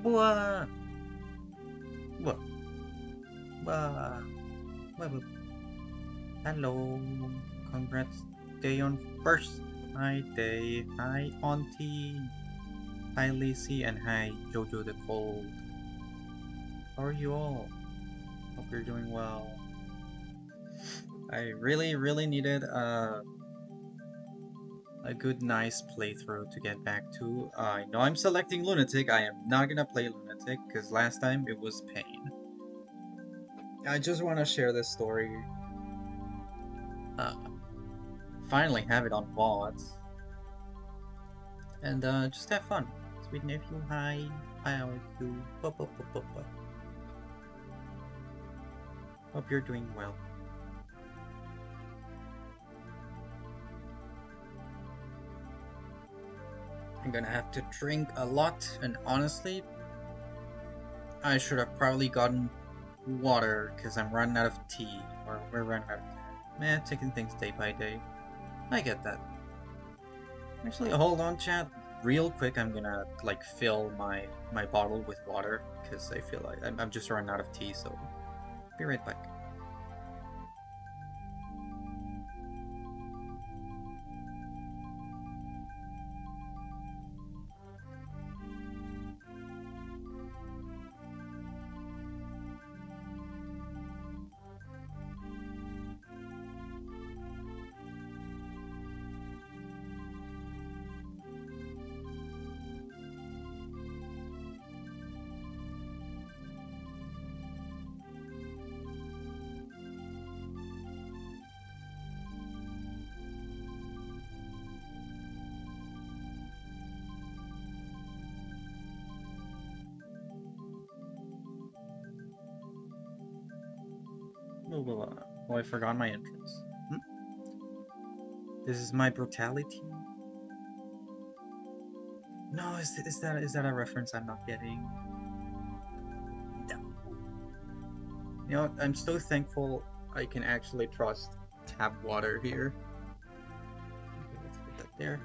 What? What? What? What? Hello. Congrats. Day on first. Hi, Day. Hi, Auntie. Hi, Lacey. And hi, Jojo the Cold. How are you all? Hope you're doing well. I really needed a good, nice playthrough to get back to. I know I'm selecting Lunatic. I am not gonna play Lunatic because last time it was Pain. I just want to share this story. Uh, Finally have it on VODs and just have fun. Sweet nephew, hi. Hi, how are you? Hope you're doing well. I'm gonna have to drink a lot, and honestly, I should have probably gotten water because I'm running out of tea, or we're running out of time. Man, taking things day by day. I get that. Actually, hold on, chat. Real quick, I'm gonna like fill my bottle with water because I feel like I'm just running out of tea. So be right back. Oh, I forgot my entrance. Hmm? This is my brutality. No, is that a reference I'm not getting? No. You know, I'm so thankful I can actually trust tap water here. Okay, let's put that there.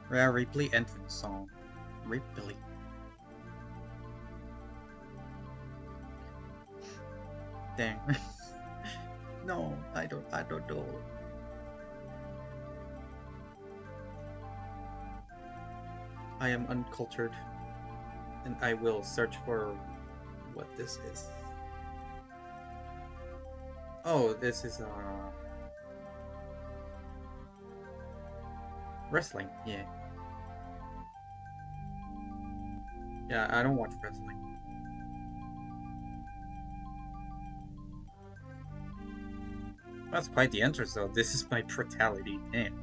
Rare Ripley entrance song. Ripley. Dang. No, I don't know. I am uncultured, and I will search for what this is. Oh, this is wrestling. Yeah, yeah. I don't watch wrestling. That's quite the entrance, though. This is my brutality. Damn.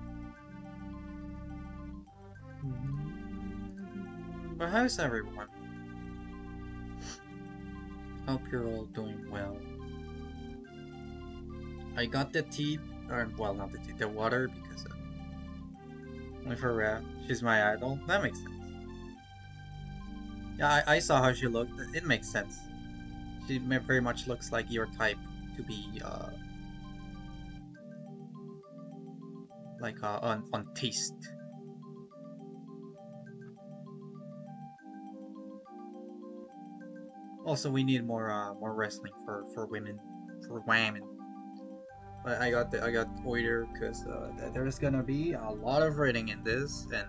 But how's everyone? Hope you're all doing well. I got the tea, or well, not the tea, the water because only for Rhea. She's my idol. That makes sense. Yeah, I saw how she looked. It makes sense. She very much looks like your type to be like on taste. Also, we need more wrestling for women, for women. But I got Oiter because there's gonna be a lot of rating in this, and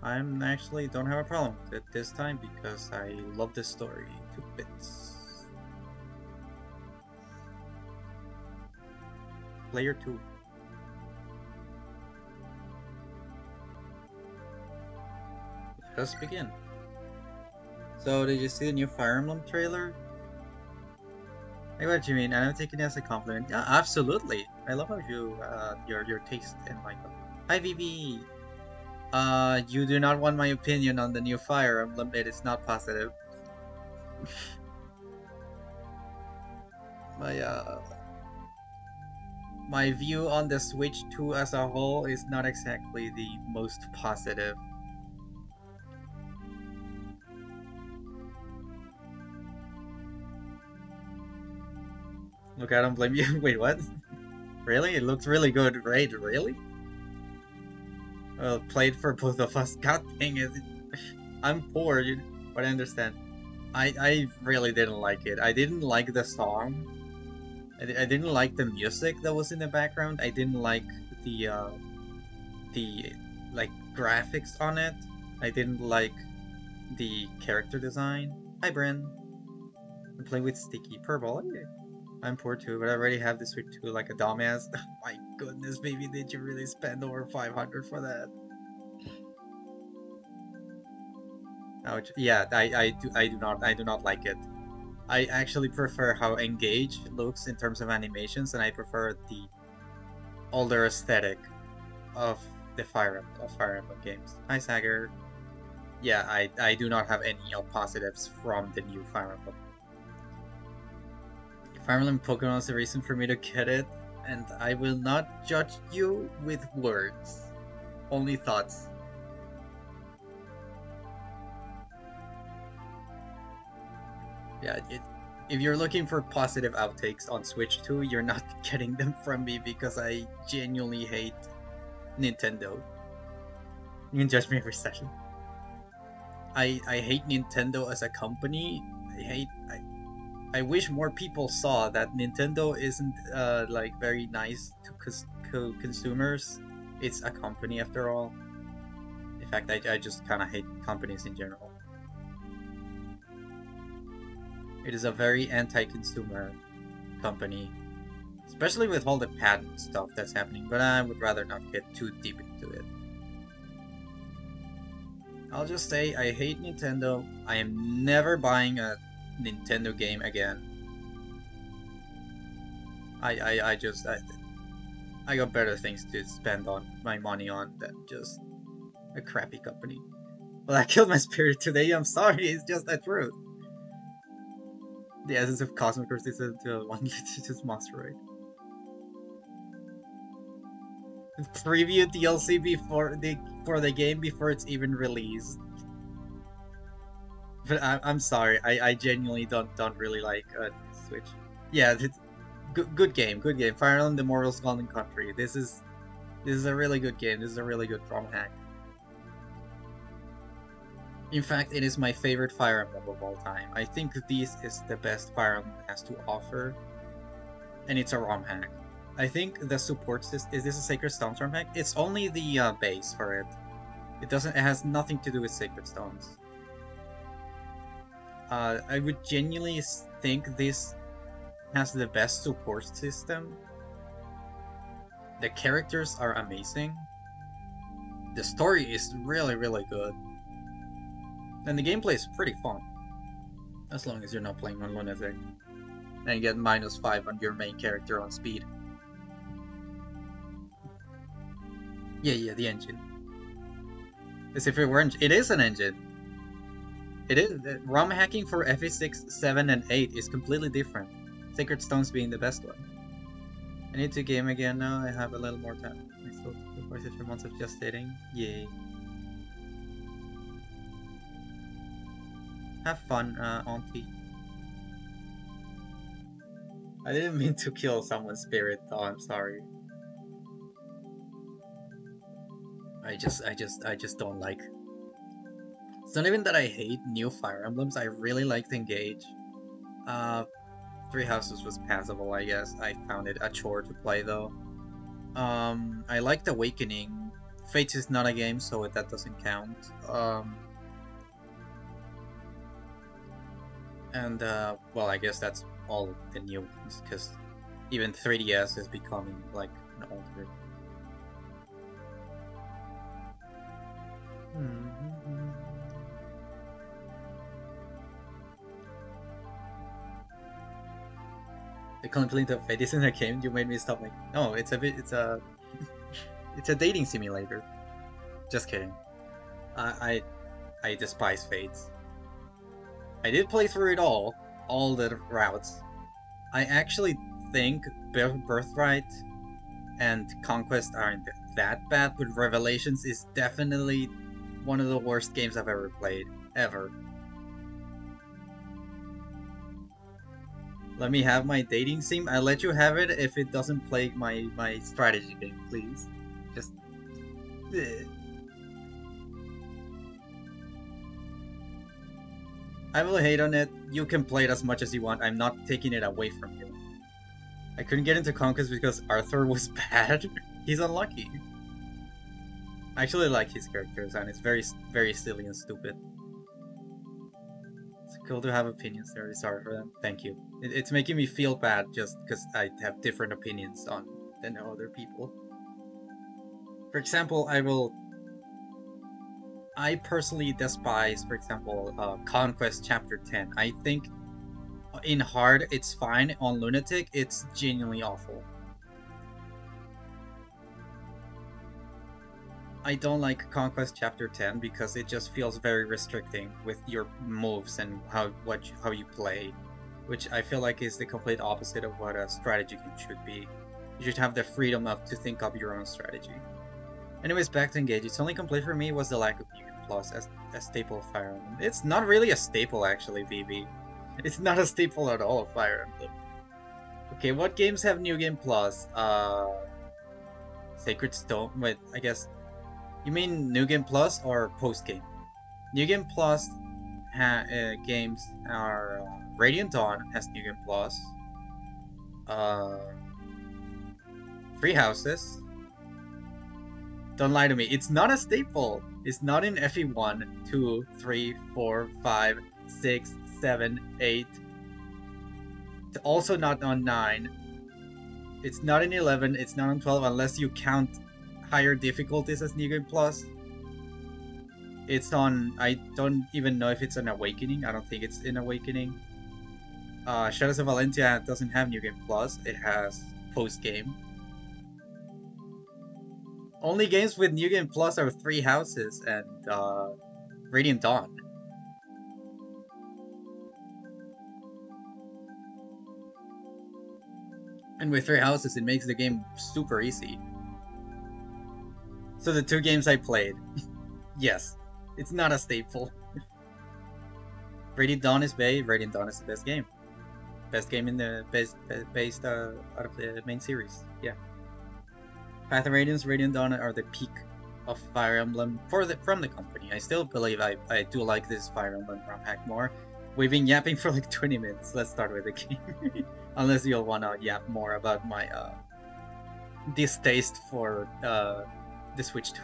I'm actually don't have a problem with it this time because I love this story to bits. Player 2. Let us begin. So, did you see the new Fire Emblem trailer? I get what you mean, and I'm taking it as a compliment. Yeah, absolutely. I love how your taste in like. Hi, VV. You do not want my opinion on the new Fire Emblem. It is not positive. My my view on the Switch 2 as a whole is not exactly the most positive. Look, I don't blame you. Wait, what? Really? It looks really good, right? Really? Well, played for both of us. God dang it. I'm poor, but I understand. I really didn't like it. I didn't like the song. I didn't like the music that was in the background. I didn't like the like graphics on it. I didn't like the character design. Hi, Bryn. I'm playing with Sticky Purple. Okay. I'm poor too, but I already have this Switch 2 like a dumbass. My goodness, baby, did you really spend over 500 for that? Ouch. Yeah, I do not like it. I actually prefer how Engage looks in terms of animations, and I prefer the older aesthetic of the Fire Emblem games. Hi, Sager. Yeah, I do not have any positives from the new Fire Emblem. Fire Emblem Pokemon is the reason for me to get it, and I will not judge you with words. Only thoughts. Yeah, if you're looking for positive outtakes on Switch 2, you're not getting them from me because I genuinely hate Nintendo. You can judge me every session. I hate Nintendo as a company. I wish more people saw that Nintendo isn't like very nice to consumers. It's a company after all. In fact, I just kind of hate companies in general. It is a very anti-consumer company, especially with all the patent stuff that's happening, but I would rather not get too deep into it. I'll just say I hate Nintendo. I am never buying a Nintendo game again. I just I got better things to spend on my money on than just a crappy company. Well, I killed my spirit today. I'm sorry. It's just the truth. The essence of cosmic resistance to one litigious monster, right? Preview DLC for the game before it's even released. But I'm sorry. I genuinely don't really like Switch. Yeah, it's good game. Good game. Fire Emblem: The Morrow's Golden Country. This is a really good game. This is a really good ROM hack. In fact, it is my favorite Fire Emblem of all time. I think this is the best Fire Emblem has to offer, and it's a ROM hack. I think the support system is this a Sacred Stones ROM hack? It's only the base for it. It doesn't. It has nothing to do with Sacred Stones. I would genuinely think this has the best support system. The characters are amazing. The story is really, really good. And the gameplay is pretty fun. As long as you're not playing on Lunatic. And you get -5 on your main character on speed. Yeah, the engine. As if it weren't. It is an engine. It is. ROM hacking for FA6, 7, and 8 is completely different. Sacred Stones being the best one. I need to game again now. I have a little more time. I still have 43 months of just dating. Yay. Have fun, Auntie. I didn't mean to kill someone's spirit, though. I'm sorry. I just don't like. It's not even that I hate new Fire Emblems. I really liked Engage. Three Houses was passable, I guess. I found it a chore to play though. I liked Awakening. Fates is not a game, so that doesn't count. And well, I guess that's all the new ones because even 3DS is becoming like an older. The complaint of fate isn't a game. You made me stop. Like, no, it's a it's a dating simulator. Just kidding. I despise Fates. I did play through it all the routes. I actually think Birthright and Conquest aren't that bad, but Revelations is definitely one of the worst games I've ever played. Ever. Let me have my dating sim. I'll let you have it if it doesn't plague my strategy game, please. Just... I will hate on it. You can play it as much as you want. I'm not taking it away from you. I couldn't get into Conquest because Arthur was bad. He's unlucky. I actually like his character design. It's very silly and stupid. It's cool to have opinions. Very sorry for them. Thank you. It's making me feel bad just because I have different opinions on than other people. For example, I personally despise, for example, Conquest Chapter 10. I think in hard it's fine. On Lunatic, it's genuinely awful. I don't like Conquest Chapter 10 because it just feels very restricting with your moves and how you play, which I feel like is the complete opposite of what a strategy game should be. You should have the freedom to think up your own strategy. Anyways, back to Engage. Its only complaint for me was the lack of New Game Plus as a staple of Fire Emblem. It's not really a staple, actually, BB. It's not a staple at all of Fire Emblem. Okay, what games have New Game Plus? Sacred Stone. Wait, I guess you mean New Game Plus or post game? New Game Plus games are Radiant Dawn has New Game Plus. Three Houses. Don't lie to me. It's not a staple. It's not in FE1, 2, 3, 4, 5, 6, 7, 8. It's also not on 9. It's not in 11. It's not on 12 unless you count higher difficulties as New Game Plus. It's on... I don't even know if it's an Awakening. I don't think it's in Awakening. Shadows of Valentia doesn't have New Game Plus. It has post-game. Only games with New Game Plus are Three Houses and Radiant Dawn. And with Three Houses, it makes the game super easy. So the two games I played, yes, it's not a staple. Radiant Dawn is Bay. Radiant Dawn is the best game. Best game in the based out of the main series. Yeah. Path of Radiance, Radiant Dawn are the peak of Fire Emblem from the company. I still believe I do like this Fire Emblem ROM hack more. We've been yapping for like 20 minutes. Let's start with the game. Unless you'll wanna yap more about my distaste for the Switch 2.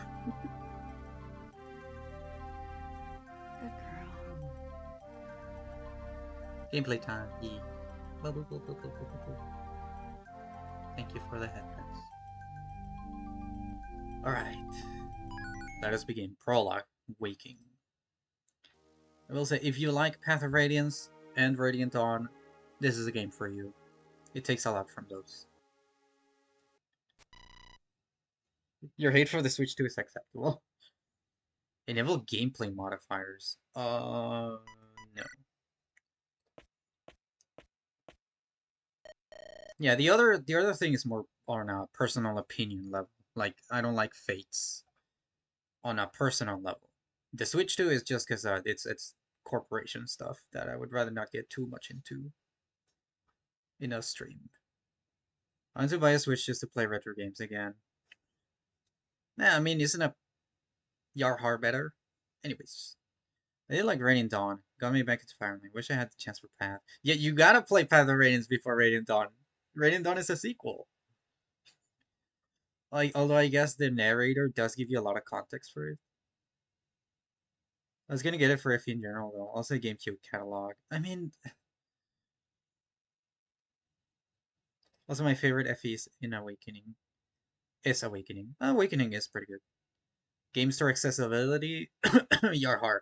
Good girl. Gameplay time. Thank you for the headphones. Alright. Let us begin. Prologue. Waking. I will say, if you like Path of Radiance and Radiant Dawn, this is a game for you. It takes a lot from those. Your hate for the Switch 2 is acceptable. Enable gameplay modifiers. No. Yeah, the other thing is more on a personal opinion level. Like, I don't like Fates on a personal level. The Switch 2 is just because it's corporation stuff that I would rather not get too much into in a stream. I want to buy a Switch just to play retro games again. Nah, I mean, isn't a Yarhar better? Anyways, I did like Radiant Dawn. Got me back into Fire Emblem. Wish I had the chance for Path. Yeah, you gotta play Path of Radiance before Radiant Dawn. Radiant Dawn is a sequel. Like, although I guess the narrator does give you a lot of context for it. I was gonna get it for FE in general though. Also GameCube catalog. I mean, also my favorite FE is in Awakening. Awakening. Awakening is pretty good. Game store accessibility, Yarhar.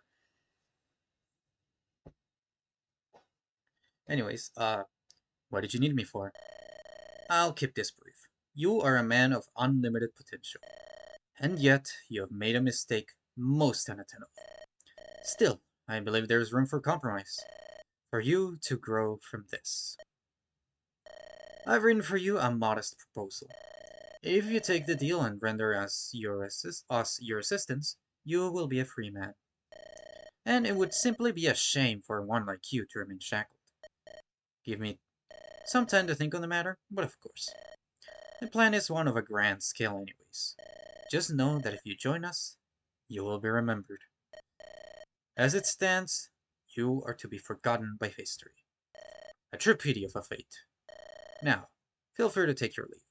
Anyways, what did you need me for? I'll keep this brief. You are a man of unlimited potential. And yet, you have made a mistake most unattainable. Still, I believe there is room for compromise. For you to grow from this. I've written for you a modest proposal. If you take the deal and render us your assistance, you will be a free man. And it would simply be a shame for one like you to remain shackled. Give me some time to think on the matter, but of course. The plan is one of a grand scale anyways. Just know that if you join us, you will be remembered. As it stands, You are to be forgotten by history. A true pity of a fate. Now, feel free to take your leave.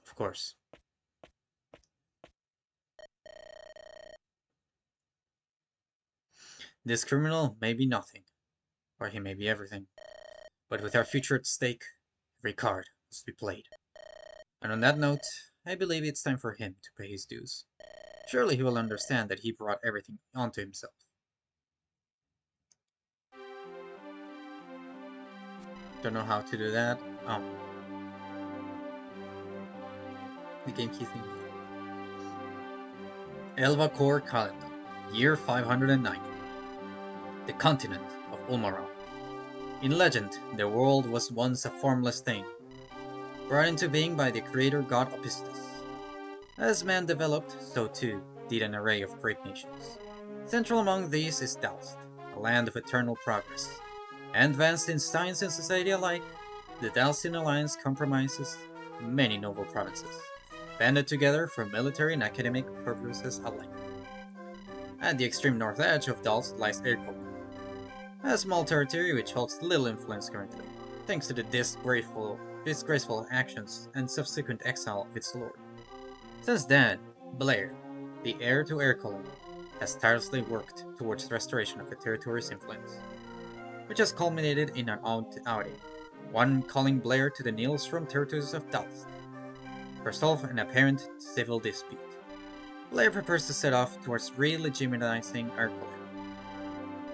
Of course. This criminal may be nothing, or he may be everything. But with our future at stake, every card must be played. And on that note, I believe it's time for him to pay his dues. Surely he will understand that he brought everything onto himself. Don't know how to do that. The game key thing. Elva Core Calendar, year 590. The continent of Morrow. In legend, the world was once a formless thing, brought into being by the creator god Opistus. As man developed, so too did an array of great nations. Central among these is Dalst, a land of eternal progress. Advanced in science and society alike, the Dalstian Alliance compromises many noble provinces, banded together for military and academic purposes alike. At the extreme north edge of Dalst lies Erkol, a small territory which holds little influence currently, thanks to the disgraceful actions and subsequent exile of its lord. Since then, Blair, the heir to Erkolin, has tirelessly worked towards the restoration of the territory's influence, which has culminated in an outing, one calling Blair to the Nilsrom territories of Dalst, for solve an apparent civil dispute. Blair prepares to set off towards re-legitimizing Erkolin.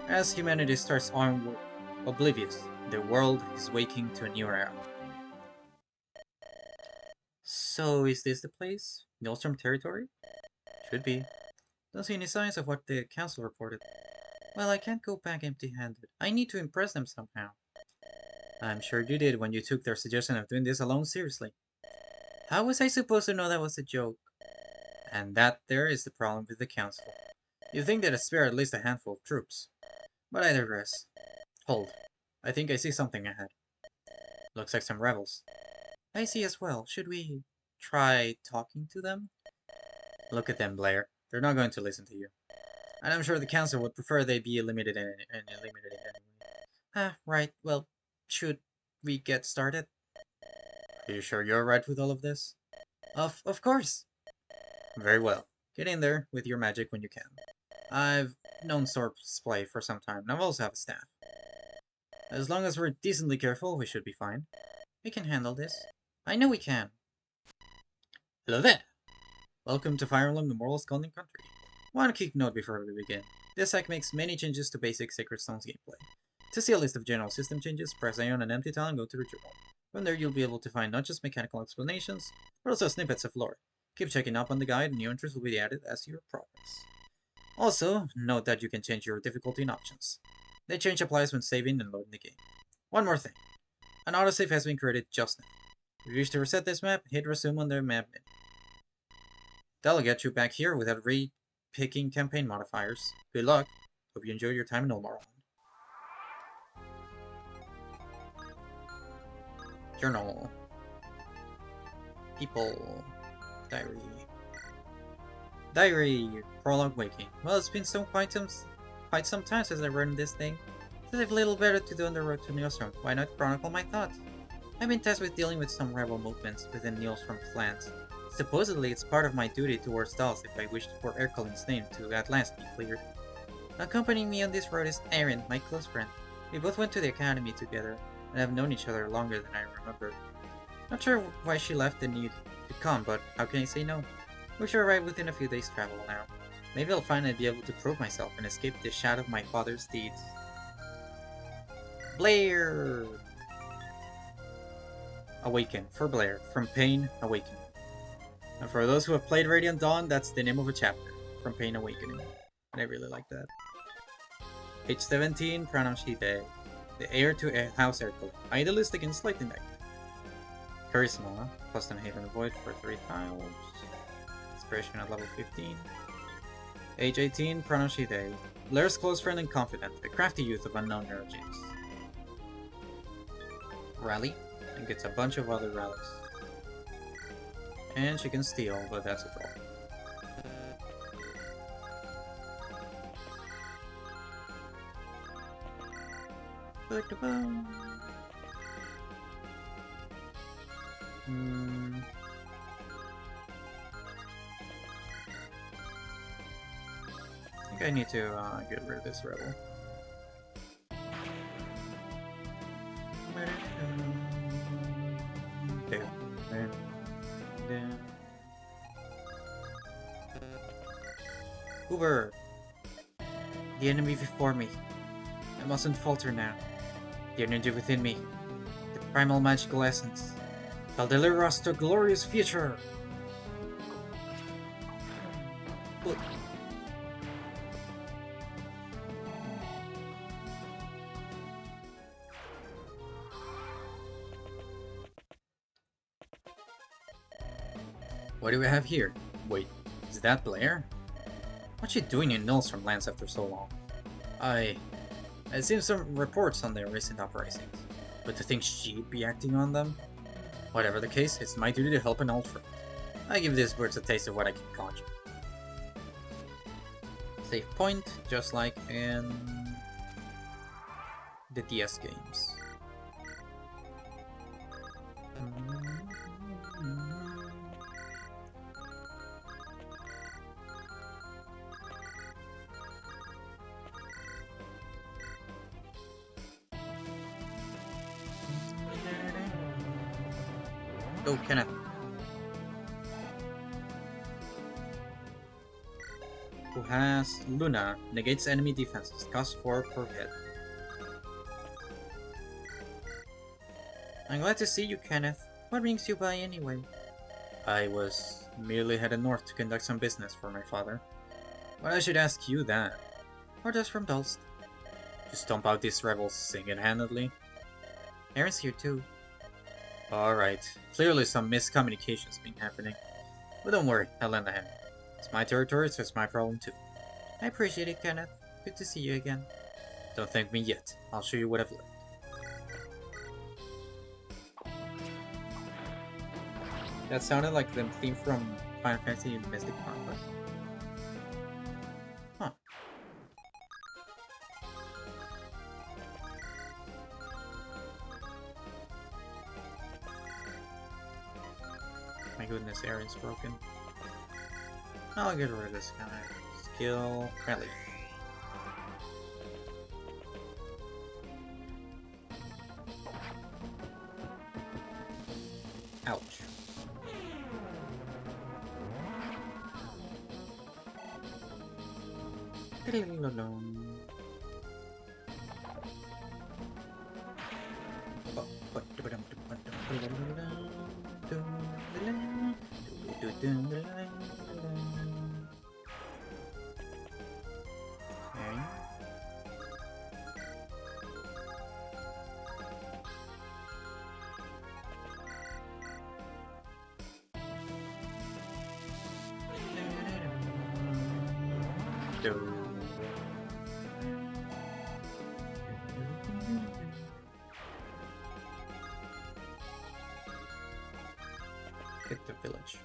As humanity starts onward, oblivious, the world is waking to a new era. So is this the place? Nilsrom territory? Should be. Don't see any signs of what the council reported. Well, I can't go back empty-handed. I need to impress them somehow. I'm sure you did when you took their suggestion of doing this alone seriously. How was I supposed to know that was a joke? And that there is the problem with the council. You think they'd spare at least a handful of troops. But I digress. Hold. I think I see something ahead. Looks like some rebels. I see as well. Should we try talking to them? Look at them, Blair. They're not going to listen to you. And I'm sure the council would prefer they be eliminated anyway. Right. Well, should we get started? Are you sure you're right with all of this? Of course. Very well. Get in there with your magic when you can. I've known swordplay for some time, and I also have a staff. As long as we're decently careful, we should be fine. We can handle this. I know we can. Hello there! Welcome to Fire Emblem, the Morrow's Golden Country. One quick note before we begin. This hack makes many changes to basic Sacred Stones gameplay. To see a list of general system changes, press A on an empty tile and go to the journal. From there you'll be able to find not just mechanical explanations, but also snippets of lore. Keep checking up on the guide, and new entries will be added as you progress. Also, note that you can change your difficulty and options. The change applies when saving and loading the game. One more thing. An autosave has been created just now. If you wish to reset this map, hit resume on the map menu. That'll get you back here without re-picking campaign modifiers. Good luck. Hope you enjoy your time in Morrow. Journal. People. Diary. Diary. Prologue waking. Well, it's been quite some time since I run this thing. Since I've little better to do on the road to Nilsrom, why not chronicle my thoughts? I've been tasked with dealing with some rebel movements within Nilsrom's lands. Supposedly, it's part of my duty towards Dals if I wished for Erkolin's name to at last be cleared. Accompanying me on this road is Erin, my close friend. We both went to the academy together, and have known each other longer than I remember. Not sure why she left the need to come, but how can I say no? We should arrive within a few days' travel now. Maybe I'll finally be able to prove myself and escape the shadow of my father's deeds. Blair! Awaken, for Blair, from Pain, Awakening. And for those who have played Radiant Dawn, that's the name of a chapter, From Pain, Awakening. And I really like that. Page 17, Pranamshide, the heir to House Erkol, idealistic and slightly negative. Charisma, plus 10 hate and avoid for 3 tiles. Inspiration at level 15. Age 18, Pranamshide, Blair's close friend and confidant, a crafty youth of unknown origins. Rally, and gets a bunch of other rallies. And she can steal, but that's a problem. I think I need to get rid of this rebel. Uber! The enemy before me. I mustn't falter now. The energy within me, the primal magical essence, shall deliver us to a glorious future! But what do we have here? Wait, is that Blair? What's she doing in Nilstorm lands after so long? I've seen some reports on their recent uprisings, but to think she'd be acting on them? Whatever the case, it's my duty to help an old friend. I give these birds a taste of what I can conjure. Save point, just like in the DS games. Go, Kenneth. Who has Luna, negates enemy defenses, cost 4 per hit. I'm glad to see you, Kenneth. What brings you by anyway? I was merely headed north to conduct some business for my father. But I should ask you that. Orders from Dulst. To stomp out these rebels single-handedly? Aaron's here too. Alright, clearly some miscommunication's been happening. But don't worry, I'll lend a hand. It's my territory, so it's my problem too. I appreciate it, Kenneth. Good to see you again. Don't thank me yet. I'll show you what I've learned. That sounded like the theme from Final Fantasy Mystic Conquest. Huh. My goodness, Aaron's broken. I'll get rid of this guy. Skill, friendly. Ouch. Hit the village.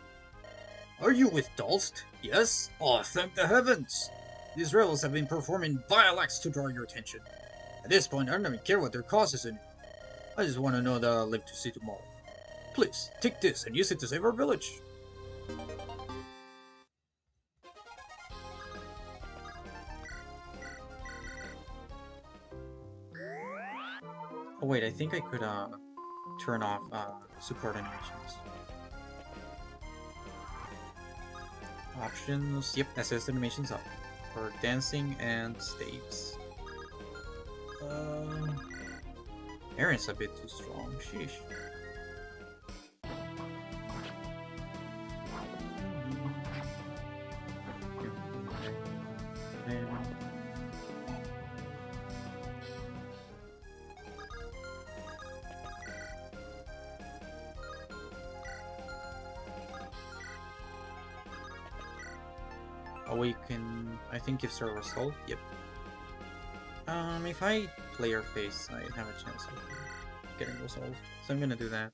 Are you with Dulst? Yes? Oh, thank the heavens! These rebels have been performing vile acts to draw your attention. At this point, I don't even care what their cause is anymore. I just want to know that I'll live to see tomorrow. Please, take this and use it to save our village. Oh wait, I think I could turn off support animations. Options, yep, assist animations up for dancing and staves. Aaron's a bit too strong, sheesh. Awaken, I think gives her a result, yep. If I play her face, I have a chance of getting resolved, so I'm gonna do that.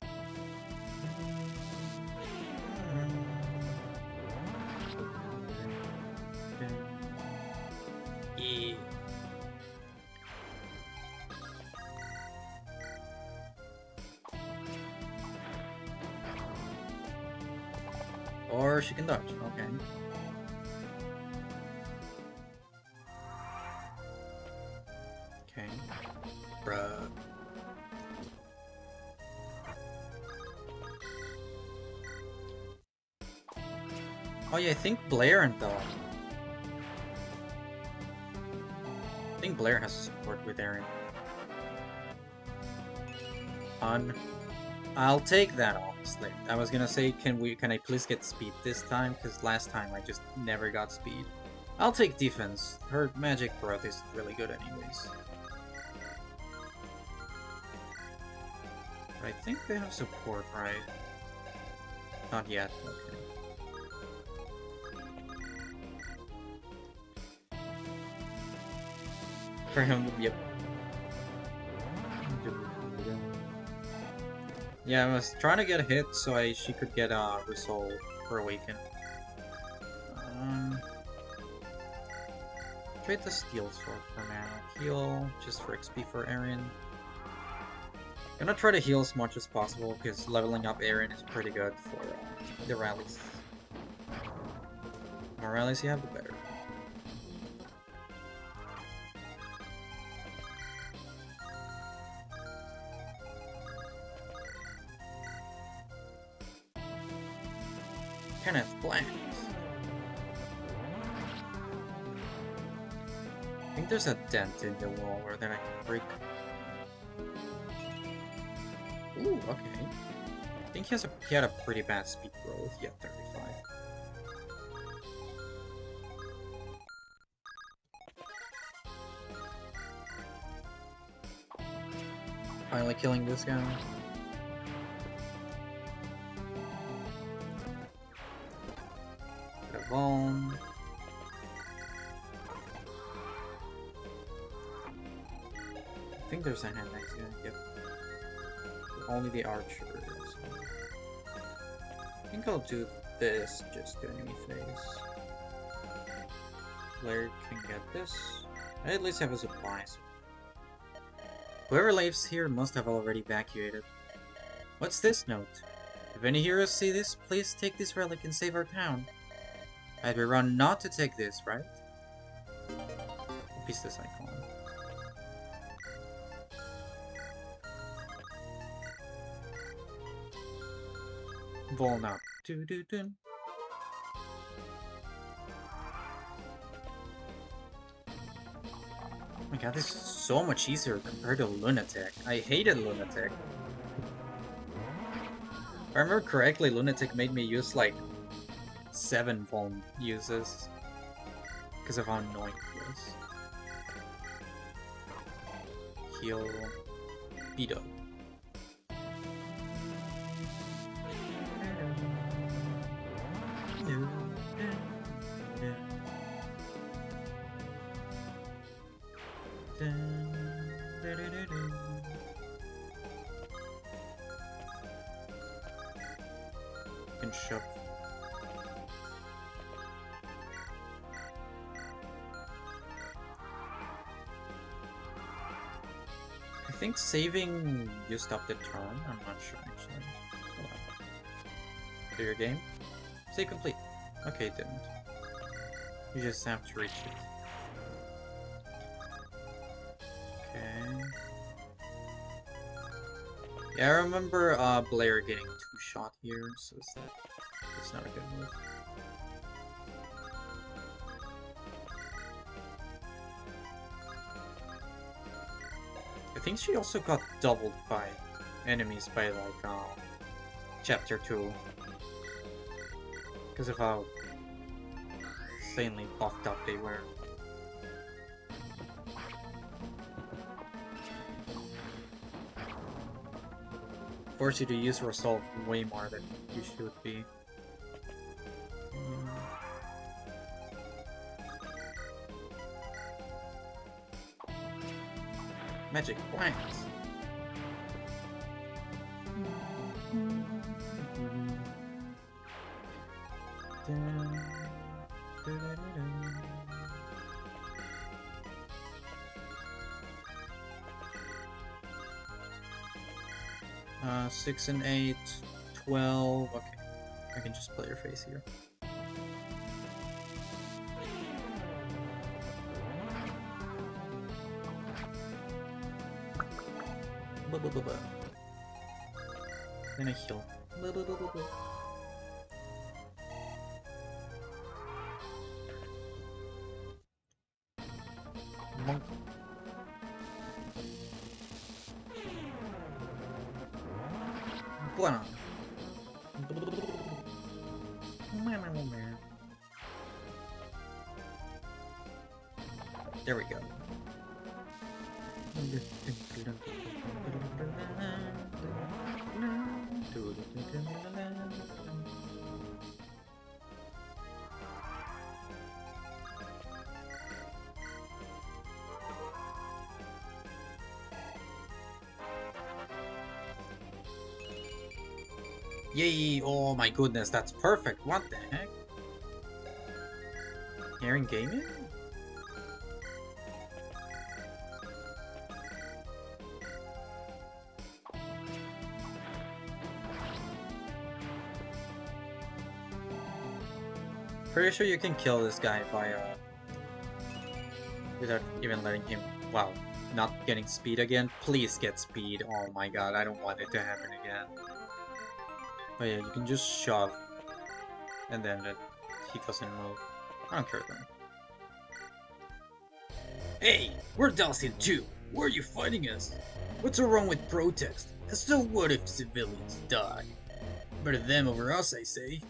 Yeah. Or she can dodge, okay. Okay. Bruh. Oh yeah, I think Blair and I think Blair has support with Aaron. I'll take that, honestly. I was gonna say, can I please get speed this time? Because last time I just never got speed. I'll take defense. Her magic breath is really good anyways. But I think they have support, right? Not yet, okay. For him, yep. Yeah, I was trying to get a hit so she could get a resolve for Awaken. Trade the Steel Sword for mana. Heal, just for XP for Aaron. I'm gonna try to heal as much as possible, because leveling up Aaron is pretty good for the rallies. The more rallies you have, the better. Kenneth Blanks. I think there's a dent in the wall where then I can break. Ooh, okay. I think he had a pretty bad speed growth. Yeah, 35. Finally killing this guy. Get a bone. I think there's a hand next to him. Yep. Only the archer. I think I'll do this just to enemy phase. Blair can get this. I at least have a supply. Whoever lives here must have already evacuated. What's this note? If any heroes see this, please take this relic and save our town. I'd be wrong not to take this, right? What piece this icon? Volna. Do do do. Oh my god, this is so much easier compared to Lunatic. I hated Lunatic. If I remember correctly, Lunatic made me use like 7 Voln uses because of how annoying it was. Heal. Beat up. Can shove. I think saving you stop the turn. I'm not sure actually. Hold on. Do your game. Save complete. Okay, it didn't. You just have to reach it. Okay. Yeah, I remember Blair getting 2-shot here, so it's not a good move. I think she also got doubled by enemies by like chapter 2. Because of how insanely buffed up they were. Force you to use Resolve way more than you should be. Magic blanks. Uh, 6 and 8, 12. Okay, I can just play your face here. Then I heal. Monk. Bueno. There we go. Yay! Oh my goodness, that's perfect. What the heck? Aaron Gaming? Pretty sure you can kill this guy by without even letting him. Wow, not getting speed again. Please get speed. Oh my god, I don't want it to happen again. But yeah, you can just shove, and then he doesn't move. I don't care then. Hey, we're Dalston too. Why are you fighting us? What's so wrong with protest? And so what if civilians die? Better them over us, I say.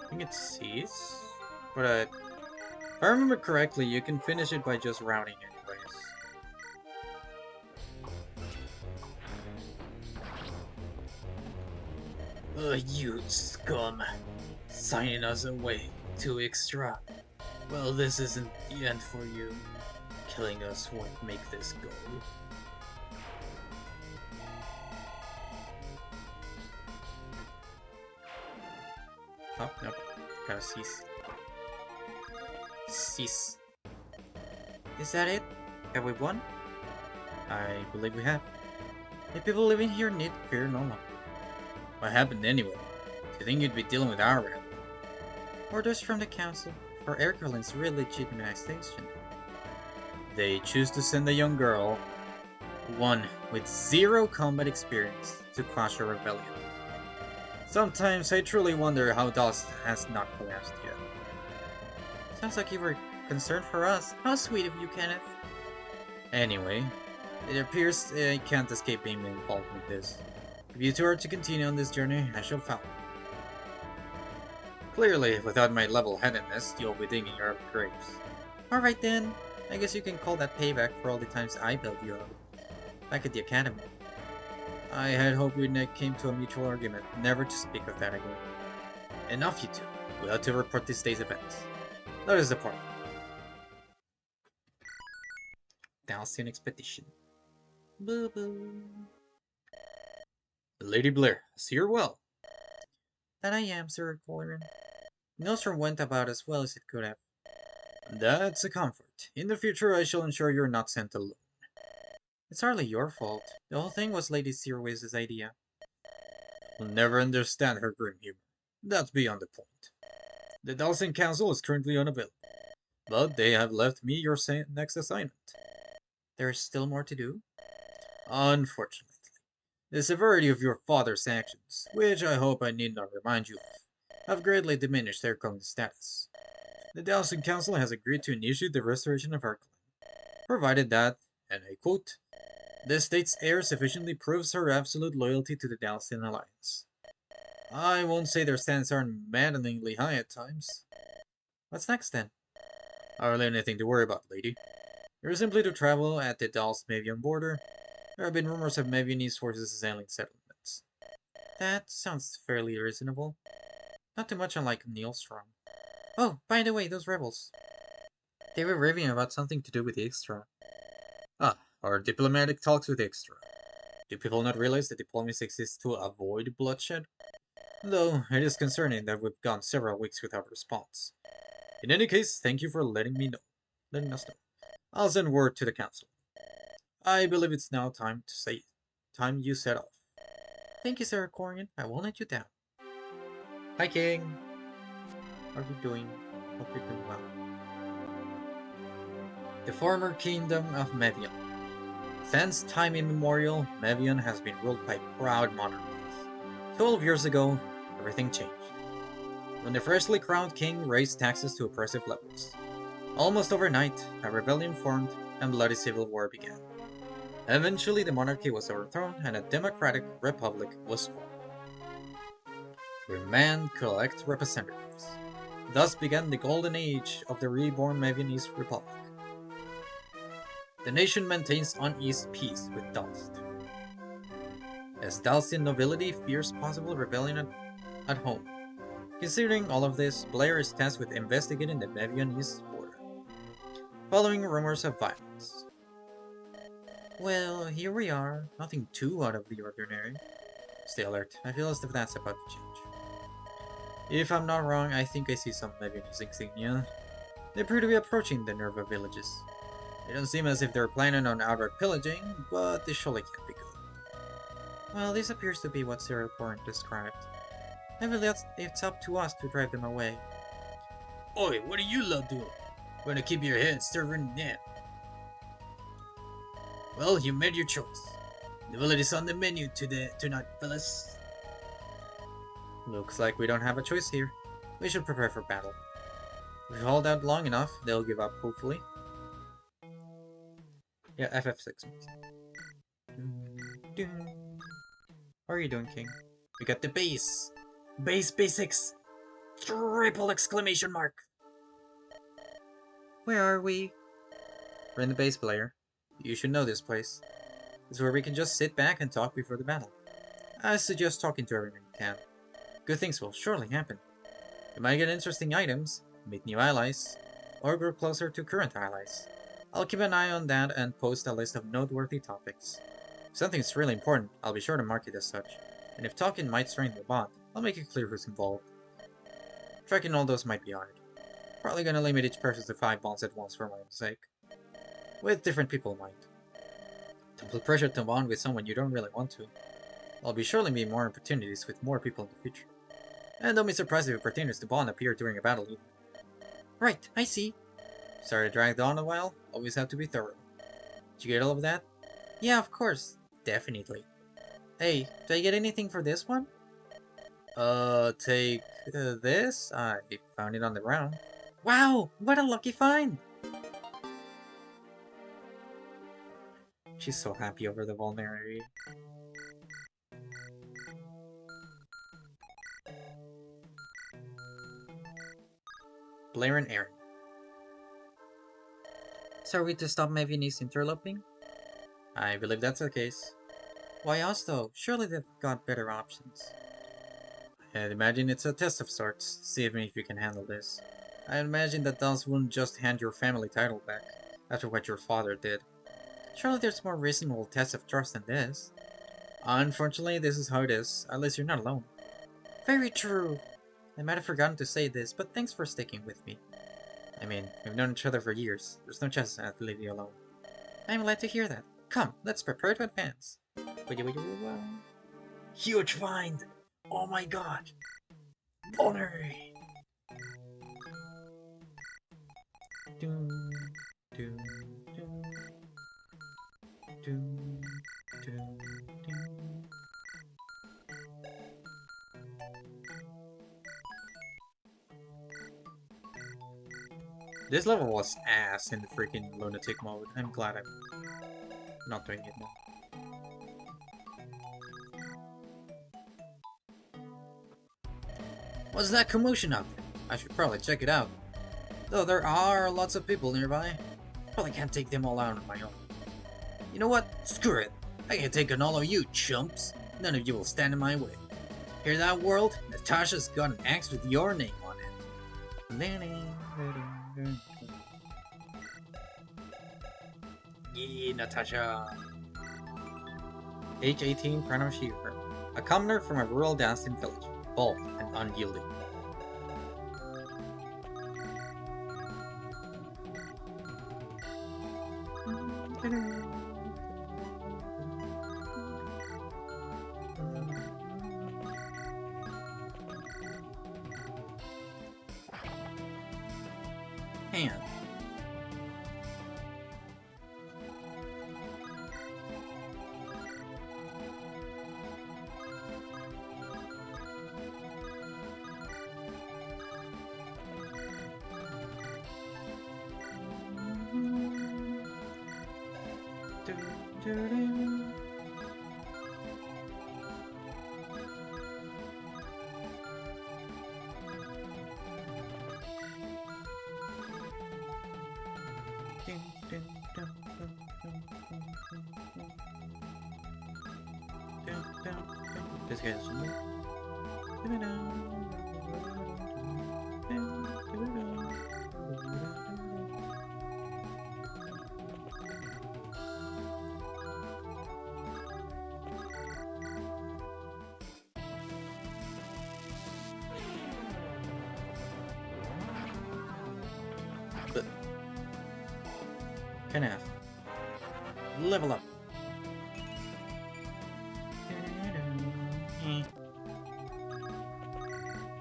I think it cease, but if I remember correctly, you can finish it by just routing anyways. You scum! Signing us away to extra. Well, this isn't the end for you. Killing us won't make this go. Oh, nope. Gotta cease. Cease. Is that it? Have we won? I believe we have. The people living here need fear no one. What happened anyway? Do you think you'd be dealing with our rep? Orders from the council for Erkelin's re-legitimization. They choose to send a young girl, one with zero combat experience, to quash a rebellion. Sometimes I truly wonder how Dust has not collapsed yet. Sounds like you were concerned for us. How sweet of you, Kenneth. Anyway, it appears I can't escape being involved with this. If you two are to continue on this journey, I shall follow. Clearly, without my level-headedness, you'll be digging your own graves. Alright then, I guess you can call that payback for all the times I bailed you out. Back at the academy. I had hoped we came to a mutual argument, never to speak of that again. Enough, you two. We ought to report this day's events. Let us depart. Dalston Expedition. Boo boo. Lady Blair, I see you're well. That I am, Sir Colleran. The Nostrum went about as well as it could have. That's a comfort. In the future, I shall ensure you're not sent alone. It's hardly your fault. The whole thing was Lady Searways' idea. We'll never understand her grim humor. That's beyond the point. The Dalston Council is currently unavailable, but they have left me your next assignment. There is still more to do? Unfortunately. The severity of your father's actions, which I hope I need not remind you of, have greatly diminished their current status. The Dalston Council has agreed to initiate the restoration of our clan, provided that, and I quote, the state's heir sufficiently proves her absolute loyalty to the Dalston Alliance. I won't say their stands aren't maddeningly high at times. What's next then? Hardly anything to worry about, lady. You're simply to travel at the Dals-Mavian border. There have been rumors of Mavianese forces assailing settlements. That sounds fairly reasonable. Not too much unlike Neilstrom. Oh, by the way, those rebels. They were raving about something to do with Extra. Ah, our diplomatic talks with Extra. Do people not realize that diplomacy exists to avoid bloodshed? Though it is concerning that we've gone several weeks without a response. In any case, thank you for letting us know. I'll send word to the council. I believe it's now time you set off. Thank you, Sarah Corian. I won't let you down. Hi, King. How are you doing? Hope you're doing well. The former kingdom of Mevion. Since time immemorial, Mevion has been ruled by proud monarchies. 12 years ago, everything changed. When the freshly crowned king raised taxes to oppressive levels. Almost overnight, a rebellion formed and bloody civil war began. Eventually, the monarchy was overthrown and a democratic republic was formed, where man could elect representatives. Thus began the golden age of the reborn Mevionese republic. The nation maintains uneasy peace with Dalst, as Dalstian nobility fears possible rebellion at home. Considering all of this, Blair is tasked with investigating the Mevionese border, following rumors of violence. Well, here we are. Nothing too out of the ordinary. Stay alert. I feel as if that's about to change. If I'm not wrong, I think I see some Mevionese insignia. They appear to be approaching the Nerva villages. It doesn't seem as if they're planning on outright pillaging, but this surely can't be good. Well, this appears to be what Sarah Corrin described. I believe it's up to us to drive them away. Oi, what are you lot doing? Gonna keep your head stirring now. Well, you made your choice. The village is on the menu tonight, fellas. Looks like we don't have a choice here. We should prepare for battle. If we hold out long enough, they'll give up, hopefully. Yeah, FF6. How are you doing, King? We got the base! Base basics! Triple exclamation mark! Where are we? We're in the base, Blair. You should know this place. It's where we can just sit back and talk before the battle. I suggest talking to everyone you can. Good things will surely happen. You might get interesting items, meet new allies, or grow closer to current allies. I'll keep an eye on that and post a list of noteworthy topics. If something's really important, I'll be sure to mark it as such. And if talking might strain the bond, I'll make it clear who's involved. Tracking all those might be hard. Probably gonna limit each person to 5 bonds at once for my own sake. With different people in mind. Don't put pressure to bond with someone you don't really want to. There'll be surely be more opportunities with more people in the future. And don't be surprised if opportunities to bond appear during a battle either. Right, I see. Sorry to drag on a while, always have to be thorough. Did you get all of that? Yeah, of course. Definitely. Hey, did I get anything for this one? Take this? I found it on the ground. Wow, what a lucky find! She's so happy over the vulnerability. Blair and Aaron. So are we to stop Mevionese interloping? I believe that's the case. Why us though? Surely they've got better options. I'd imagine it's a test of sorts, see if you can handle this. I imagine that Dals wouldn't just hand your family title back, after what your father did. Surely there's more reasonable tests of trust than this. Unfortunately, this is how it is, at least you're not alone. Very true! I might have forgotten to say this, but thanks for sticking with me. I mean, we've known each other for years. There's no chance I'd leave you alone. I'm glad to hear that. Come, let's prepare to advance. Huge find! Oh my god! Honor! This level was ass in the freaking lunatic mode. I'm glad I'm not doing it now. What's that commotion up? I should probably check it out. Though there are lots of people nearby. Probably can't take them all out on my own. You know what? Screw it. I can take on all of you, chumps. None of you will stand in my way. Hear that, world? Natasha's got an axe with your name on it. Yeah, Natasha. Age 18, Pranav Shiver. A commoner from a rural Dancing village. bulk and unyielding. Hand. This guy's but Kenneth, level up.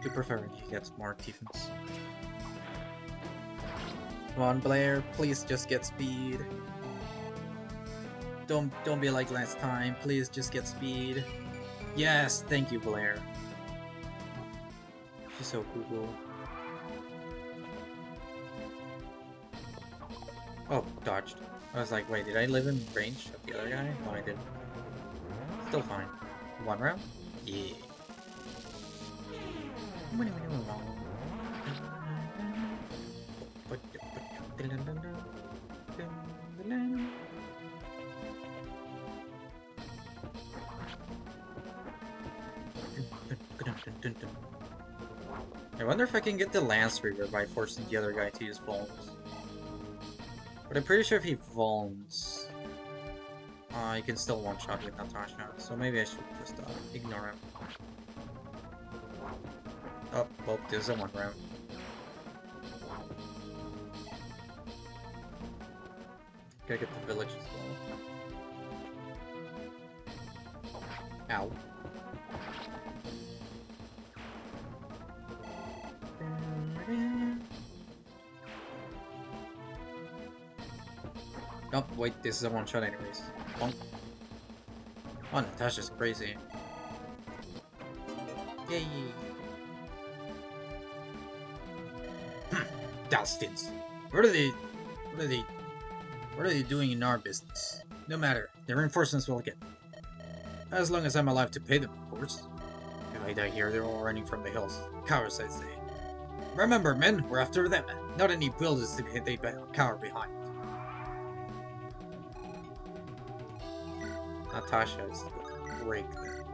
You prefer when he gets more defense. Come on, Blair, please just get speed. Don't be like last time. Please just get speed. Yes, thank you, Blair. She's so cool. Oh, dodged. I was like, wait, did I live in range of the other guy? No, I didn't. Still fine. One round? Yeah. I wonder if I can get the Lance Reaver by forcing the other guy to use Vulns. But I'm pretty sure if he Vulns, you can still one-shot with Natasha, so maybe I should just ignore him. Oh, well, there's a one round. Gotta get the village as well. Ow. Oh, wait, this is a one-shot anyways. Bonk. Oh, Natasha's crazy. Yay! Dalstins. What are they doing in our business? No matter, the reinforcements will get. As long as I'm alive to pay them, of course. If I die here, they're all running from the hills. Cowards, I say. Remember, men, we're after them. Not any builders to they cower behind. Natasha is the break then.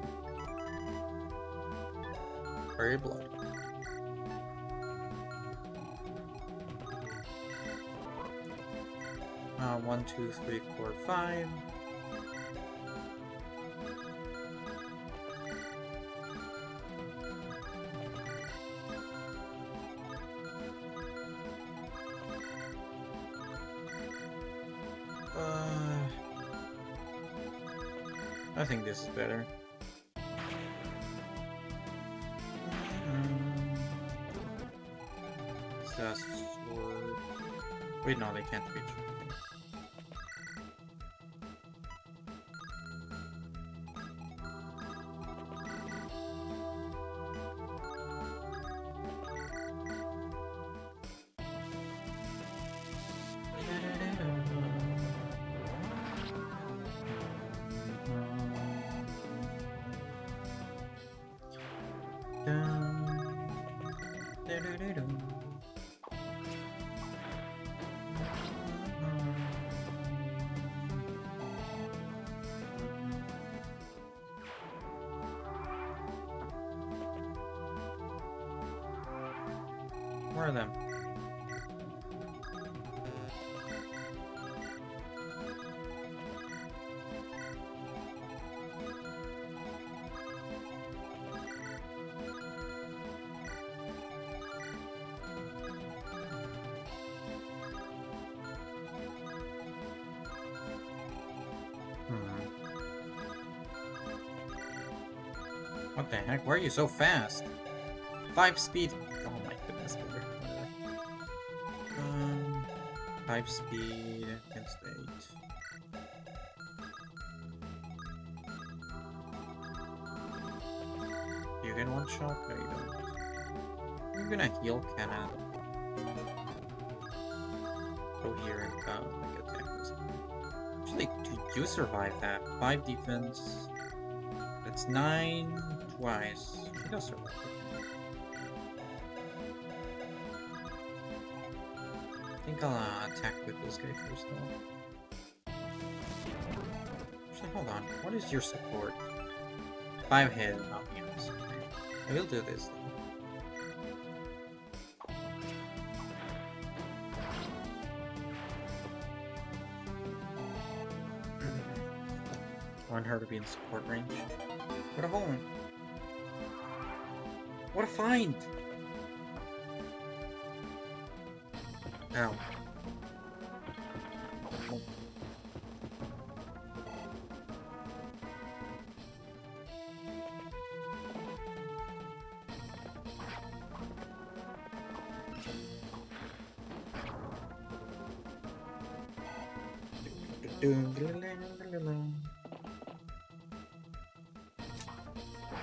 Fairy blood. One, two, three, four, five. I think this is better. Sword. Wait, no, they can't reach. Where are them? What the heck? Why are you so fast? 5 speed. Oh my goodness, whatever. 5 speed against 8. You can one shot? No, you don't. You're gonna heal Canada. Go here and like attack this guy. Actually, you survive that. 5 defense. That's 9 twice. She does survive. I think I'll attack with this guy first, though. Actually, hold on. What is your support? 5 hit. Oh, yes. I will do this, though. I want her to be in support range. What a hole! What a find! Ow. Oh.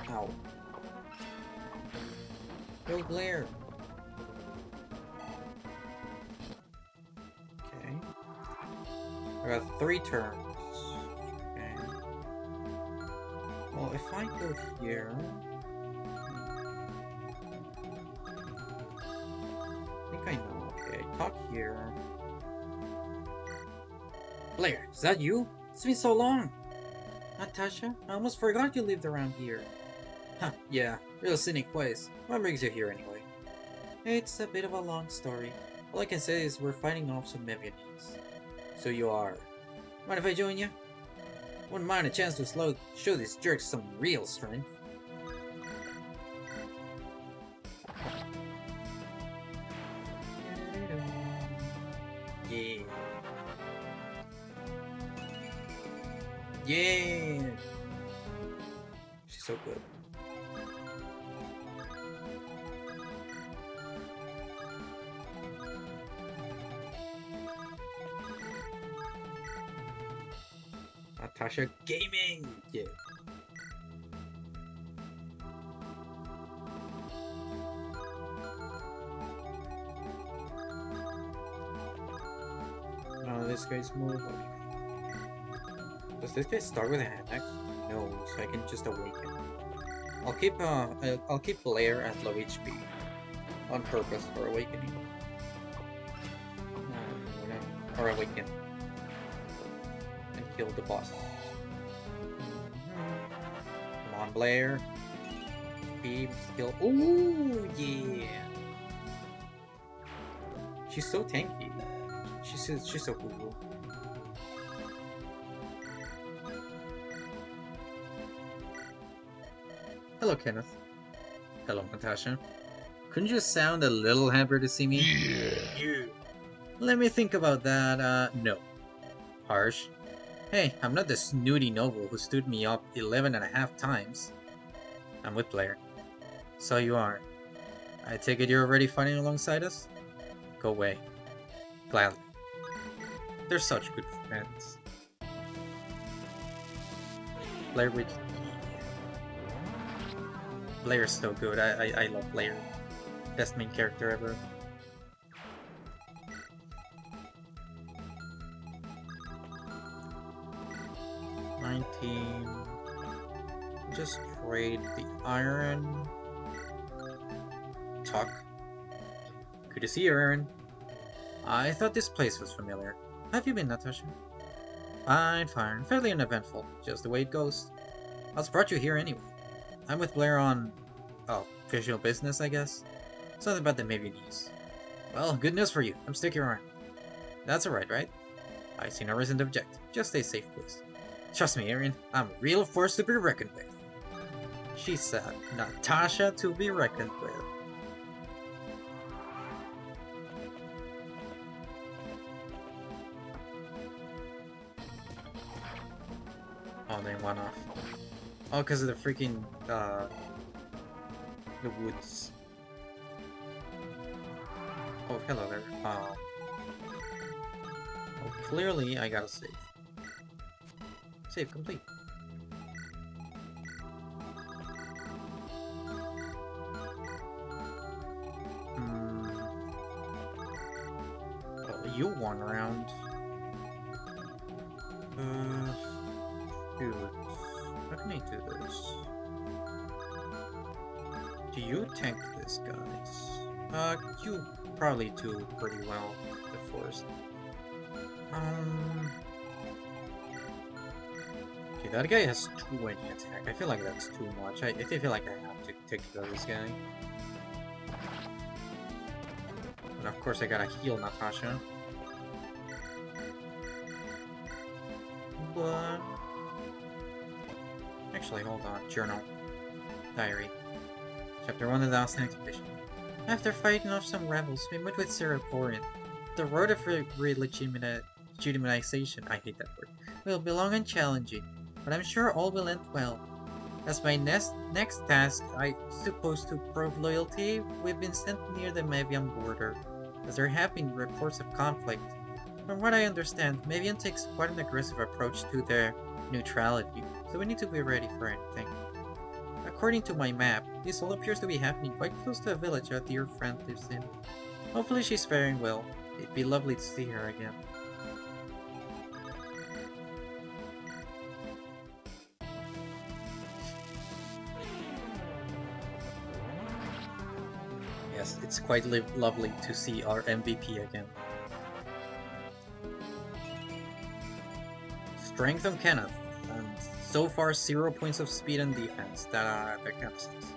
Ow. Go Blair! Okay. I got 3 turns. Okay. Well, if I go here... I think I know. Okay, talk here. Blair, is that you? It's been so long! Natasha, I almost forgot you lived around here. Huh, yeah, real scenic place. What brings you here anyway? It's a bit of a long story. All I can say is we're fighting off some Mevianese. So you are. Mind if I join you? Wouldn't mind a chance to show these jerks some real strength. Yeah. Yeah! She's so good. Natasha Gaming! Yeah. No, this guy's move. Does this guy start with a hand axe? No, so I can just awaken. I'll keep Blair at low HP on purpose for awakening. Or awaken and kill the boss. Come on, Blair. Speed, skill. Ooh, yeah. She's so tanky. She's so cool. Hello, Kenneth. Hello, Natasha. Couldn't you sound a little hampered to see me? Yeah. Let me think about that. No. Harsh. Hey, I'm not the snooty noble who stood me up 11.5 times. I'm with Blair. So you are. I take it you're already fighting alongside us? Go away. Gladly. They're such good friends. Blair with... Blair's so good. I love Blair. Best main character ever. Just trade the iron. Talk. Good to see you, Aaron. I thought this place was familiar. How have you been, Natasha? Fine, fine. Fairly uneventful. Just the way it goes. What's brought you here anyway? I'm with Blair on... oh, official business, I guess? Something about the Mevianese. Well, good news for you. I'm sticking around. That's alright, right? I see no reason to object. Just stay safe, please. Trust me, Arian. I'm a real force to be reckoned with. She said, Natasha to be reckoned with. Oh, they went off. Oh, because of the freaking, the woods. Oh, hello there. Well, clearly I gotta save. Save complete. Well, you won round. Shoot. How can I do this? Do you tank this, guys? You probably do pretty well, the forest. Okay, that guy has 20 attack. I feel like that's too much. I feel like I have to take care of this guy. And of course I gotta heal Natasha. But... Actually, hold on. Journal. Diary. Chapter 1 of the Austin Expedition. After fighting off some rebels, we met with Sirocorian. The road of legitimization, I hate that word, will be long and challenging, but I'm sure all will end well. As my next task, I suppose to prove loyalty, we've been sent near the Mavian border, as there have been reports of conflict. From what I understand, Mavian takes quite an aggressive approach to their neutrality, so we need to be ready for anything. According to my map, this all appears to be happening quite close to a village our dear friend lives in. Hopefully she's faring well. It'd be lovely to see her again. Yes, it's quite lovely to see our MVP again. Strength on Kenneth, and so far 0 points of speed and defense. That kind of sucks.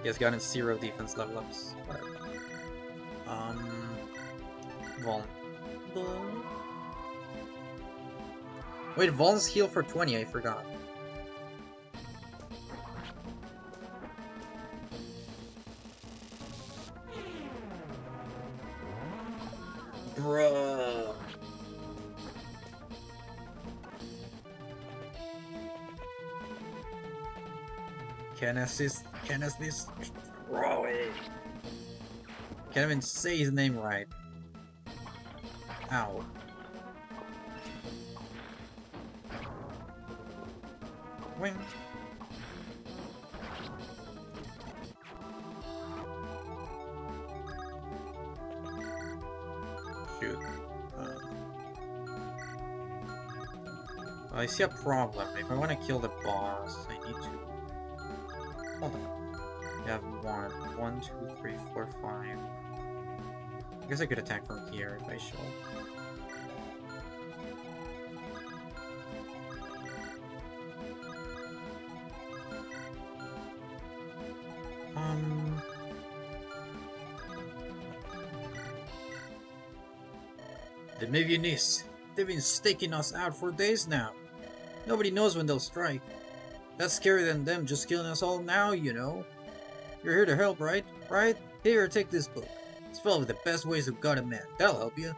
He has gotten 0 defense level ups. Whatever. Vuln. Wait, Vuln's heal for 20, I forgot. Bruh. Kenneth this throw it. Can't even say his name right. Ow. Wing. Shoot. I see a problem. If I want to kill the boss, I need to... Hold on. I have 1, 2, 3, 4, 5. I guess I could attack from here if I should. The Mavianists. They've been staking us out for days now. Nobody knows when they'll strike. That's scarier than them just killing us all now, you know. You're here to help, right? Right? Here, take this book. It's filled with the best ways to gut a man. That'll help you.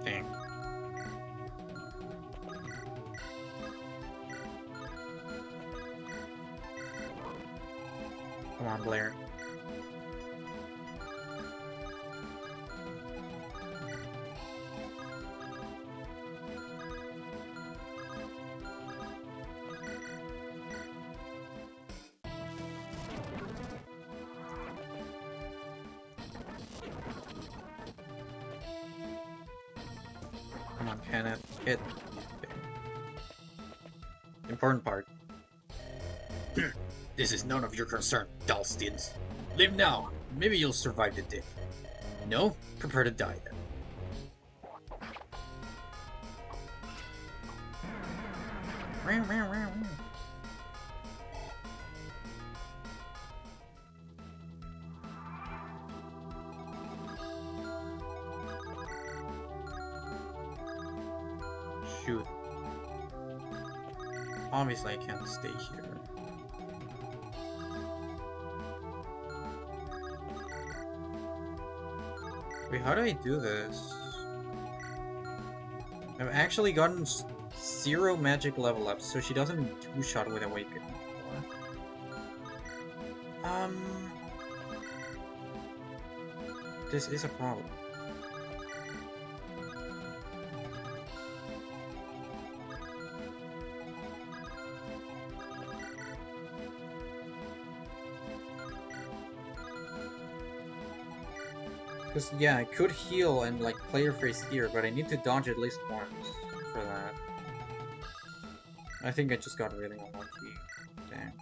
Dang. Come on, Blair. Come on, Kenneth. Hit. Okay. Important part. This is none of your concern, Dalstins. Live now. Maybe you'll survive the day. No? Prepare to die then. shoot. Obviously, I can't stay here. Wait, how do I do this? I've actually gotten 0 magic level up, so she doesn't two-shot with Awaken anymore. This is a problem. Because, yeah, I could heal and, like, play your face here, but I need to dodge at least once for that. I think I just got really unlucky. Dang.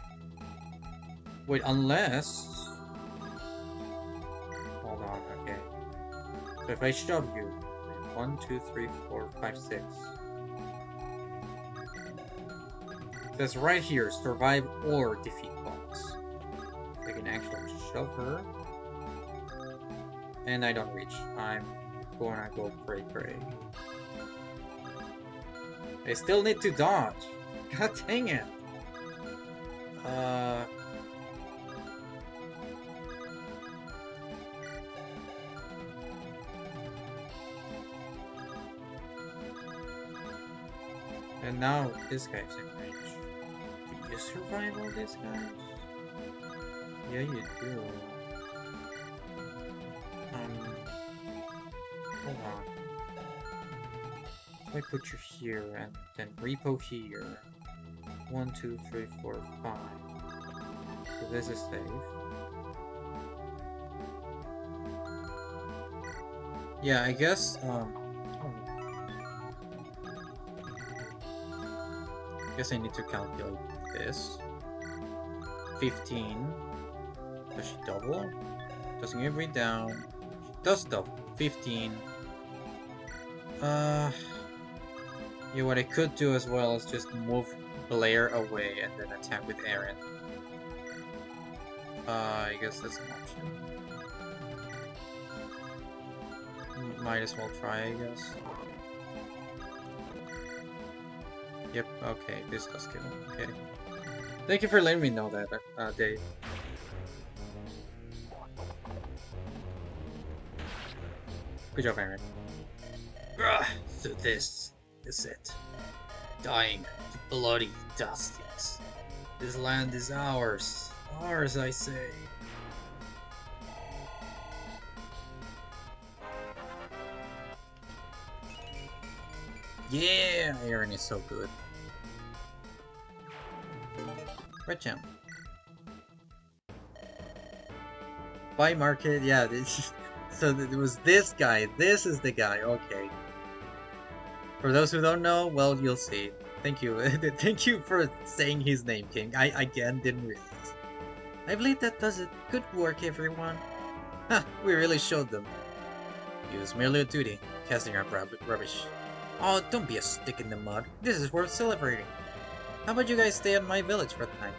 Wait, unless... Hold on, okay. So if I shove you... 1, 2, 3, 4, 5, 6. That's right here, survive or defeat boss. I can actually shove her. And I don't reach. I'm gonna go pray. I still need to dodge. God dang it. And now this guy's in range. Do you survive all these guys? Yeah, you do. Hold on. If I put you here and then repo here. 1, 2, 3, 4, 5. So this is safe. Yeah, I guess, I guess I need to calculate this. 15. Does she double? Doesn't give me down. She does double. 15. Yeah, what I could do as well is just move Blair away and then attack with Aaron. I guess that's an option. Might as well try, I guess. Yep, okay, this does kill. Okay. Thank you for letting me know that, Dave. Good job, Aaron. So this is it. Dying to bloody dusties. This land is ours. Ours, I say. Yeah, Aaron is so good. Red Gem. Buy market, yeah. So it was this guy. This is the guy. Okay. For those who don't know, well, you'll see. Thank you. Thank you for saying his name, King. I again didn't realize. I believe that does it. Good work, everyone. Ha! We really showed them. It was merely a duty, casting out rubbish. Oh, don't be a stick in the mud. This is worth celebrating. How about you guys stay at my village for the night?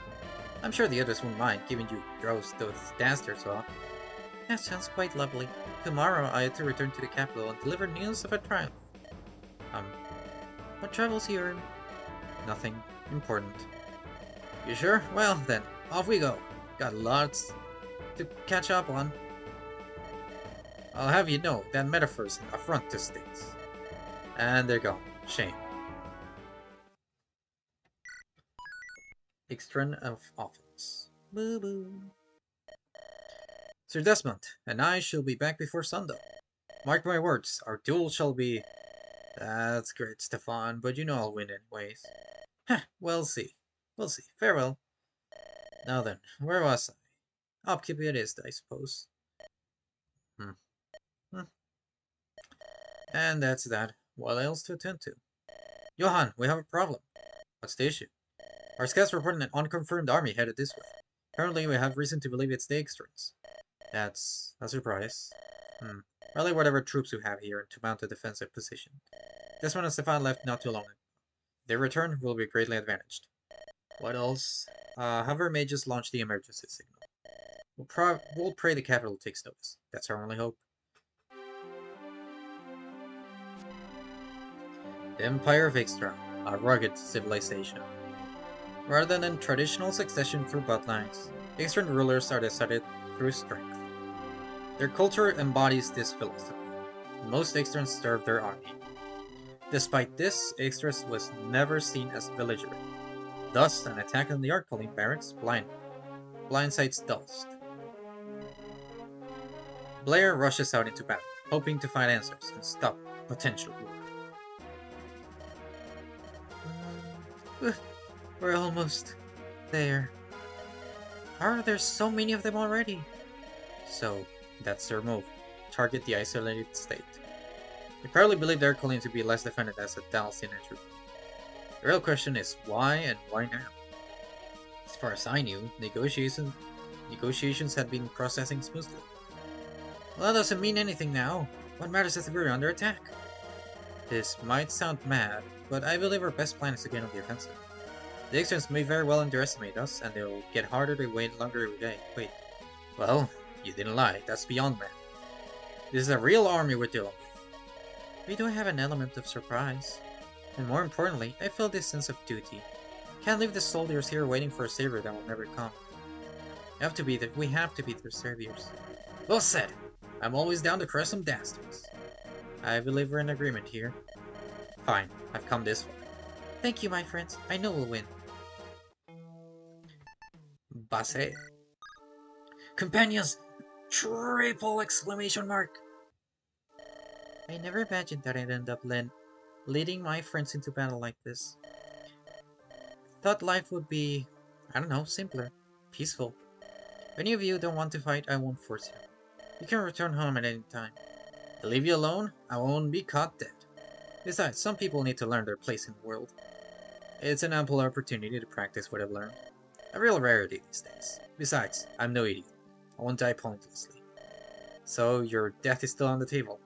I'm sure the others won't mind giving you those dastards off. That sounds quite lovely. Tomorrow I have to return to the capital and deliver news of a triumph. What travels here? Nothing important. You sure? Well then, off we go. Got lots to catch up on. I'll have you know that metaphor's an affront to states. And they're gone. Shame. Extern of offense. Boo boo. Sir Desmond and I shall be back before sundown. Mark my words, our duel shall be... That's great, Stefan, but you know I'll win anyways. Heh, we'll see. We'll see. Farewell. Now then, where was I? Upkeep it is, I suppose. And that's that. What else to attend to? Johan, we have a problem. What's the issue? Our scouts report an unconfirmed army headed this way. Apparently we have reason to believe it's the extrans. That's a surprise. Rally whatever troops you have here to mount a defensive position. Desmond and Stefan left not too long ago. If they return, we'll be greatly advantaged. What else? However, may just launch the emergency signal. We'll pray the capital takes notice. That's our only hope. The Empire of Ixtra, a rugged civilization. Rather than traditional succession through bloodlines, Ixtran rulers are decided through strength. Their culture embodies this philosophy. Most Ixtrans serve their army. Despite this, Ixtras was never seen as belligerent. Thus, an attack on the Arcane barracks blindsides Dust. Blair rushes out into battle, hoping to find answers and stop potential war. We're almost there. How are there so many of them already? So, that's their move. Target the isolated state. They probably believe their Arcane to be less defended as a Dalcian entry. The real question is why and why now? As far as I knew, negotiations had been processing smoothly. Well, that doesn't mean anything now. What matters is that we're under attack. This might sound mad, but I believe our best plan is to get on the offensive. The Ixtrans may very well underestimate us, and they'll get harder to wait longer every day. Wait. Well, you didn't lie. That's beyond man. This is a real army we're dealing with. We do have an element of surprise. And more importantly, I feel this sense of duty. Can't leave the soldiers here waiting for a savior that will never come. We have to be their saviors. Well said! I'm always down to crush some dastards. I believe we're in agreement here. Fine, I've come this far. Thank you, my friends. I know we'll win. Base. Companions! Triple exclamation mark! I never imagined that I'd end up leading my friends into battle like this. Thought life would be, I don't know, simpler, peaceful. If any of you don't want to fight, I won't force you. You can return home at any time. To leave you alone, I won't be caught dead. Besides, some people need to learn their place in the world. It's an ample opportunity to practice what I've learned. A real rarity these days. Besides, I'm no idiot. I won't die pointlessly. So your death is still on the table.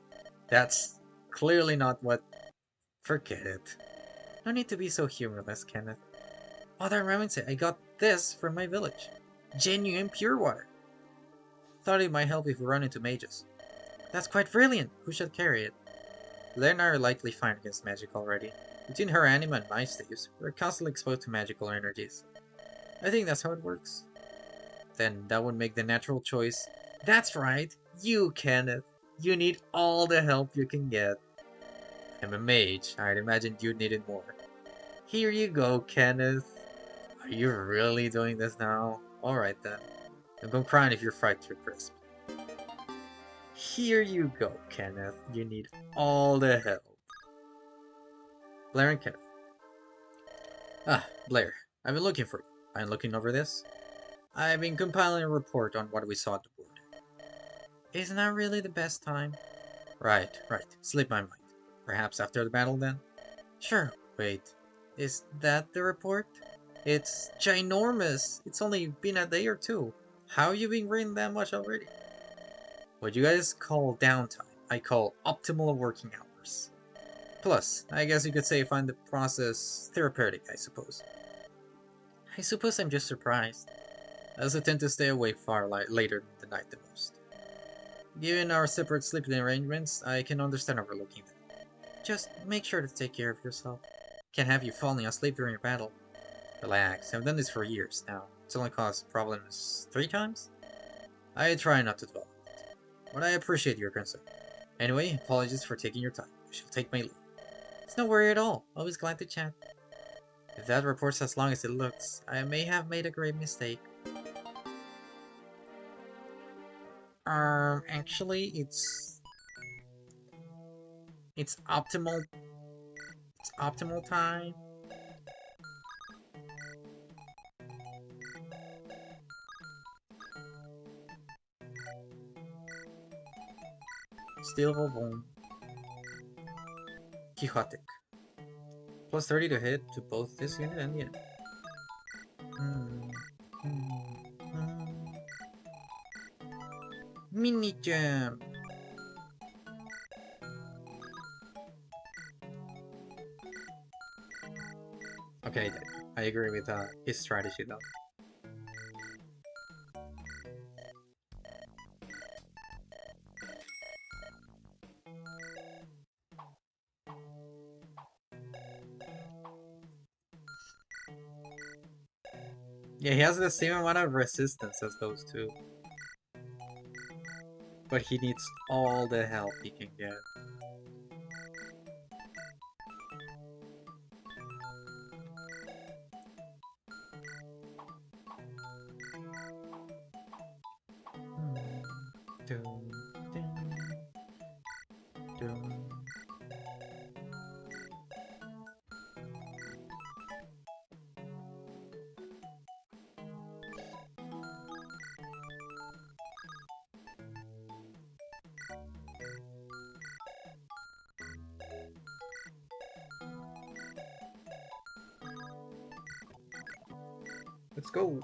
That's clearly not what... Forget it. No need to be so humorless, Kenneth. Oh, that reminds me, I got this from my village. Genuine pure water. Thought it might help if we run into mages. That's quite brilliant. Who should carry it? Lena are likely fine against magic already. Between her anima and my staves, we're constantly exposed to magical energies. I think that's how it works. Then that would make the natural choice. That's right, you, Kenneth. You need all the help you can get. I'm a mage. I'd imagined you'd need it more. Here you go, Kenneth. Are you really doing this now? Alright then. Don't go crying if you're fried to a crisp. Here you go, Kenneth. You need all the help. Blair and Kenneth. Ah, Blair. I've been looking for you. I'm looking over this. I've been compiling a report on what we saw at the board. Isn't that really the best time? Right. Slipped my mind. Perhaps after the battle then? Sure. Wait. Is that the report? It's ginormous. It's only been a day or two. How have you been reading that much already? What you guys call downtime, I call optimal working hours. Plus, I guess you could say I find the process therapeutic, I suppose. I suppose I'm just surprised, as I tend to stay awake far later in the night the most. Given our separate sleeping arrangements, I can understand overlooking them. Just make sure to take care of yourself. Can't have you falling asleep during your battle. Relax, I've done this for years now. It's only caused problems 3 times? I try not to dwell on it, but I appreciate your concern. Anyway, apologies for taking your time. I shall take my leave. It's no worry at all. Always glad to chat. If that report's as long as it looks, I may have made a grave mistake. Actually, it's optimal. It's optimal time. Steel Volvon. Quixotic. Plus 30 to hit to both this unit and the enemy. Mini jump. Okay, I agree with his strategy though. Yeah, he has the same amount of resistance as those two. But he needs all the help he can get. Dun, dun, dun. Let's go.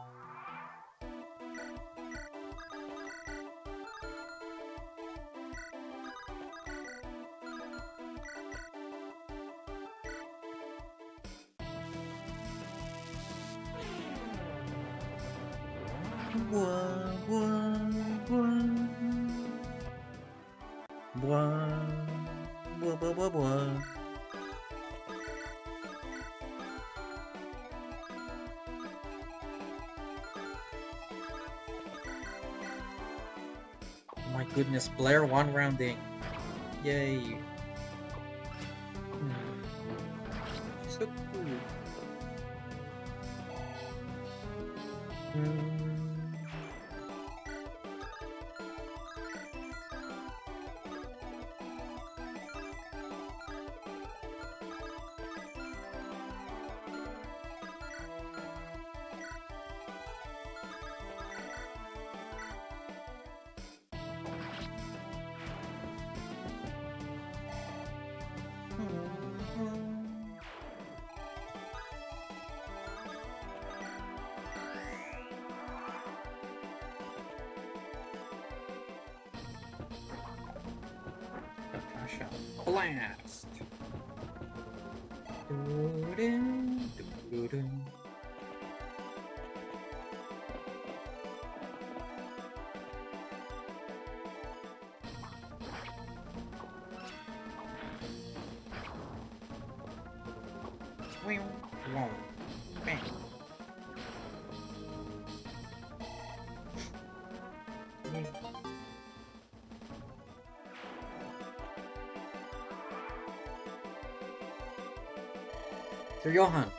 Oh my goodness, Blair one rounding. Yay. She's so cool. Blast! Bang. Sir Johan,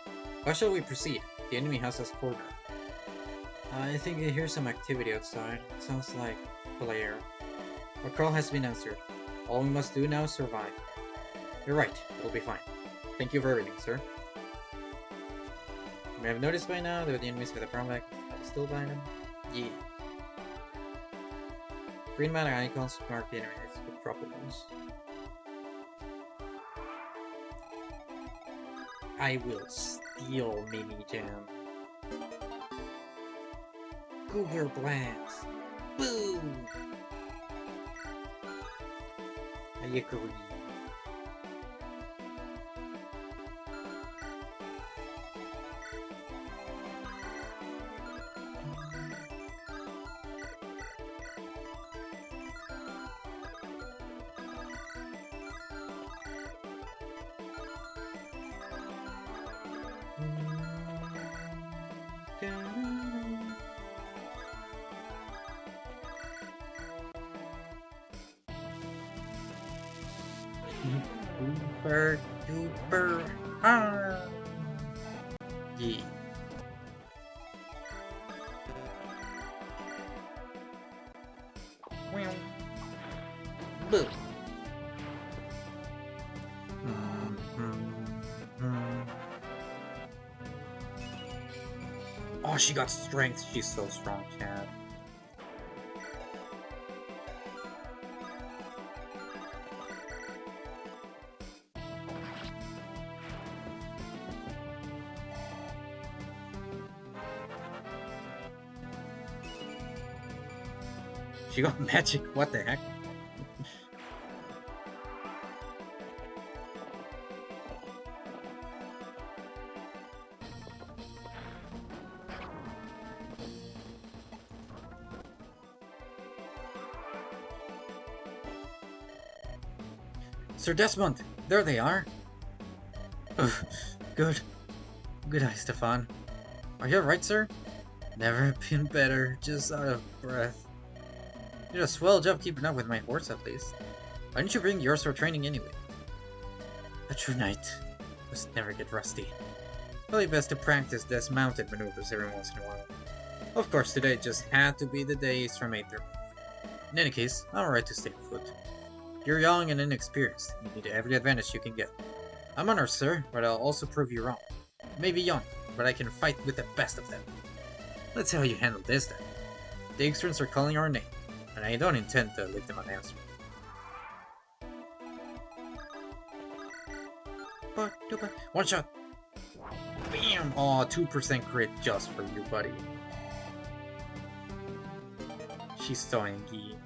how shall we proceed? The enemy has us cornered. I think I hear some activity outside. It sounds like Blair. Our call has been answered. All we must do now is survive. You're right, it'll be fine. Thank you for everything, sir. You may have noticed by now that the enemies have the Promback still behind them. Yeah. Green matter icons mark the enemies with proper ones. I will steal Mini Jam. Cougar Blast. Boom! I agree. Super duper hard. Yeah. Boom. Oh, she got strength. She's so strong, Chad. She got magic. What the heck? Sir Desmond, there they are. Ugh, good. Good eye, Stefan. Are you alright, sir? Never been better, just out of breath. You did a swell job keeping up with my horse at least. Why didn't you bring yours for training anyway? A true knight must never get rusty. Probably best to practice dismounted maneuvers every once in a while. Of course, today just had to be the days from 8 through. In any case, I'm alright to stay afoot. You're young and inexperienced. You need every advantage you can get. I'm honored, sir, but I'll also prove you wrong. I may be young, but I can fight with the best of them. Let's see how you handle this then. The Ixtrans are calling our name, and I don't intend to leave them unanswered. One shot! Bam! Aw, 2% crit just for you, buddy. She's so angry.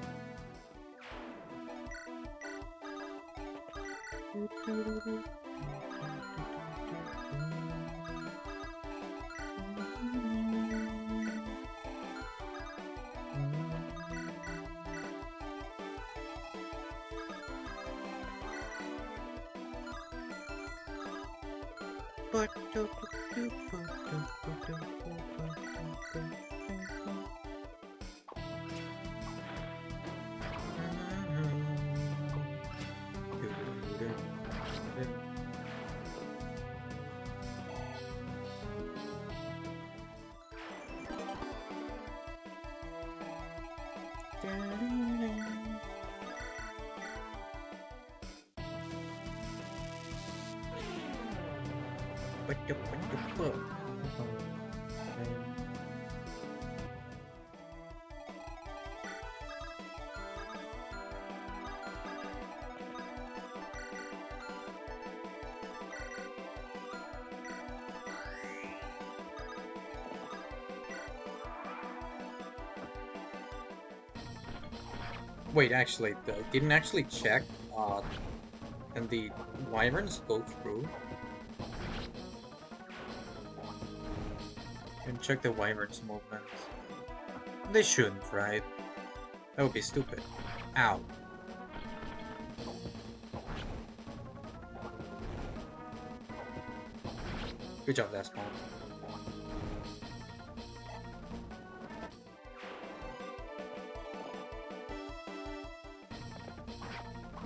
Wait, actually, I didn't actually check, can the wyverns go through? And check the wyverns' movement. They shouldn't, right? That would be stupid. Ow. Good job, Desmond.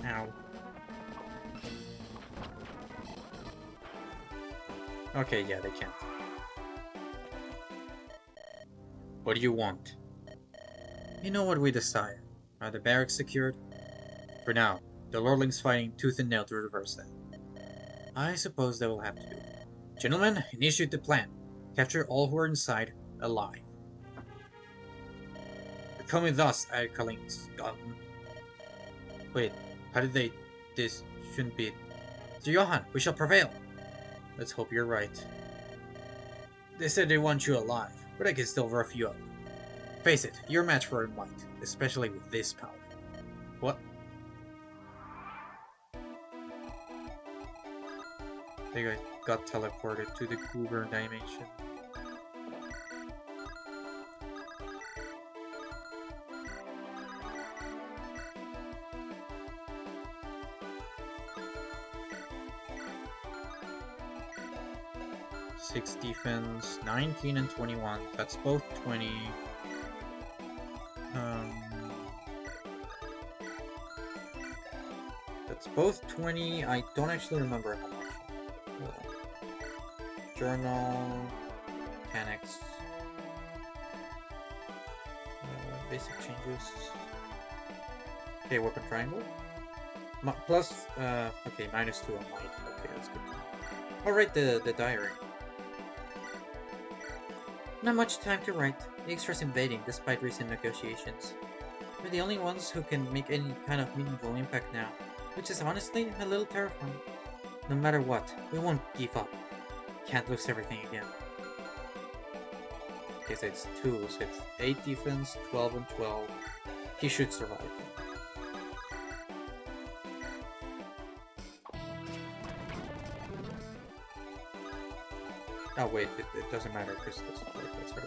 Ow. Okay, yeah, they can't. What do you want? You know what we desire. Are the barracks secured? For now, the lordling's fighting tooth and nail to reverse that. I suppose that will have to do. Gentlemen, initiate the plan. Capture all who are inside, alive. Come with us, added Colleen's. Wait, how did they... This shouldn't be... Sir Johann, we shall prevail! Let's hope you're right. They said they want you alive, but I can still rough you up. Face it, you're a match for our might, especially with this power. What? They got teleported to the Cougar dimension. Six defense, 19 and 21. That's both 20. That's both 20. I don't actually remember how much. Journal, mechanics, basic changes. Okay, weapon triangle. Plus, okay, -2 on might. Okay, that's good. I'll write the diary. Not much time to write. The Extra's invading, despite recent negotiations. We're the only ones who can make any kind of meaningful impact now, which is honestly a little terrifying. No matter what, we won't give up. Can't lose everything again. Okay, so it's 2, so it's 8 defense, 12 and 12. He should survive. Oh wait, it doesn't matter because that's her advantage.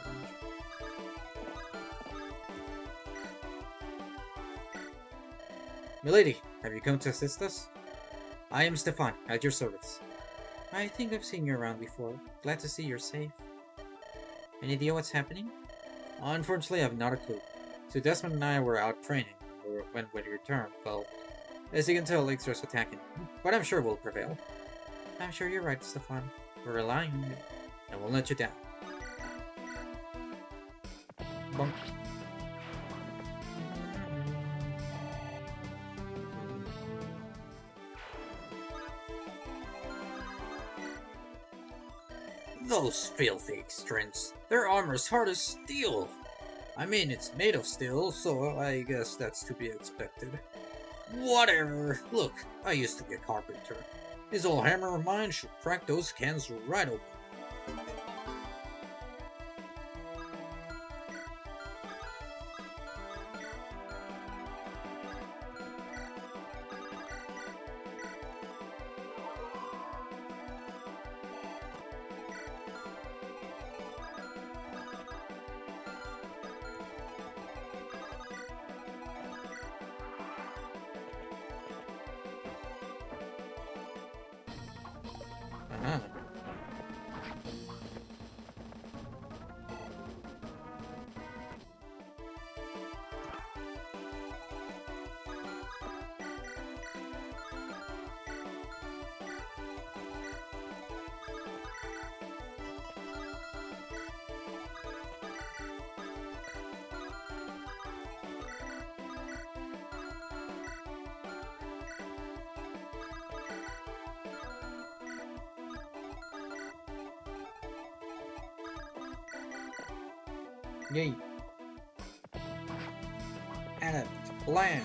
Milady, have you come to assist us? I am Stefan, at your service. I think I've seen you around before. Glad to see you're safe. Any idea what's happening? Unfortunately, I have not a clue. So Desmond and I were out training when we returned. Well, as you can tell, Elixir's attacking, but I'm sure we'll prevail. I'm sure you're right, Stefan. We're relying on you. I won't let you down. Bonk. Those filthy extrants. Their armor's hard as steel. I mean, it's made of steel, so I guess that's to be expected. Whatever. Look, I used to be a carpenter. This old hammer of mine should crack those cans right open. Uh-huh. Yay. Adept. Blanche.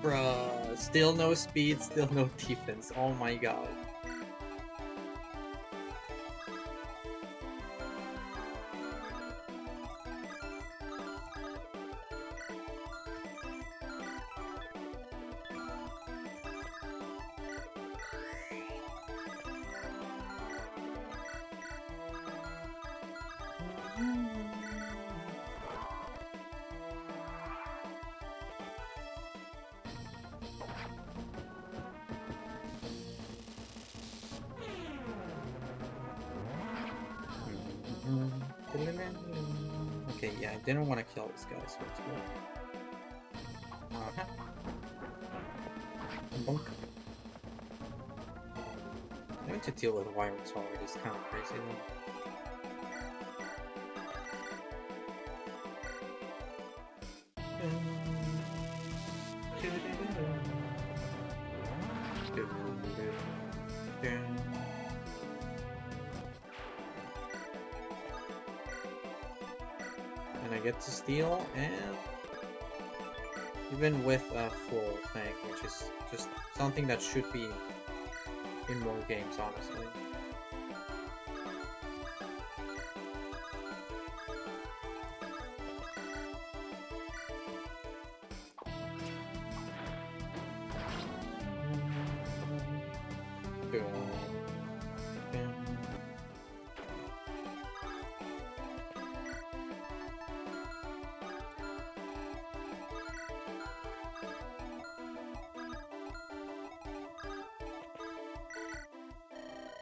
Bruh, still no speed, still no defense. Oh my god. Okay, yeah, I didn't want to kill this guy, so let's go. Uh-huh. Bonk. Having to deal with wireless already is kind of crazy though. And I get to steal, and even with a full thing, which is just something that should be in more games, honestly.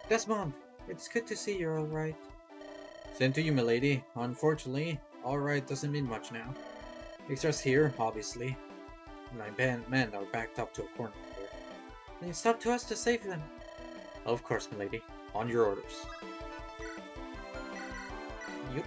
Desmond, it's good to see you're alright. Same to you, milady. Unfortunately, alright doesn't mean much now. Extra's here, obviously. My men are backed up to a corner here. Then it's up to us to save them. Of course, milady. On your orders. Yup.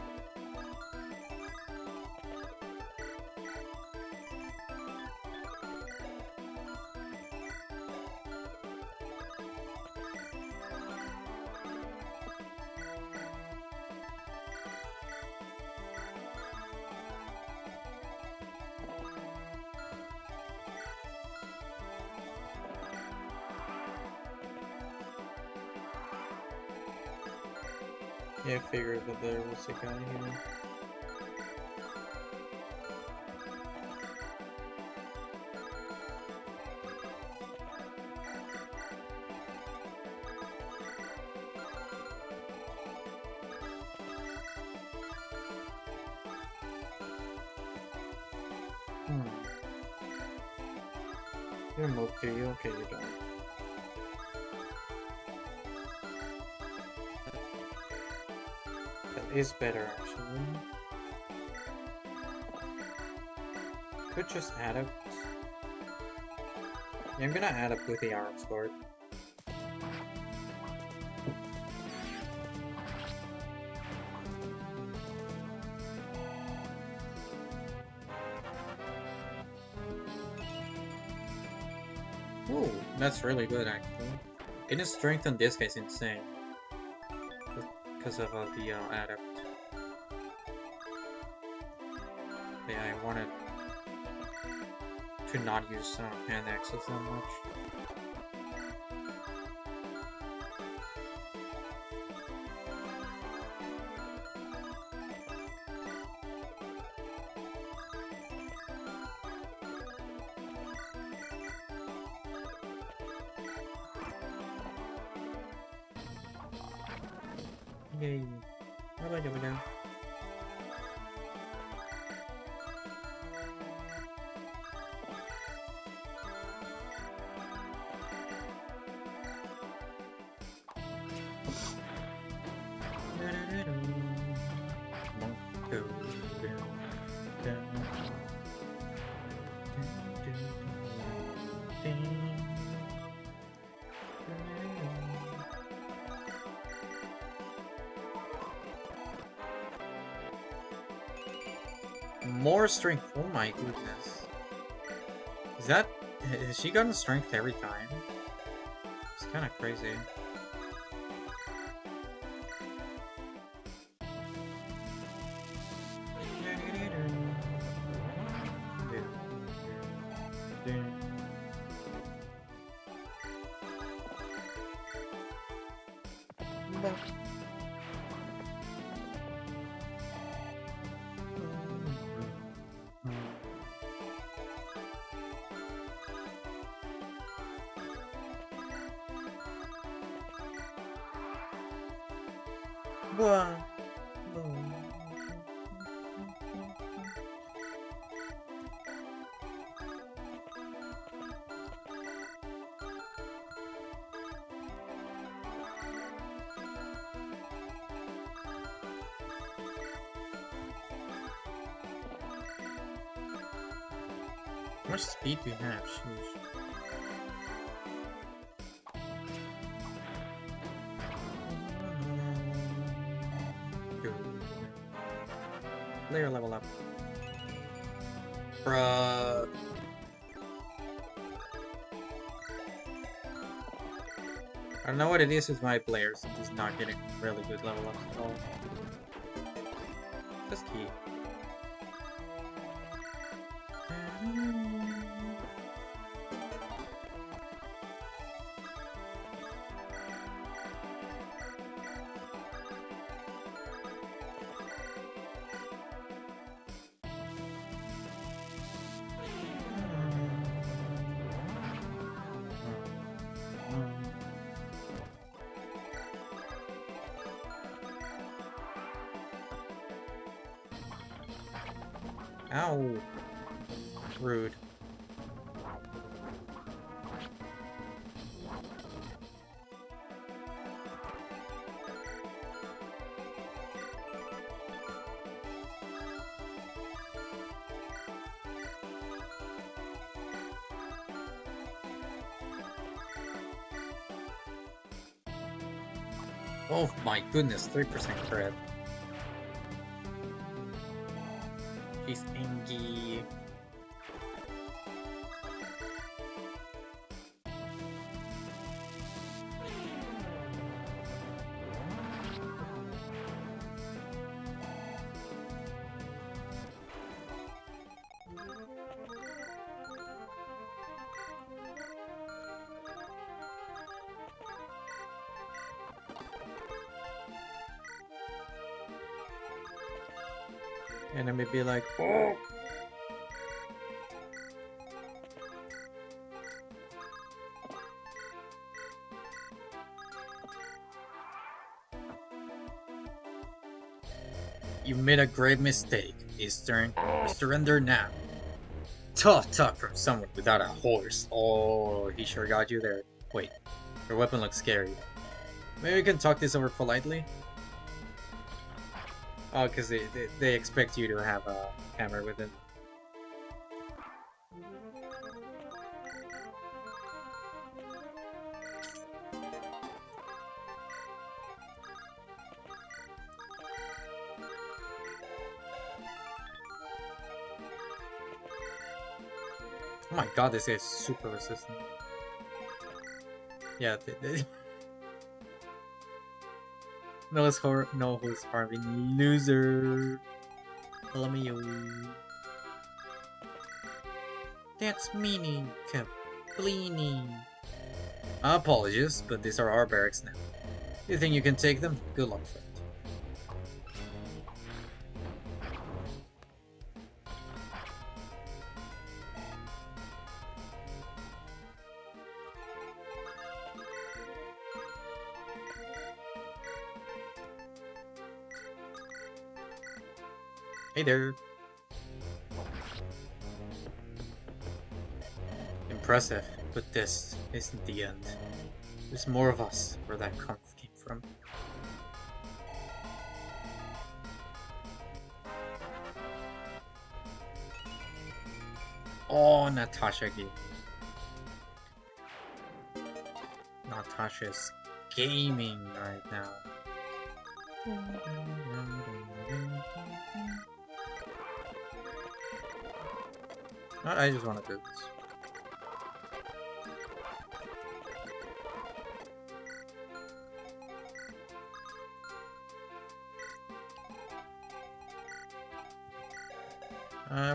Yeah, I figured that there was a guy here. You move, do you? Okay, you don't. That is better, actually. Could just add up. Yeah, I'm gonna add up with the arm sword. Ooh, that's really good, actually. Getting strength on this guy's insane. Because of the adept. Yeah, I wanted to not use hand axes that much. Yay. How about you now? More strength. Oh my goodness. Is she gotten strength every time? It's kind of crazy. What? How much speed do you have? Sheesh. Player level up. Bruh. I don't know what it is with my players. I'm just not getting really good level ups at all. Just key. Ow. Rude. Oh my goodness, 3% crit. She's angry. And then maybe like, oh! You made a grave mistake, Eastern. Surrender now. Tough talk from someone without a horse. Oh, he sure got you there. Wait, your weapon looks scary. Maybe we can talk this over politely? Oh, because they expect you to have a hammer with it. Oh my god, this is super resistant. Yeah, no, who's harming loser. LMAO. That's meaning, Kaplini. Apologies, but these are our barracks now. You think you can take them? Good luck, friend. Hey there. Impressive, but this isn't the end. There's more of us where that comfort came from. Oh, Natasha gave. Natasha's gaming right now. I just want to do this.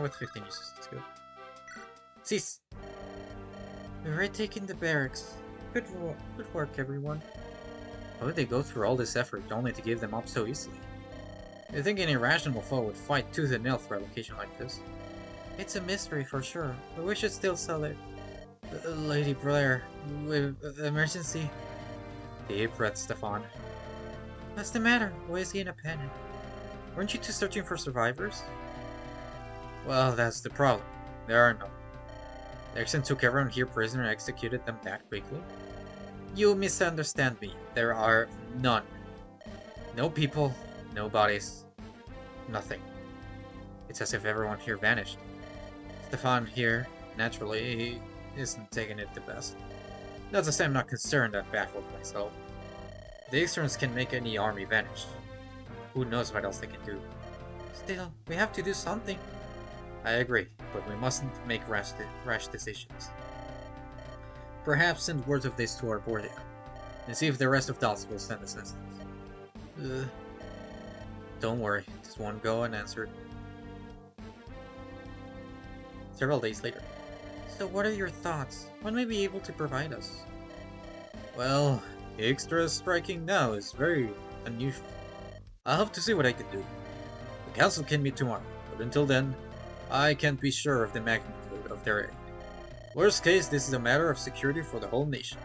With 15 uses, that's good. Cease! We've already taken the barracks. Good work, everyone. Why would they go through all this effort only to give them up so easily? You think any rational foe would fight tooth and nail for a location like this? It's a mystery for sure, but we should still sell it. Lady Blair, with emergency. Deep breath, Stefan. What's the matter? Why is he in a panic? Weren't you two searching for survivors? Well, that's the problem. There are none. Erickson took everyone here prisoner and executed them that quickly. You misunderstand me. There are none. No people, no bodies, nothing. It's as if everyone here vanished. Stefan here, naturally, isn't taking it the best. Not to say I'm not concerned and baffled myself. The externs can make any army vanish. Who knows what else they can do. Still, we have to do something. I agree, but we mustn't make rash decisions. Perhaps send word of this to our board and see if the rest of Dallas will send assistance. Don't worry, just one go and answer. Several days later. So what are your thoughts? What may be able to provide us? Well, extra striking now is very unusual. I'll have to see what I can do. The council can meet tomorrow, but until then, I can't be sure of the magnitude of their aid. Worst case, this is a matter of security for the whole nation.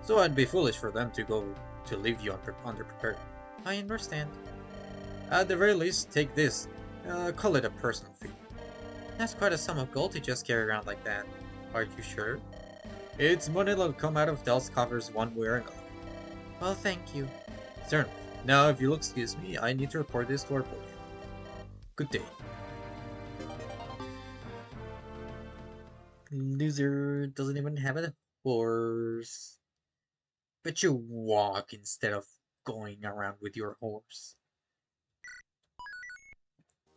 So I'd be foolish for them to leave you underprepared. I understand. At the very least, take this. Call it a personal fee. That's quite a sum of gold to just carry around like that. Are you sure? It's money that'll come out of Del's coffers one way or another. Well, thank you. Certainly. Now, if you'll excuse me, I need to report this to our board. Good day. Loser doesn't even have a horse. But you walk instead of going around with your horse.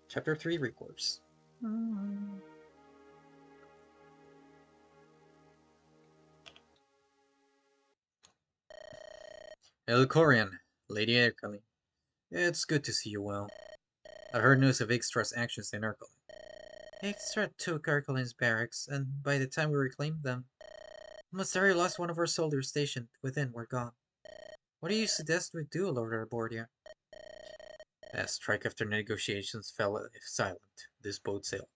Chapter 3 Recourse. Elcorian, Lady Erkali. It's good to see you well. I've heard news of Ixtra's actions in Erkali. Ixtra took Erkalin's barracks, and by the time we reclaimed them, Masari lost one of our soldiers stationed within were gone. What do you suggest we do, Lord Arbordia? As strike after negotiations fell silent, this boat sailed.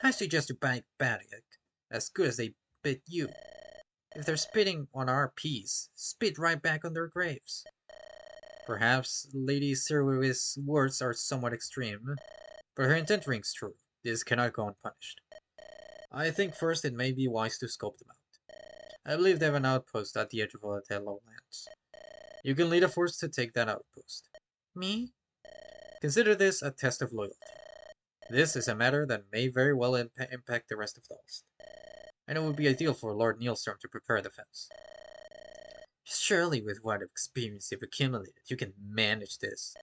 I suggest you bite Badik, as good as they bit you. If they're spitting on our peace, spit right back on their graves. Perhaps Lady Sirwi's words are somewhat extreme, but her intent rings true. This cannot go unpunished. I think first it may be wise to scope them out. I believe they have an outpost at the edge of the lowlands. You can lead a force to take that outpost. Me? Consider this a test of loyalty. This is a matter that may very well impact the rest of the West, and it would be ideal for Lord Neilstorm to prepare a defense. Surely with what experience you've accumulated, you can manage this.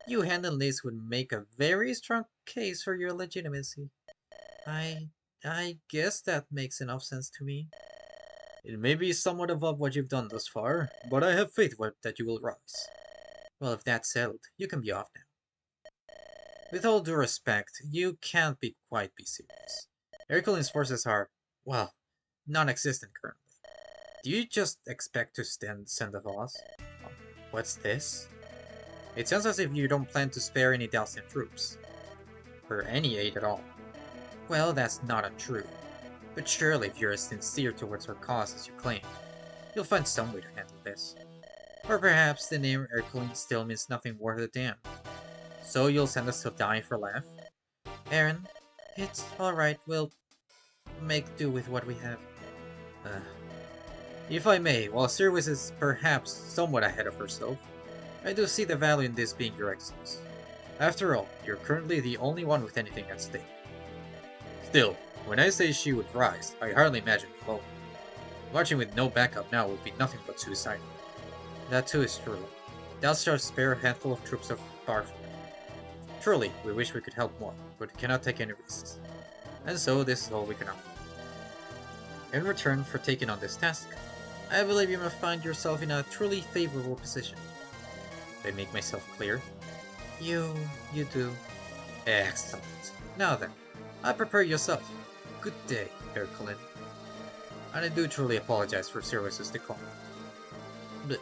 You handling this would make a very strong case for your legitimacy. I... I guess that makes enough sense to me. It may be somewhat above what you've done thus far, but I have faith that you will rise. Well, if that's settled, you can be off now. With all due respect, you can't quite be serious. Herculean's forces are, well, non-existent currently. Do you just expect to send a loss? What's this? It sounds as if you don't plan to spare any Dalsian troops. Or any aid at all. Well, that's not untrue. But surely if you're as sincere towards our cause as you claim, you'll find some way to handle this. Or perhaps the name Herculean still means nothing worth a damn. So you'll send us to die for laugh? Aaron, it's alright, we'll make do with what we have. If I may, while Sirwis is perhaps somewhat ahead of herself, I do see the value in this being your excellence. After all, you're currently the only one with anything at stake. Still, when I say she would rise, I hardly imagine it alone. Marching with no backup now would be nothing but suicidal. That too is true. Thou shalt spare a handful of troops of powerful. Truly, we wish we could help more, but we cannot take any risks. And so this is all we can offer. In return for taking on this task, I believe you must find yourself in a truly favorable position. Did I make myself clear? You do. Excellent. Now then, I prepare yourself. Good day, Herculean. And I do truly apologize for Sirwis's decorum. Bleh.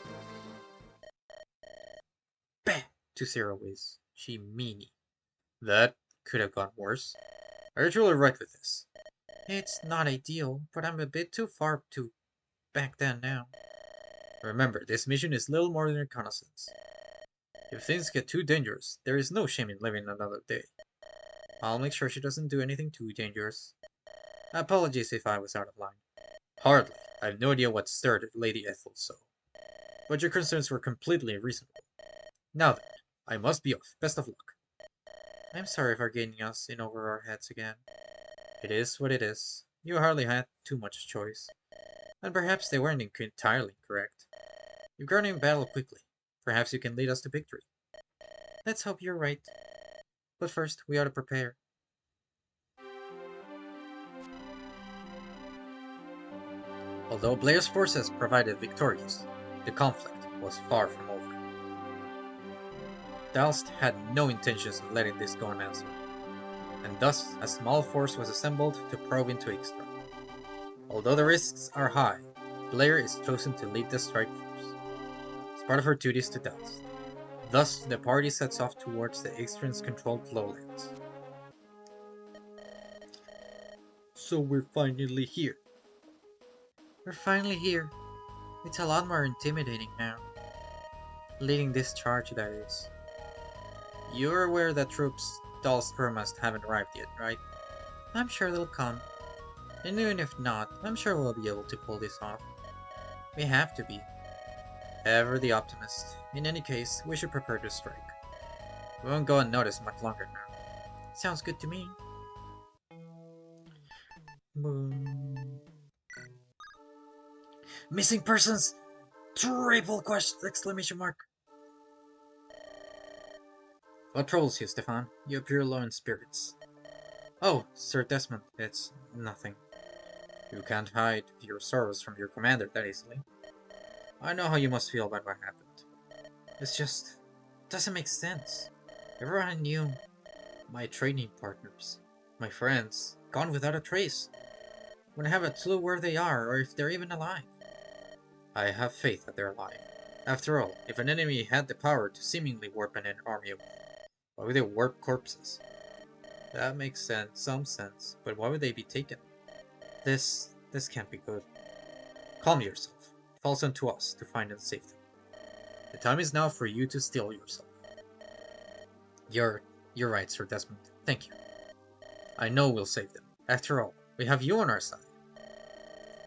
Bah! To Sirwis. She meanie. That could have gone worse. Are you truly right with this? It's not ideal, but I'm a bit too far to back down now. Remember, this mission is little more than reconnaissance. If things get too dangerous, there is no shame in living another day. I'll make sure she doesn't do anything too dangerous. Apologies if I was out of line. Hardly. I have no idea what stirred Lady Ethel so. But your concerns were completely reasonable. Now then, I must be off. Best of luck. I'm sorry for getting us in over our heads again. It is what it is. You hardly had too much choice. And perhaps they weren't entirely correct. You've grown in battle quickly. Perhaps you can lead us to victory. Let's hope you're right. But first, we ought to prepare. Although Blair's forces provided victorious, the conflict was far from over. Dalst had no intentions of letting this go unanswered, and thus a small force was assembled to probe into Ixtra. Although the risks are high, Blair is chosen to lead the strike force. It's part of her duties to Dalst. Thus, the party sets off towards the Ixtrans-controlled lowlands. So we're finally here. We're finally here. It's a lot more intimidating now. Leading this charge, that is. You're aware that troops Dal's Permast haven't arrived yet, right? I'm sure they'll come. And even if not, I'm sure we'll be able to pull this off. We have to be. Ever the optimist. In any case, we should prepare to strike. We won't go unnoticed much longer now. Sounds good to me. Boom. Missing persons! Triple question! Exclamation mark! What troubles you, Stefan? You appear low in spirits. Oh, Sir Desmond, it's nothing. You can't hide your sorrows from your commander that easily. I know how you must feel about what happened. It's just... doesn't make sense. Everyone I knew, my training partners, my friends, gone without a trace. When I have a clue where they are, or if they're even alive. I have faith that they're alive. After all, if an enemy had the power to seemingly warp an army, why would they warp corpses? That makes some sense, but why would they be taken? This can't be good. Calm yourself. It falls unto us to find and save them. The time is now for you to steel yourself. You're right, Sir Desmond. Thank you. I know we'll save them. After all, We have you on our side.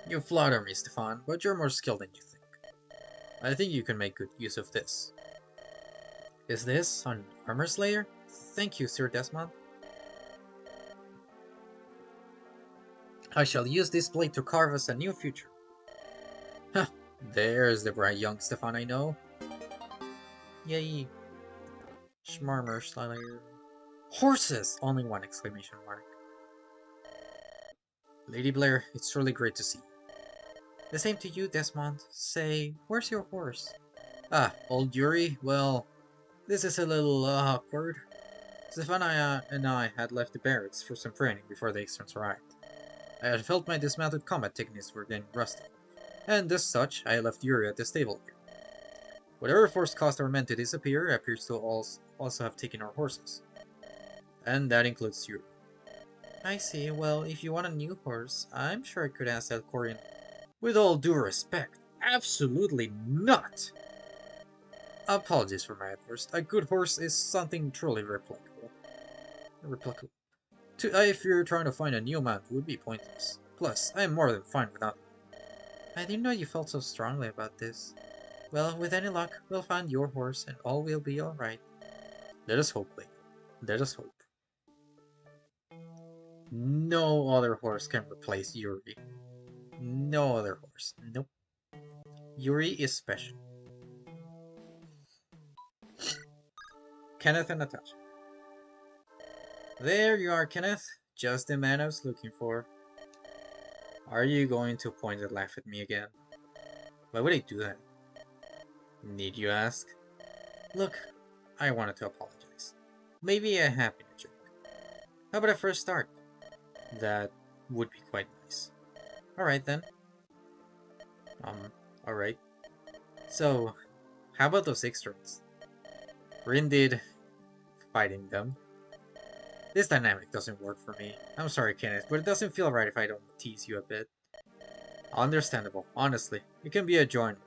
You flatter me, Stefan, but you're more skilled than you think. I think you can make good use of this. Is this an armor slayer? Thank you, Sir Desmond. I shall use this blade to carve us a new future. Huh, there's the bright young Stefan I know. Yay. Schmarmer slayer. Horses! Only one exclamation mark. Lady Blair, it's truly great to see you. The same to you, Desmond. Say, where's your horse? Ah, old Yuri? Well, this is a little awkward. Stefania and I had left the barracks for some training before the externs arrived. I had felt my dismounted combat techniques were getting rusty, and as such, I left Yuri at the stable here. Whatever force caused our men to disappear appears to also have taken our horses. And that includes Yuri. I see. Well, if you want a new horse, I'm sure I could ask that Corian. With all due respect, absolutely not! Apologies for my outburst. A good horse is something truly replicable. If you're trying to find a new man, it would be pointless. Plus, I am more than fine without him. I didn't know you felt so strongly about this. Well, with any luck, we'll find your horse and all will be alright. Let us hope, lady. Let us hope. No other horse can replace Yuri. No other horse. Nope. Yuri is special. Kenneth and Natasha. There you are, Kenneth. Just the man I was looking for. Are you going to point and laugh at me again? Why would I do that? Need you ask? Look, I wanted to apologize. Maybe a happy joke. How about a first start? That would be quite nice. Alright then. Alright. So, how about those extras? We're indeed fighting them. This dynamic doesn't work for me. I'm sorry, Kenneth, but it doesn't feel right if I don't tease you a bit. Understandable, honestly. It can be enjoyable,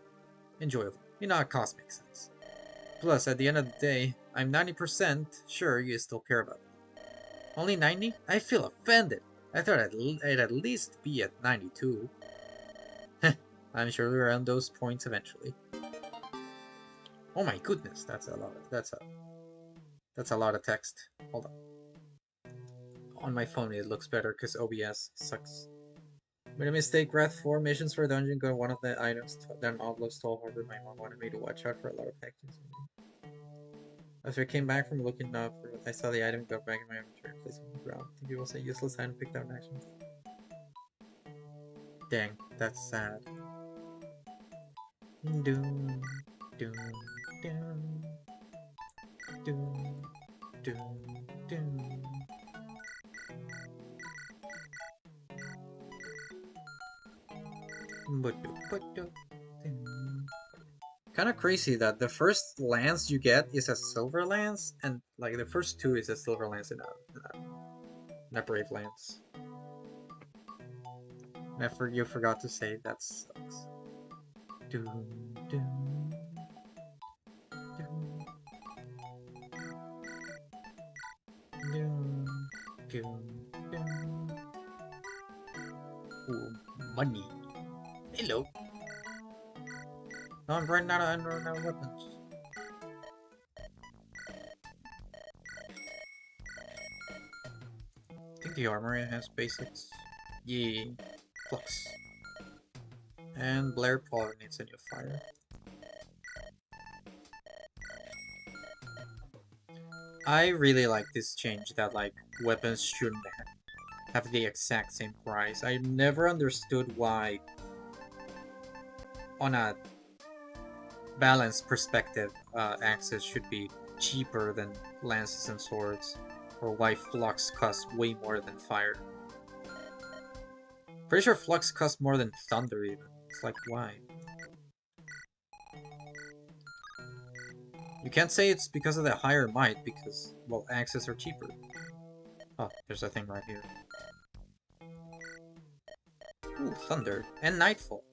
in a cosmic sense. Plus, at the end of the day, I'm 90% sure you still care about me. Only 90? I feel offended. I thought I'd at least be at 92. I'm sure we're on those points eventually. Oh my goodness, that's a lot of text. Hold on. On my phone it looks better because OBS sucks. Made a mistake, Wrath 4 missions for a dungeon got one of the items then Oblos told Harvard my mom wanted me to watch out for a lot of packages. After I came back from looking up, I saw the item go back in my inventory and placed it on the ground. I think it was a useless item picked out in action. Dang, that's sad. Doom, doom, doom, doom, doom, doom. Kind of crazy that the first lance you get is a silver lance, and like the first two is a silver lance and a brave lance. You forgot to say that sucks. Doom, doom, doom, doom, doom, doom. Ooh, money. Hello. No, I'm running out of weapons. I think the armory has basics. Yeah. Flux. And Blair probably needs a new fire. I really like this change that like weapons shouldn't have the exact same price. I never understood why on a balanced perspective axes should be cheaper than lances and swords, or why flux costs way more than fire. Pretty sure flux costs more than thunder even. It's like, why? You can't say it's because of the higher might, because, well, axes are cheaper. Oh, there's a thing right here. Ooh, thunder. And nightfall.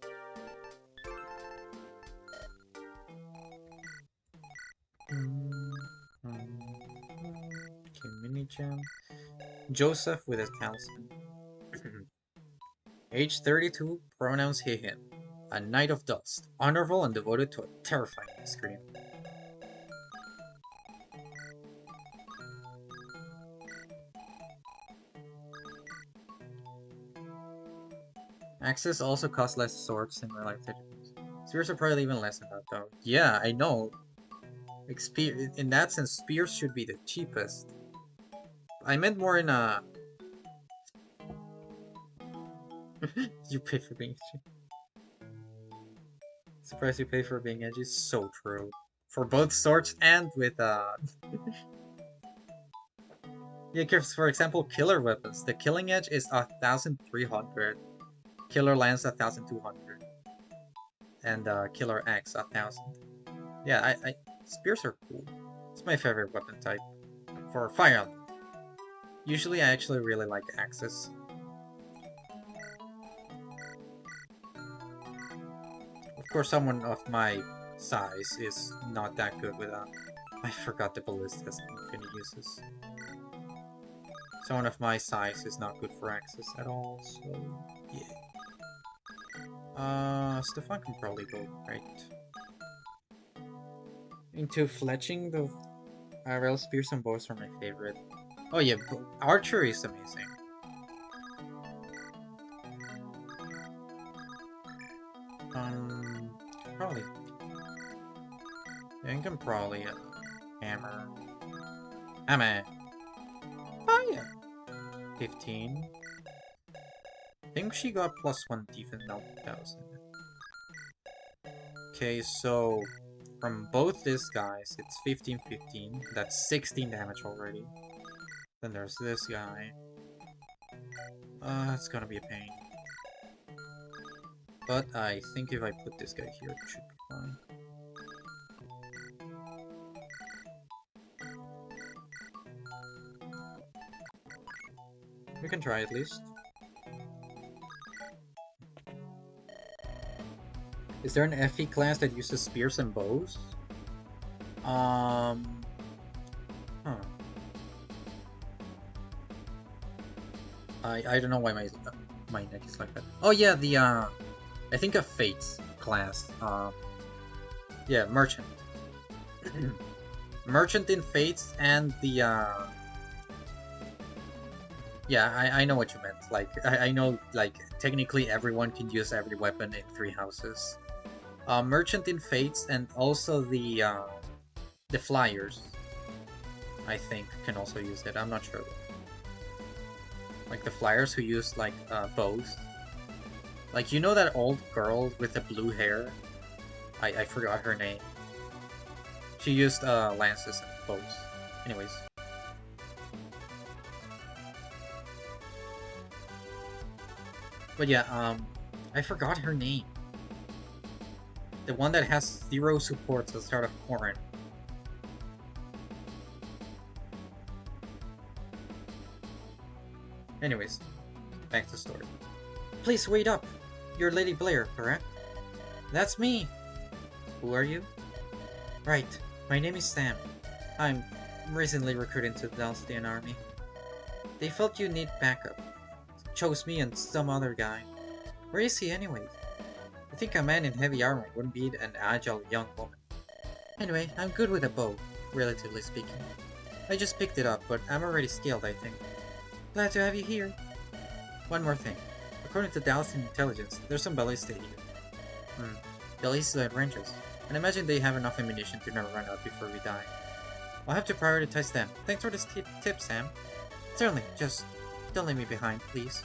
Okay, mini gem. Joseph with his talisman. Age 32, pronouns he him. A knight of dust, honorable and devoted to a terrifying scream. Axes also cost less swords in real life. Spears are probably even less than that though. Yeah, I know. In that sense, spears should be the cheapest. I meant more in a... You pay for being edgy. Surprised you pay for being edgy. So true. For both swords and with yeah, for example, killer weapons. The killing edge is 1,300. Killer lance 1,200. And killer axe 1,000. Yeah, spears are cool. It's my favorite weapon type. For Fire Emblem. Usually I actually really like axes. Of course, someone of my size is not that good with that. I forgot the ballista has infinite uses. Someone of my size is not good for axes at all, so yeah. Stefan can probably go right into fletching. The IRL spears and bows are my favorite. Oh yeah, archery is amazing. Probably. I can probably hammer. Hammer. Fire. 15. I think she got +1 defense now 1,000. Okay, so from both these guys, it's 15-15. That's 16 damage already. Then there's this guy. It's gonna be a pain. But I think if I put this guy here, it should be fine. We can try at least. Is there an FE class that uses spears and bows? Huh. I don't know why my neck is like that. Oh yeah, the I think a Fates class. Yeah, Merchant. Merchant in Fates and the yeah, I know what you meant. Like I know like technically everyone can use every weapon in 3 houses. Merchant in Fates and also the Flyers, I think, can also use it. I'm not sure. Like the Flyers who use like bows. Like you know that old girl with the blue hair? I forgot her name. She used lances and bows. Anyways. But yeah, I forgot her name. The one that has 0 supports at the start of Corrin. Anyways, back to the story. Please wait up! You're Lady Blair, correct? That's me! Who are you? Right, my name is Sam. I'm recently recruited into the Dalstian army. They felt you need backup. Chose me and some other guy. Where is he anyways? I think a man in heavy armor wouldn't beat an agile young woman. Anyway, I'm good with a bow, relatively speaking. I just picked it up, but I'm already skilled, I think. Glad to have you here. One more thing. According to Dallas intelligence, there's some ballista here. Ballista ranges. And imagine they have enough ammunition to never run out before we die. I'll have to prioritize them. Thanks for this tip, Sam. Certainly, just don't leave me behind, please.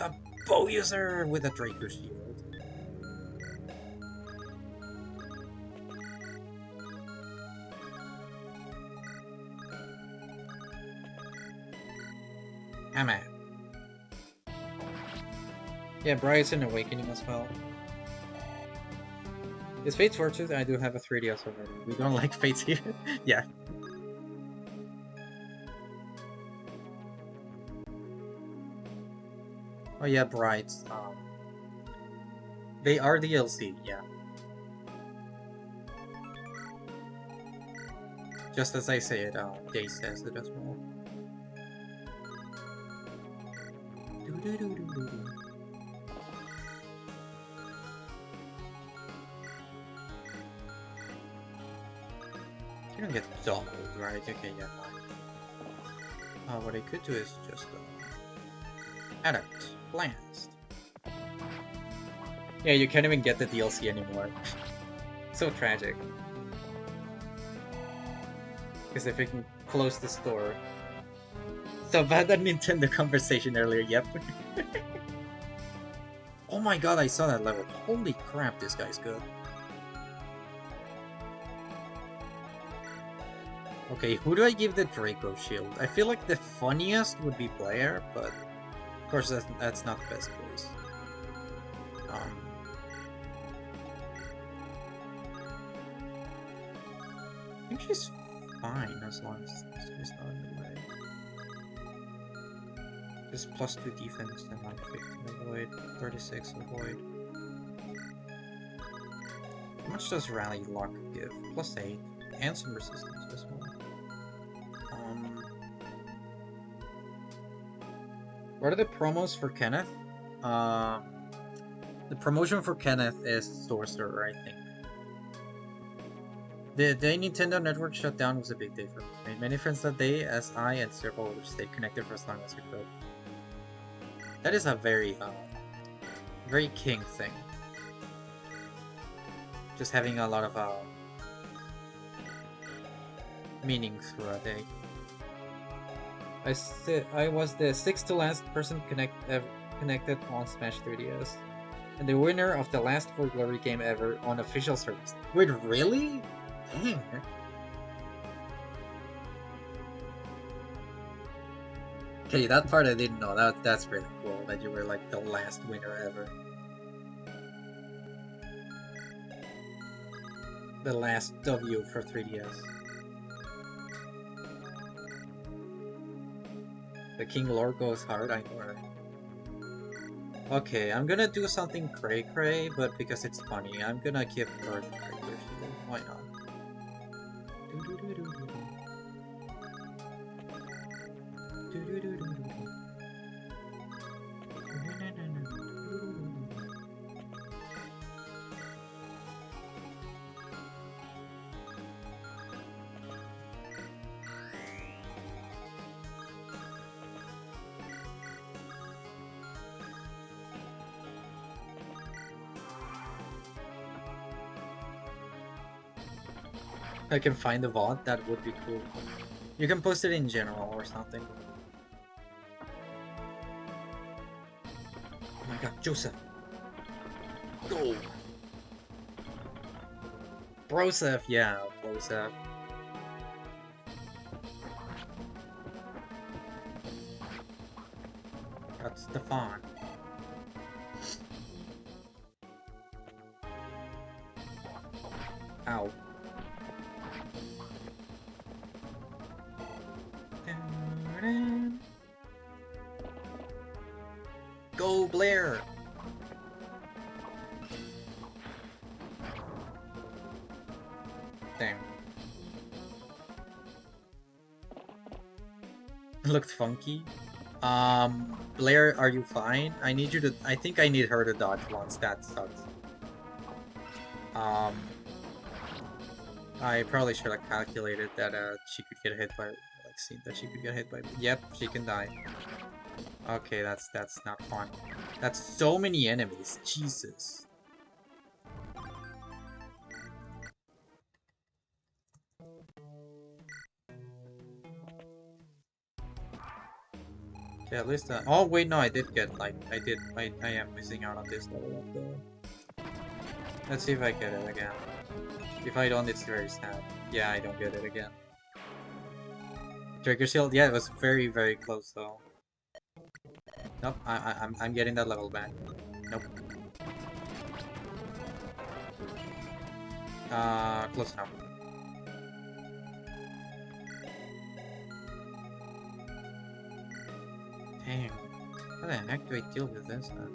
A bow user with a Draco shield. Hammer. Yeah, Bryson Awakening as well. Is Fates Fortune? I do have a 3DS already. We don't like Fates here. Yeah. Oh yeah, Brides. They are DLC, yeah. Just as I say it, Day says it as well. You don't get doubled, right? Okay, yeah, fine. What I could do is just Addict Blast. Yeah, you can't even get the DLC anymore. So tragic. Because if we can close the store. So bad that Nintendo conversation earlier, yep. Oh my god, I saw that level. Holy crap, this guy's good. Okay, who do I give the Draco shield? I feel like the funniest would be Blair, but of course that's not the best choice. I think she's fine as long as she's not in the way. Just +2 defense and like 15 avoid, 36 avoid. How much does Rally Lock give? +8 and some resistance as well. What are the promos for Kenneth? The promotion for Kenneth is Sorcerer, I think. The day Nintendo Network shut down was a big day for me. I made many friends that day, as I and several others stayed connected for as long as we could. That is a very, very king thing. Just having a lot of, meaning through a day. I was the 6th to last person connected on Smash 3DS. And the winner of the last For Glory game ever on official service. Wait, really? Dang. Okay, that part I didn't know. That's really cool that you were like the last winner ever. The last W for 3DS. The King Lord goes hard, I know. Okay, I'm gonna do something cray-cray, but because it's funny, I'm gonna give her the regular shield. Why not? I can find the vault, that would be cool. You can post it in general or something. Oh my god, Joseph! Go! Broseph, yeah, Broseph. That's Stefan. Ow. Go, Blair! Damn. Looked funky. Blair, are you fine? I need you to... I think I need her to dodge once. That sucks. I probably should have calculated that, she could get hit by... Like, seen that she could get hit by... Yep, she can die. Okay, that's not fun. That's so many enemies. Jesus. Okay, at least oh wait, no, I did get like I am missing out on this level up there. Let's see if I get it again. If I don't, it's very sad. Yeah, I don't get it again. Trigger shield, yeah, it was very, very close though. Nope, I'm getting that level back. Nope. Close enough. Dang. How the heck do I deal with this then?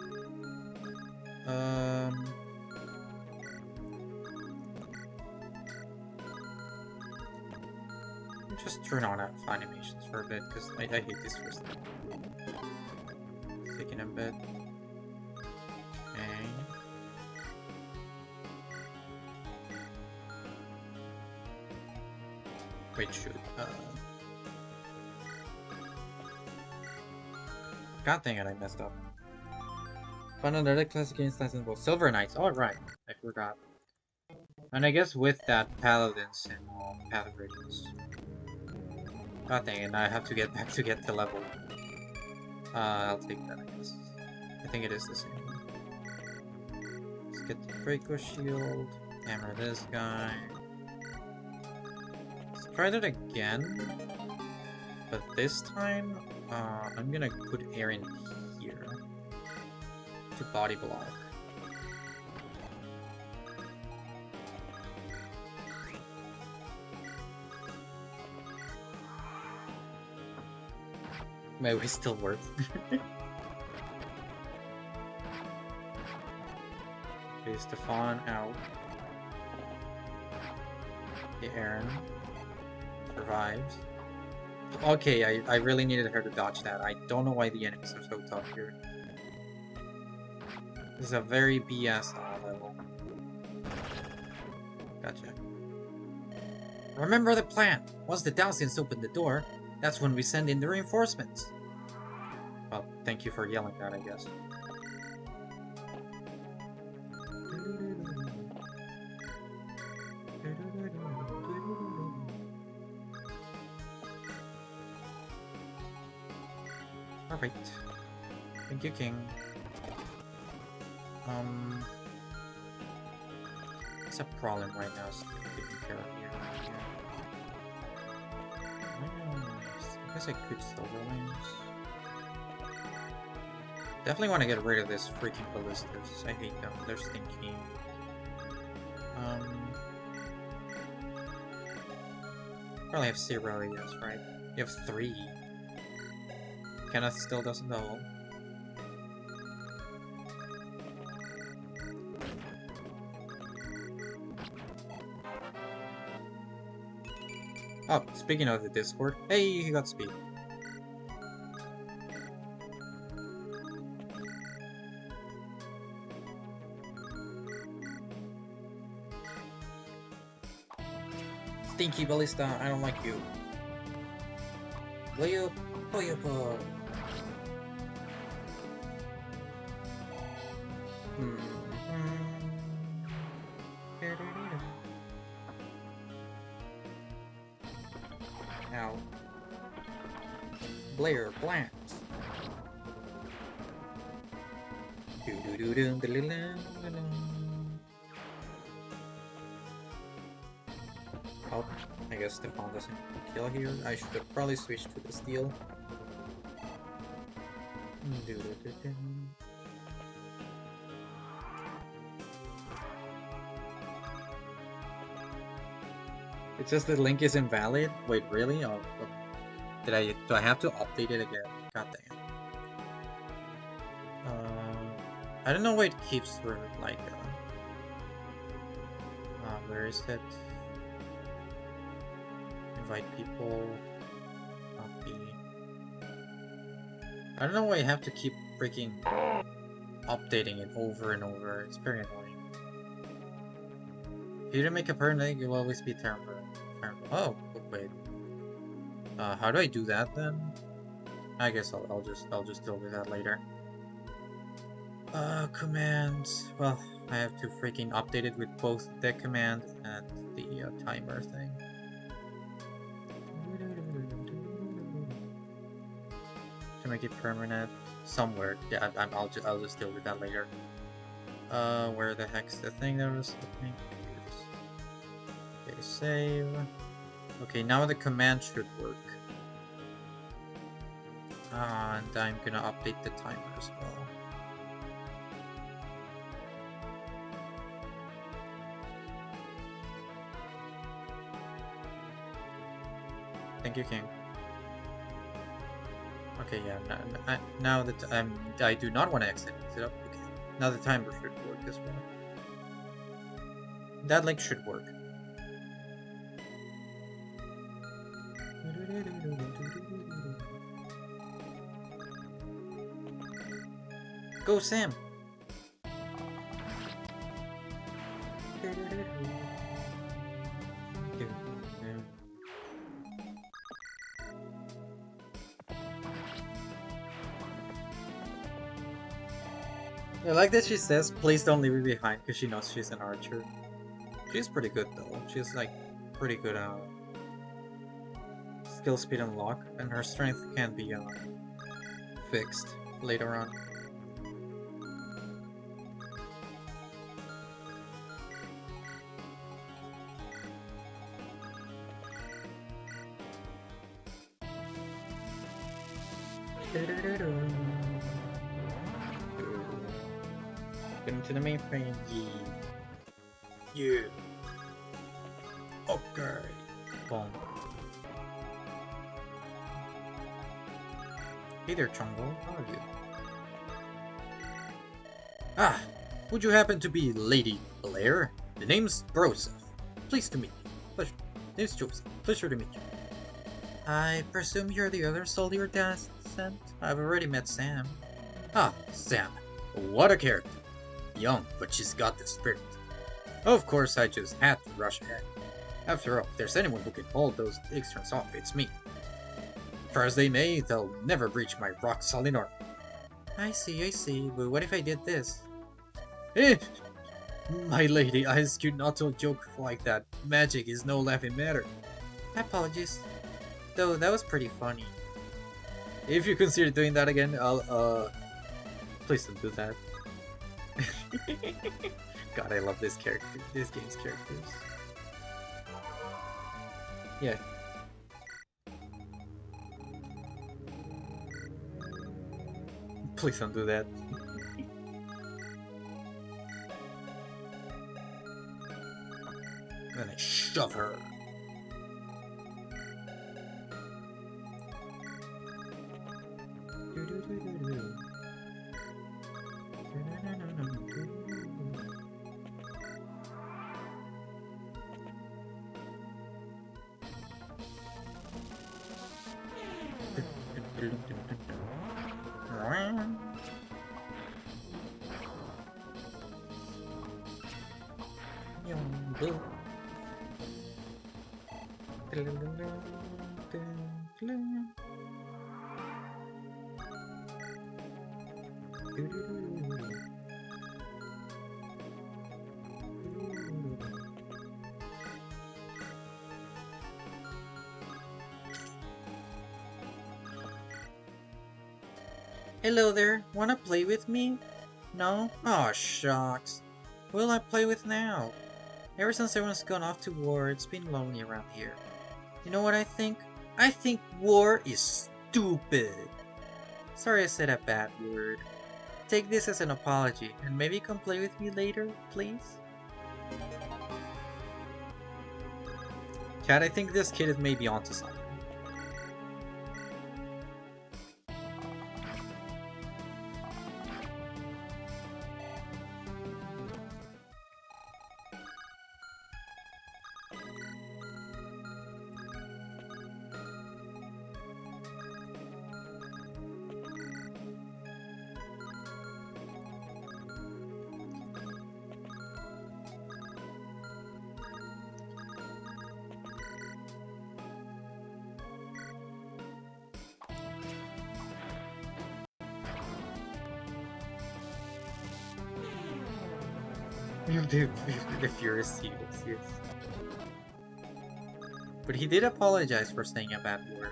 Just turn on animations for a bit, because I hate this first thing. Taking in a bit. Okay. Wait, shoot. God dang it, I messed up. Found another classic games license for Silver Knights. Alright, I forgot. And I guess with that, Paladins and Pathbreakers. God dang it, I have to get back to get the level. I'll take that, I guess. I think it is the same. Let's get the Draco Shield. Hammer this guy. Let's try that again. But this time, I'm gonna put air in here. To body block. Maybe it still works. Okay, Stefan out. Okay, Aaron survives. Okay, I really needed her to dodge that. I don't know why the enemies are so tough here. This is a very BS level. Gotcha. Remember the plan! Once the Dalsians open the door, that's when we send in the reinforcements. Well, thank you for yelling that, I guess. Alright. Thank you, King. It's a problem right now, so taking care of here. I guess I could Silver Wings. Definitely want to get rid of this freaking ballistas. I hate them. They're stinky. Probably have 0, yes, right? You have 3. Kenneth still doesn't know. Oh, speaking of the Discord, hey, he got speed. Stinky Ballista, I don't like you. Leo, Boyopo. Now, Blair Blanche. Oh, I guess Stefan doesn't kill here. I should have probably switched to the steel. It's just the link is invalid. Wait, really? Oh, do I have to update it again? God damn. I don't know why it keeps like where is it? Invite people. Copy. I don't know why I have to keep freaking updating it over and over. It's very annoying. If you don't make a permanent, you'll always be terrible. Oh, wait. How do I do that then? I guess I'll just deal with that later. Commands. Well, I have to freaking update it with both the command and the timer thing. To make it permanent somewhere. Yeah, I'll just deal with that later. Where the heck's the thing that was looking? Okay, save. Okay, now the command should work. And I'm gonna update the timer as well. Thank you, King. Okay, yeah. Now that I do not want to exit it up. Okay, now the timer should work as well. That link should work. Go, Sam! I like that she says, please don't leave me behind, because she knows she's an archer. She's pretty good though. She's like pretty good skill, speed, and luck, and her strength can be fixed later on. Getting to the main frame, yeah. Okay. Boom. Hey there, Chongo. How are you? Ah! Would you happen to be Lady Blair? The name's Broseph. Pleased to meet you. Pleasure. Name's Joseph. Pleasure to meet you. I presume you're the other soul your dad sent? I've already met Sam. Ah, Sam. What a character. Young, but she's got the spirit. Of course, I just had to rush ahead. After all, if there's anyone who can hold those extras off, it's me. Try as they may, they'll never breach my rock-solid armor. I see, but what if I did this? Eh! My lady, I ask you not to joke like that. Magic is no laughing matter. Apologies. Though, that was pretty funny. If you consider doing that again, I'll, please don't do that. God, I love this game's characters. Yeah. Please don't do that. Then I shove her. Hello there, wanna play with me? No? Aw, shucks. Who'll I play with now? Ever since everyone's gone off to war, it's been lonely around here. You know what I think? I think war is stupid. Sorry I said a bad word. Take this as an apology, and maybe come play with me later, please? Cat, I think this kid is maybe onto something. The furious Seals, yes. But he did apologize for saying a bad word.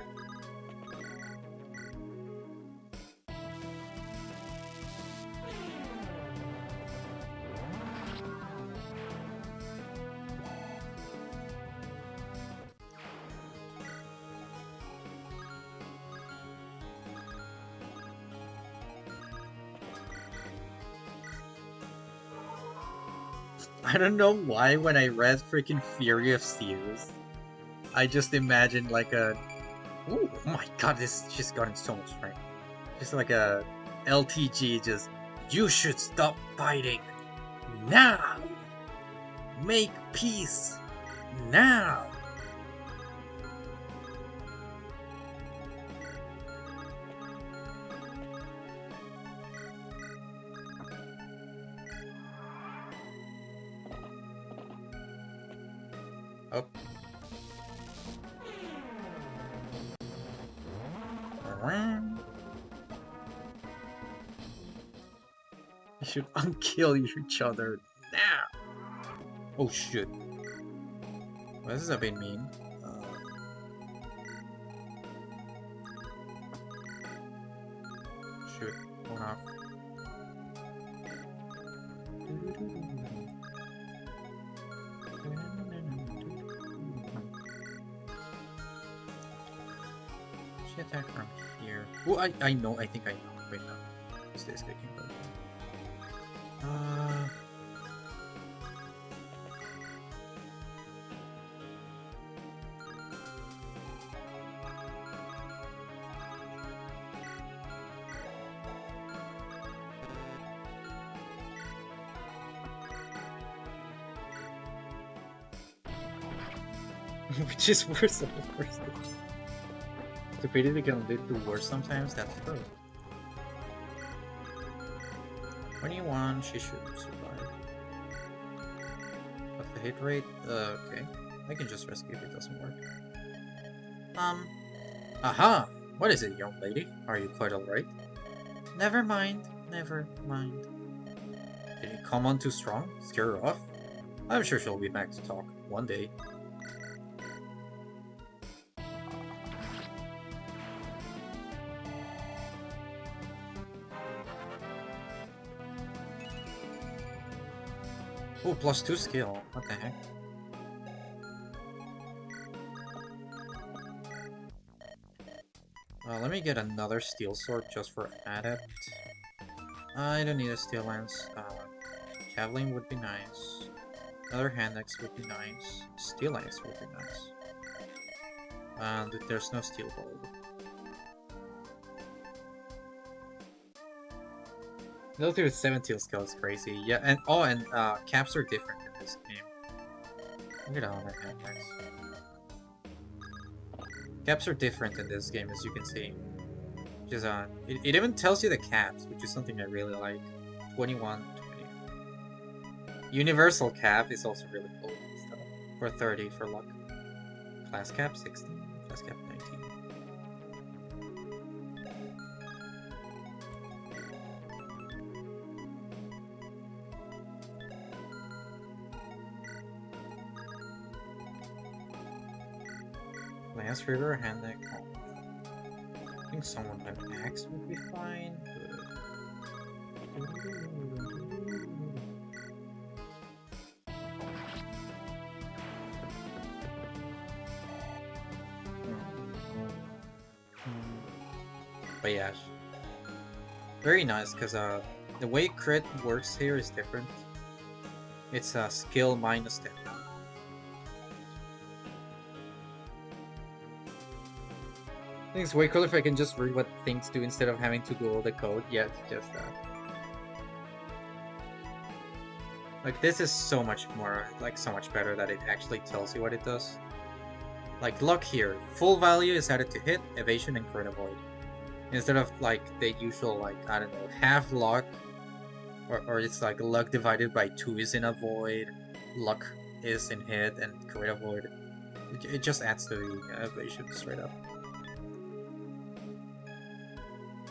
I don't know why when I read freaking Fury of Seals, I just imagined like a... Ooh, oh my god, this just gotten so much strength. Just like a LTG, just... You should stop fighting! Now! Make peace! Now! Up. You should unkill each other now. Oh shit. Why is that being mean? Shoot. One off. She attack from here. Oh, I know. I think I know. Wait, no. Is this kicking? Which is worse than the first one. Stupidity can lead to worse sometimes, that's true. 21, she should survive. What's the hit rate? Okay. I can just rescue if it doesn't work. Aha! What is it, young lady? Are you quite alright? Never mind, never mind. Did you come on too strong? Scare her off? I'm sure she'll be back to talk one day. Oh, +2 skill. What the heck? Let me get another steel sword just for adept. I don't need a steel lance. Javelin would be nice. Another hand axe would be nice. Steel axe would be nice. And there's no steel bowl. Go through 17 skill is crazy. Yeah, and caps are different in this game. Look at all that hand axe. Caps are different in this game, as you can see. Which is, it even tells you the caps, which is something I really like. 21, 20. Universal cap is also really cool. Stuff. For 30 for luck. Class cap 16. Class cap 19. Lance River, hand neck. I think someone with an axe would be fine. But yeah, very nice because the way crit works here is different. It's a skill minus 10. I think it's way cooler if I can just read what things do instead of having to Google the code. Yeah, it's just that. Like, this is so much more, like, so much better that it actually tells you what it does. Like, luck here. Full value is added to hit, evasion, and crit avoid. Instead of, like, the usual, like, I don't know, half luck. Or it's like luck divided by 2 is in avoid, luck is in hit, and crit avoid. It just adds to the evasion straight up.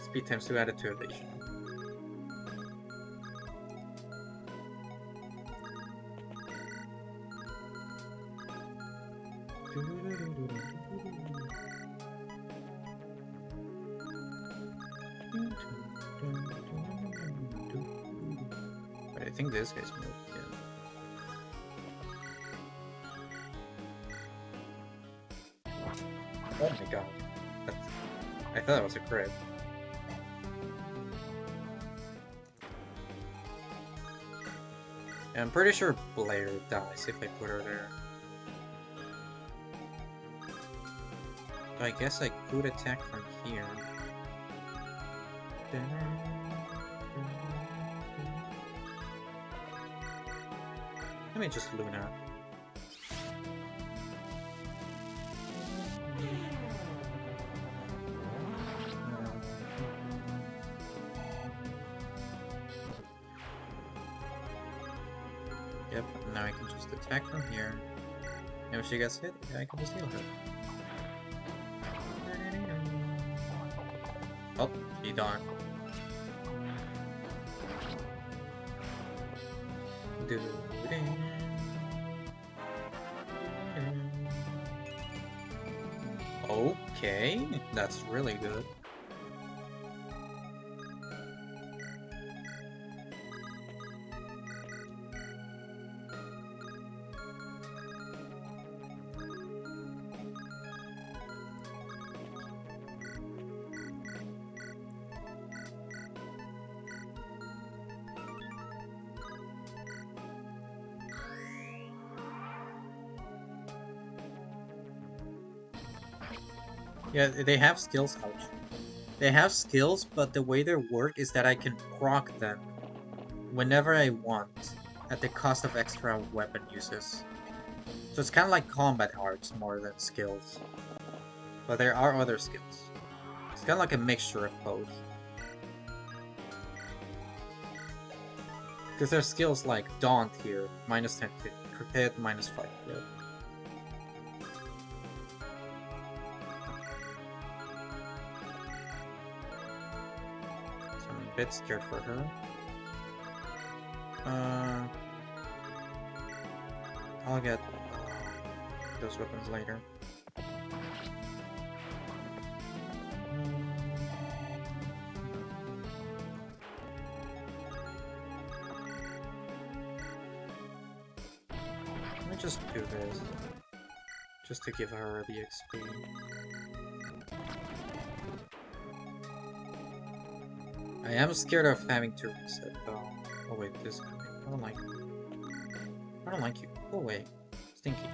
Speed times 2 added to evasion. But I think this guy's moved, yeah. Oh my god. I thought that was a crit. I'm pretty sure Blair dies if I put her there. So I guess I could attack from here. Let me just Luna. Yep, now I can just attack from here. And if she gets hit, I can just heal her. Oh, she died. Okay, that's really good. Yeah, they have skills, ouch. They have skills, but the way they work is that I can proc them whenever I want, at the cost of extra weapon uses. So it's kind of like combat arts more than skills. But there are other skills. It's kind of like a mixture of both. Because there's skills like Daunt here, minus 10 hit, minus 5 hit. So I'm a bit scared for her. I'll get those weapons later. Let me just do this. Just to give her the XP. I am scared of having to reset though. Oh wait, this guy. I don't like you. I don't like you. Go away. Stinky.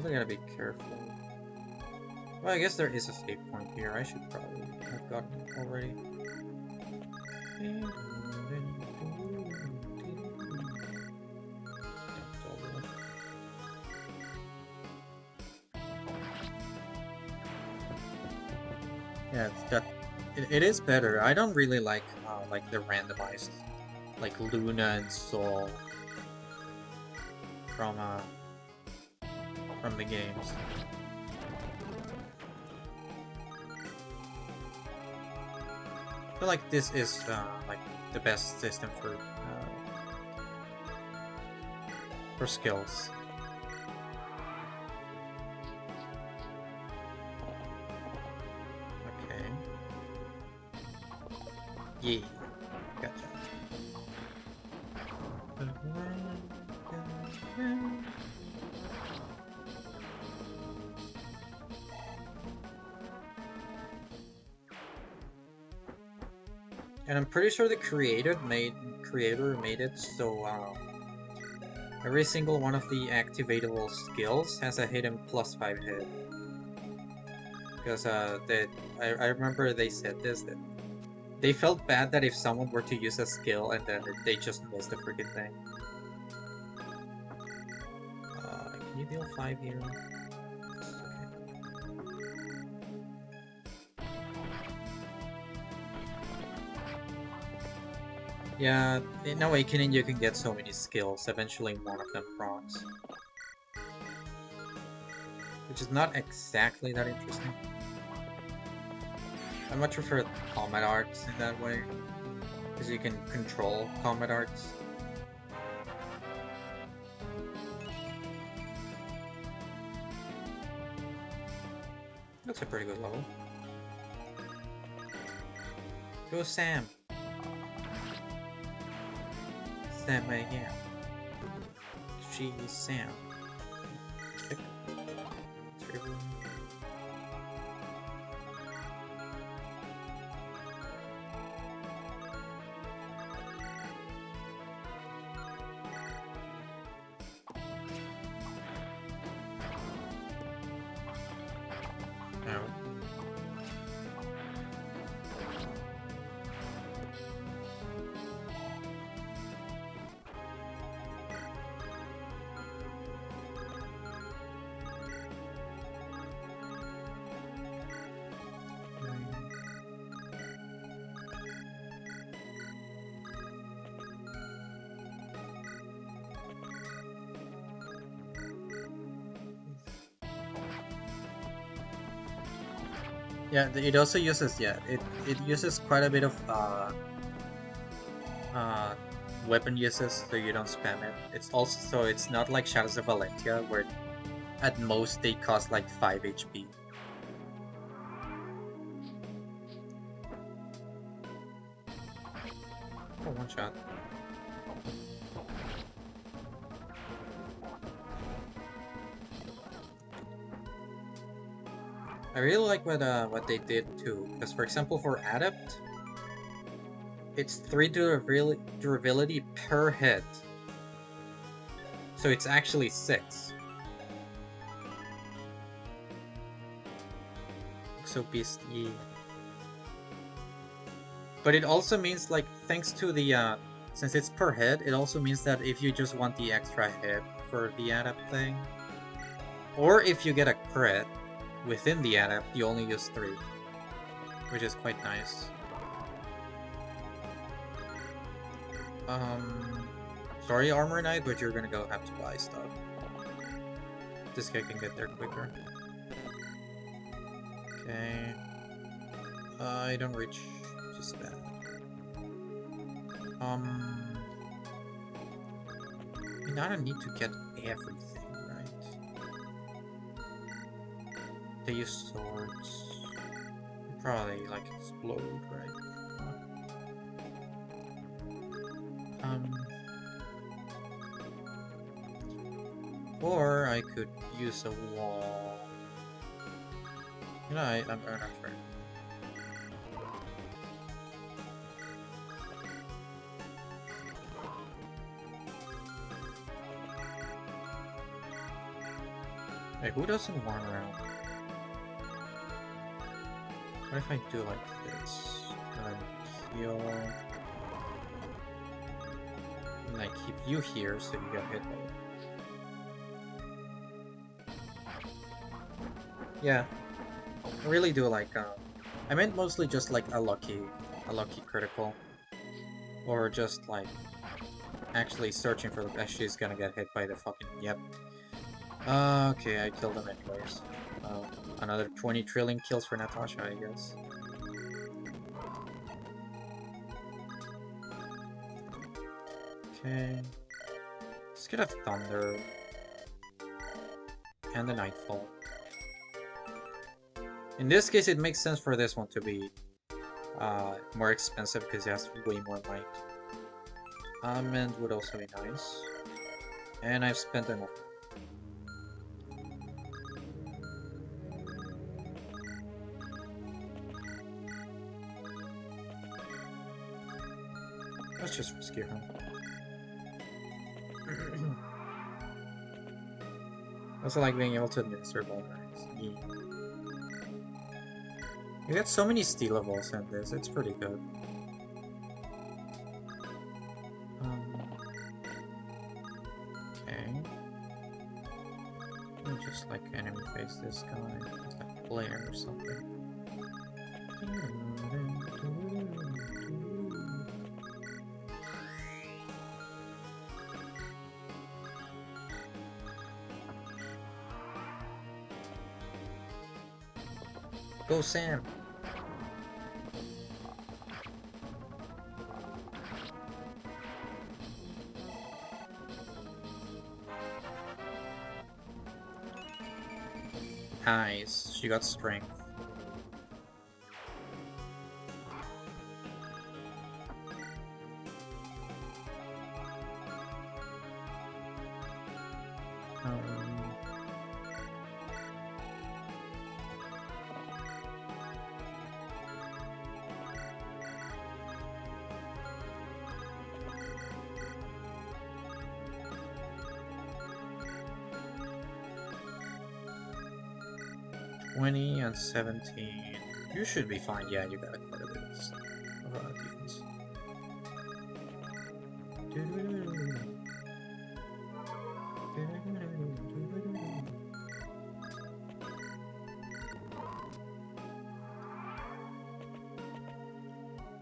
Really gotta be careful. Well, I guess there is a save point here. I should probably have gotten it already. Yeah, it's got. It is better. I don't really like the randomized, like Luna and Soul from the games. I feel like this is like the best system for skills. Okay. Yeah. Gotcha. And I'm pretty sure the creator made it so every single one of the activatable skills has a hidden +5 hit. Because I remember they said this, that they felt bad that if someone were to use a skill and then they just missed the freaking thing. Can you deal 5 here? Yeah, in Awakening you can get so many skills, eventually one of them procs. Which is not exactly that interesting. I much prefer combat arts in that way, because you can control combat arts. That's a pretty good level. Go Sam! Sam again. She's Sam. Pick. No. Yeah, it also uses it uses quite a bit of uh weapon uses, so you don't spam it. It's also so it's not like Shadows of Valentia where at most they cost like 5 HP. Oh, one shot. I really like what they did too, because for example for Adept, it's 3 durability per hit. So it's actually 6. So beastly. But it also means like thanks to the since it's per hit, it also means that if you just want the extra hit for the Adept thing, or if you get a crit within the Adept, you only use 3. Which is quite nice. Sorry, Armor Knight, but you're gonna have to buy stuff. This guy can get there quicker. Okay. I don't reach just that. I mean, I don't need to get everything, right? They use swords. Probably like explode, right? Or I could use a wall. You know, I'm not sure. Hey, who doesn't want around? What if I do like this? And heal. And I keep you here so you get hit by it. Yeah. I really do like, I meant mostly just like a lucky critical. Or just like actually searching for the she's gonna get hit by the fucking, yep. Okay, I killed him anyways. Another 20 trillion kills for Natasha, I guess. Okay. Let's get a Thunder. And a Nightfall. In this case, it makes sense for this one to be more expensive because it has way more might. Almond would also be nice. And I've spent enough. Let's just risk it, huh? I also like being able to administer vulnerables. Yeah. You get so many stealables in this, it's pretty good. Okay. Let me just like enemy face this guy. It's like Blair or something. Go Sam! Nice, she got strength. And 17. You should be fine. Yeah, you got quite a bit of defense.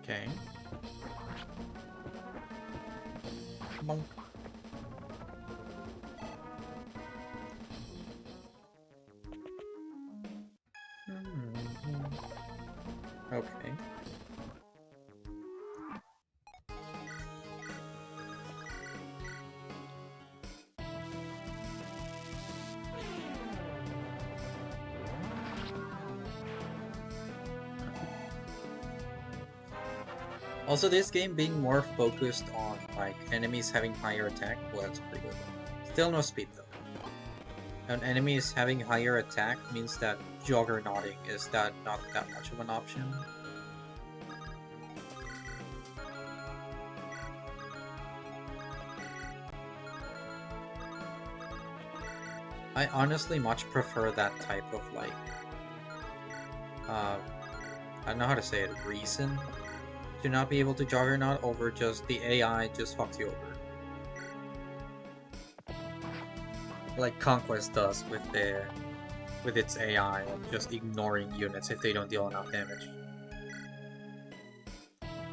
Okay. Bonk. Okay. Also, this game being more focused on like enemies having higher attack, well, that's pretty good. Still no speed though. And enemies having higher attack means that juggernauting is that not that much of an option. I honestly much prefer that type of like, I don't know how to say it, reason to not be able to juggernaut over just the AI just fucks you over. Like Conquest does with its AI, just ignoring units if they don't deal enough damage.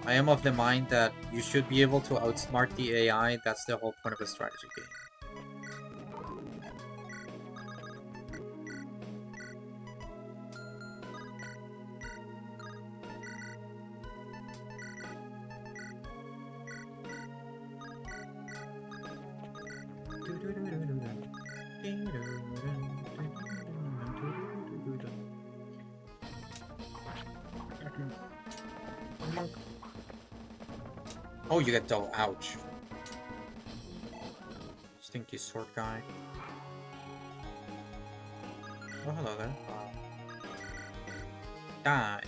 I am of the mind that you should be able to outsmart the AI, that's the whole point of a strategy game. Oh, you get double. Ouch. Stinky sword guy. Oh, hello there. Die.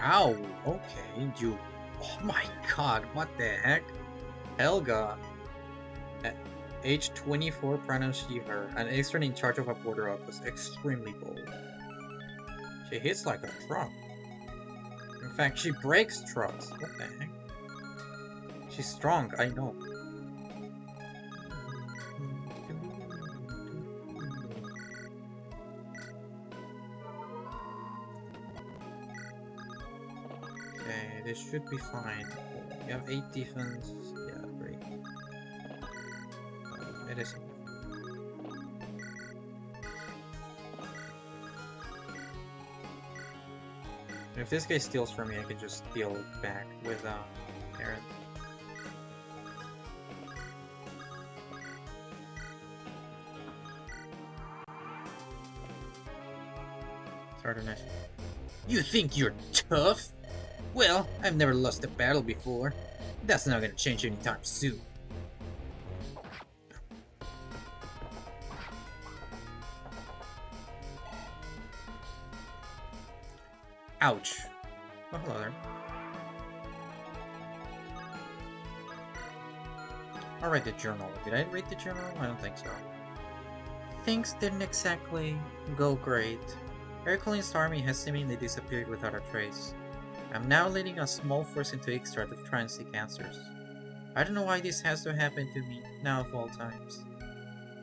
Ow! Okay, you... Oh my god, what the heck? Helga. At age 24, pronounced she, her, an extern in charge of a border outpost, extremely bold. She hits like a truck. In fact, she breaks trucks. What the heck? She's strong, I know. Okay, this should be fine. You have 8 defense. Yeah, great. It is. If this guy steals from me, I can just steal back with Aaron. Hardness. You think you're tough? Well, I've never lost a battle before. That's not gonna change anytime soon. Ouch. Oh, hello there. I'll write the journal. Did I read the journal? I don't think so. Things didn't exactly go great. Hercule's army has seemingly disappeared without a trace. I'm now leading a small force into Ixtra to try and seek answers. I don't know why this has to happen to me, now of all times.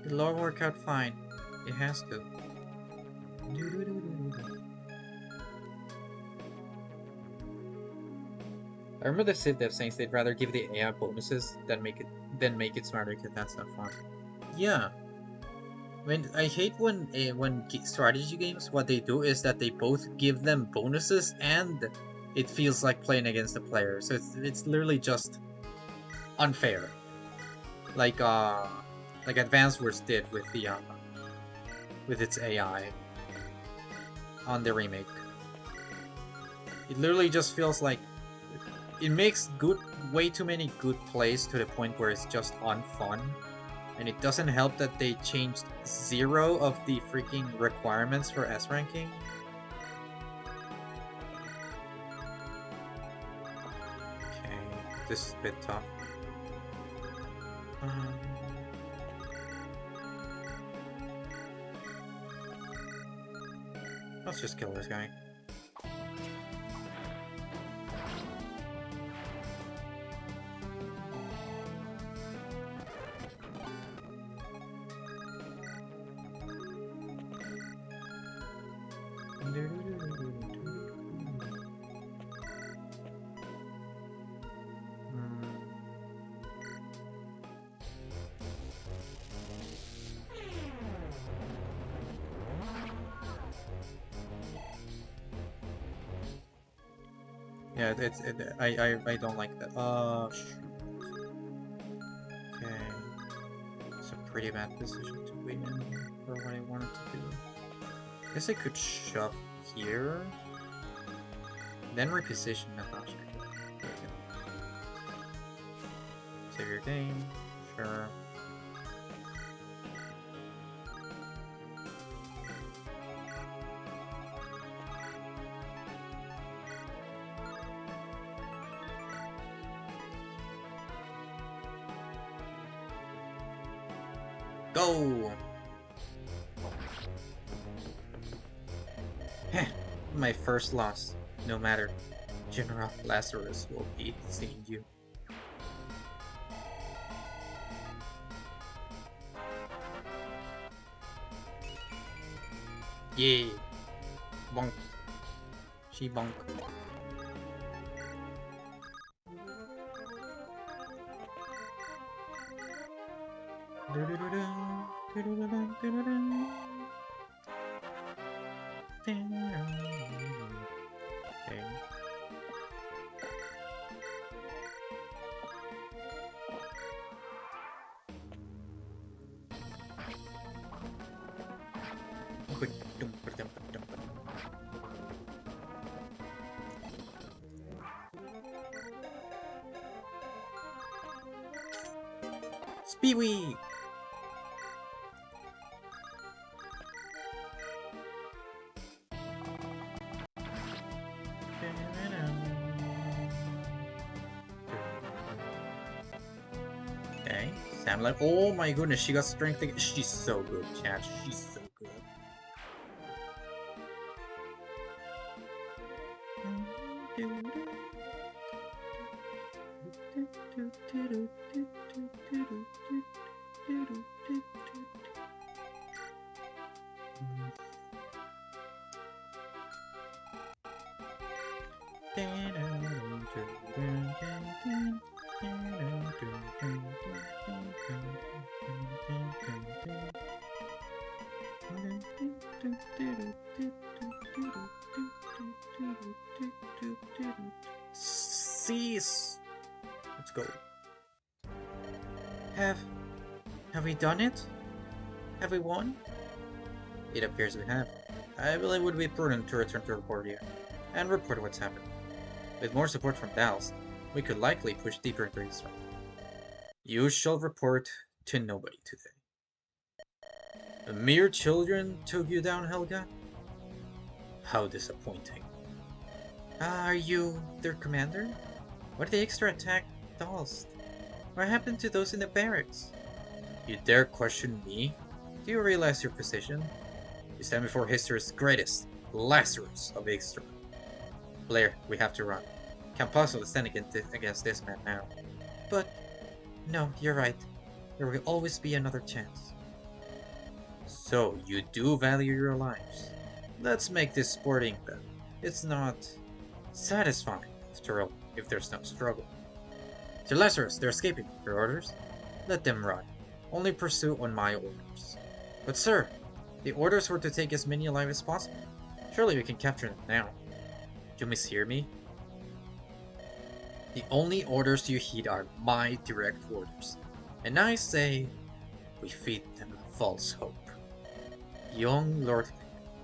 It'll all work out fine. It has to. I remember the Civ dev saying they'd rather give the AI bonuses than make it smarter, because that's not fun. Yeah. I hate when strategy games, what they do is that they both give them bonuses and it feels like playing against the player. So it's literally just unfair. Like Advance Wars did with the with its AI on the remake. It literally just feels like it makes way too many good plays to the point where it's just unfun. And it doesn't help that they changed 0 of the freaking requirements for S ranking. Okay, this is a bit tough. Let's just kill this guy. Yeah, I don't like that. Shoot. Okay. It's a pretty bad position to be in for what I wanted to do. Guess I could shove here. Then reposition the box. Save your game. Sure. Go! Heh, my first loss. No matter. General Lazarus will be seeing you. Yeah. Bonk. She bonk. Okay. Speewee! Okay, Sam like, oh my goodness, she got strength again. She's so good, chat. She's so good. Cease. Let's go. Have we done it? Have we won? It appears we have. I believe it would be prudent to return to Reportia and report what's happened. With more support from Dallas, we could likely push deeper into the storm. You shall report to nobody today. The mere children took you down, Helga? How disappointing. Are you their commander? What did the extra attack Dallas? What happened to those in the barracks? You dare question me? Do you realize your position? You stand before history's greatest, Lazarus of Extra. Blair, we have to run. Can't possibly stand against this man now. But, no, you're right. There will always be another chance. So, you do value your lives. Let's make this sporting then. It's not satisfying, after all, if there's no struggle. Sir Lazarus, they're escaping. Your orders? Let them run. Only pursue on my orders. But sir, the orders were to take as many alive as possible. Surely we can capture them now. You mishear me? The only orders you heed are my direct orders. And I say, we feed them false hope. Young Lord,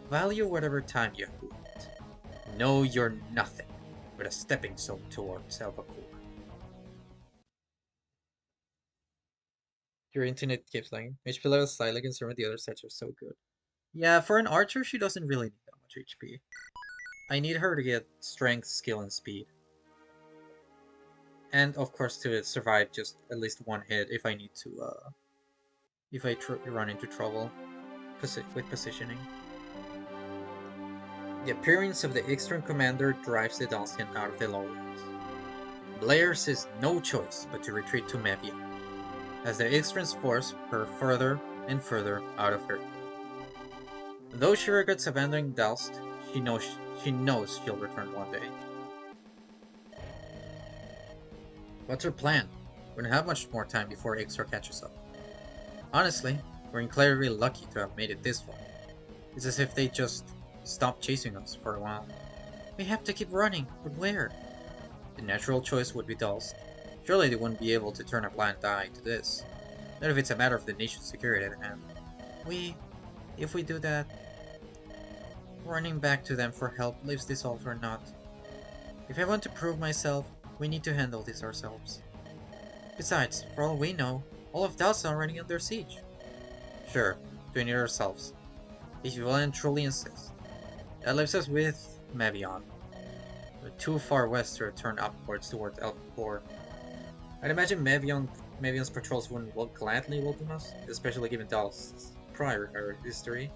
value whatever time you have left. Know you're nothing but a stepping stone towards Albacore. Your internet keeps lagging. HP level is slightly concerned with the other sets are so good. Yeah, for an archer, she doesn't really need that much HP. I need her to get strength, skill, and speed. And of course to survive just at least one hit if I need to, if I run into trouble with positioning. The appearance of the Eastern commander drives the Dalsian out of the lowlands. Blair sees no choice but to retreat to Mevia, as the Ixtrans force her further and further out of her. Though she regrets abandoning Dalst, she knows she'll return one day. What's her plan? We don't have much more time before Ixtra catches up. Honestly, we're incredibly lucky to have made it this far. It's as if they just stopped chasing us for a while. We have to keep running, but where? The natural choice would be Dalst. Surely they wouldn't be able to turn a blind eye to this. Not if it's a matter of the nation's security at hand. If we do that, running back to them for help leaves this all for naught. If I want to prove myself, we need to handle this ourselves. Besides, for all we know, all of Dalsa are already under siege. Sure, doing it ourselves. If you will and truly insist. That leaves us with Mevion. We're too far west to return upwards towards Elfpor. I'd imagine Mevion's patrols wouldn't gladly welcome us, especially given Dal's prior history.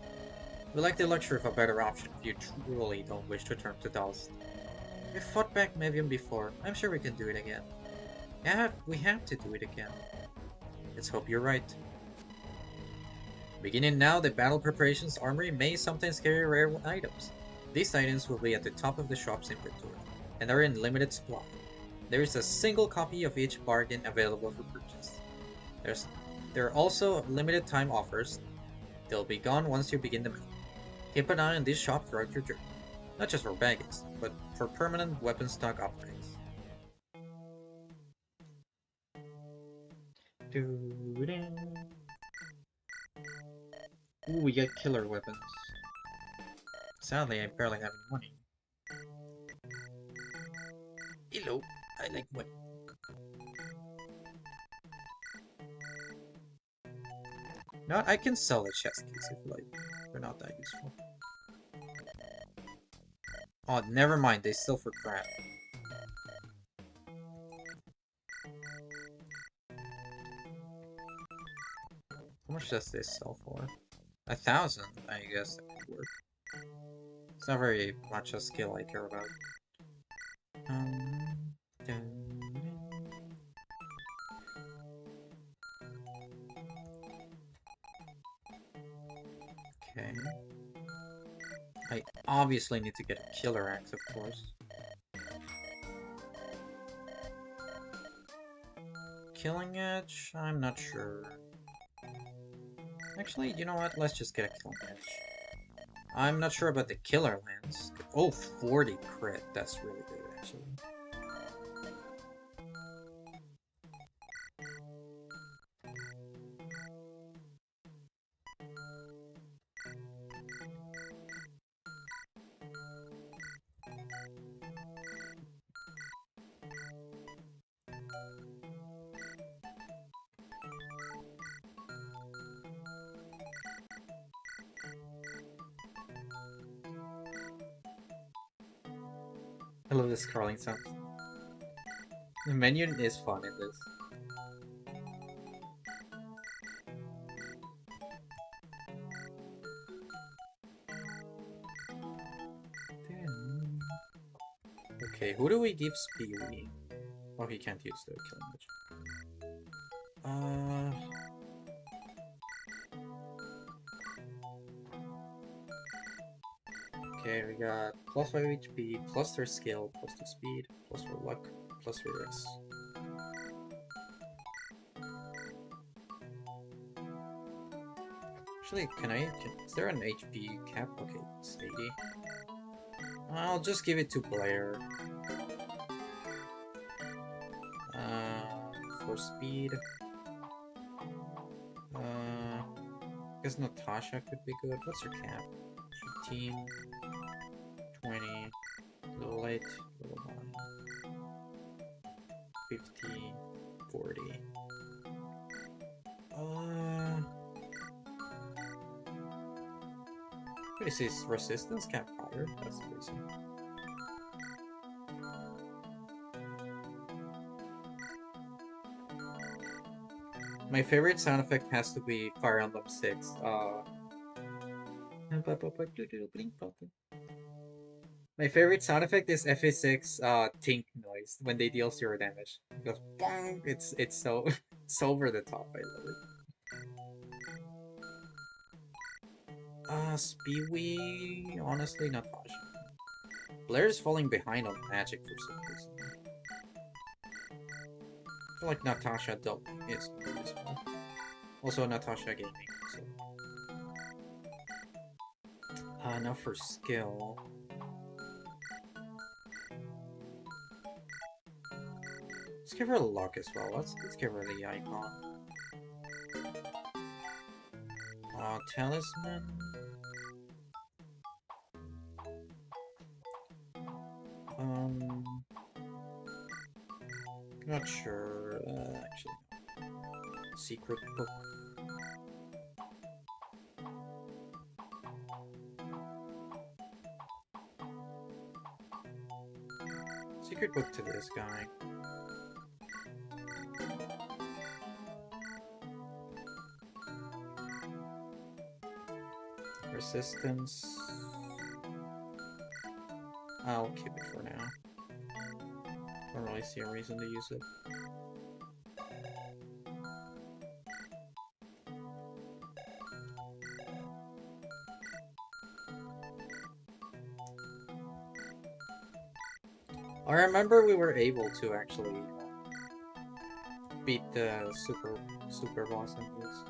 We like the luxury of a better option if you truly don't wish to return to Dalst. We've fought back Mevion before, I'm sure we can do it again. Yeah, we have to do it again. Let's hope you're right. Beginning now, the Battle Preparations Armory may sometimes carry rare items. These items will be at the top of the shop's inventory, and are in limited supply. There is a single copy of each bargain available for purchase. There are also limited time offers. They'll be gone once you begin the map. Keep an eye on this shop throughout your journey, not just for baggage, but for permanent weapon stock upgrades. Ooh, we get killer weapons. Sadly, I barely have any money. Hello, I like what. No, I can sell the chest keys if you like. They're not that useful. Oh, never mind. They sell for crap. How much does this sell for? 1,000, I guess that could work. It's not very much a skill I care about. Okay. I obviously need to get a killer axe, of course. Killing Edge? I'm not sure. Actually, you know what? Let's just get a Killing Edge. I'm not sure about the Killer Lance. Oh, 40 crit. That's really good, actually. I love the scrolling sound. The menu is fun in this. Okay, who do we give Speedy? Oh, he can't use the killing edge. Okay, we got plus 5 HP, plus 3 skill, plus 2 speed, plus 4 luck, plus 3 rest. Actually, is there an HP cap? Okay, it's 80. I'll just give it to Blair. For speed. I guess Natasha could be good. What's your cap? 15, 20, a little light, a little high. 50, 40. What is his resistance cap higher? That's crazy. My favorite sound effect has to be Fire Emblem 6. My favorite sound effect is FA6 tink noise when they deal 0 damage. It goes bong. It's so so over the top. I love it. Speewee, honestly not much. Blair is falling behind on magic for some reason. I feel like Natasha Dope is more useful. Also Natasha Gaming, so. Now for skill. Let's give her a luck as well. Let's give her the icon. Talisman. Not sure. Actually, no. Secret book. Secret book to this guy. Resistance. I'll keep it for now. Don't really see a reason to use it. I remember we were able to actually beat the super boss in this.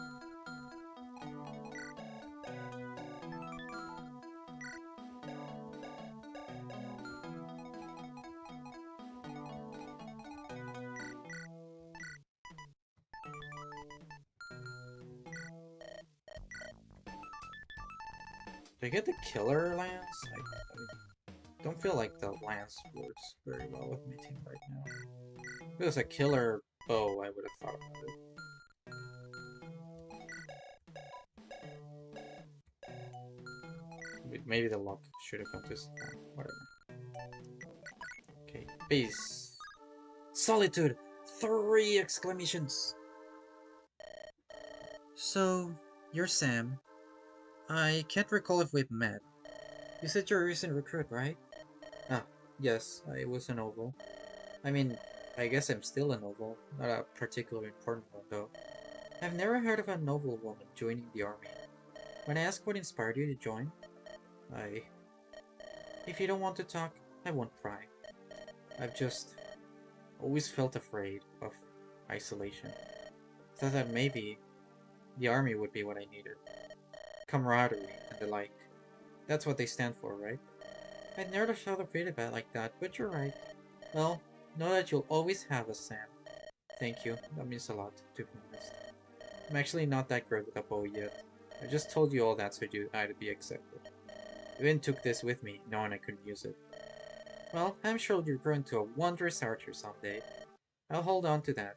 Did I get the killer lance? I don't feel like the lance works very well with my team right now. If it was a killer bow, I would have thought about it. Maybe the luck should have come this time. Whatever. Okay, base. Solitude! 3 exclamations! So, you're Sam. I can't recall if we've met. You said you're a recent recruit, right? Ah, yes, I was a novel. I mean, I guess I'm still a novel. Not a particularly important one, though. I've never heard of a noble woman joining the army. When I ask what inspired you to join, I... If you don't want to talk, I won't pry. I've just always felt afraid of isolation. Thought that maybe the army would be what I needed. Camaraderie and the like. That's what they stand for, right? I'd never felt afraid of it like that, but you're right. Well, know that you'll always have us, Sam. Thank you. That means a lot, to be honest. I'm actually not that great with a bow yet. I just told you all that so I'd be accepted. I even took this with me, knowing I couldn't use it. Well, I'm sure you'll grow into a wondrous archer someday. I'll hold on to that.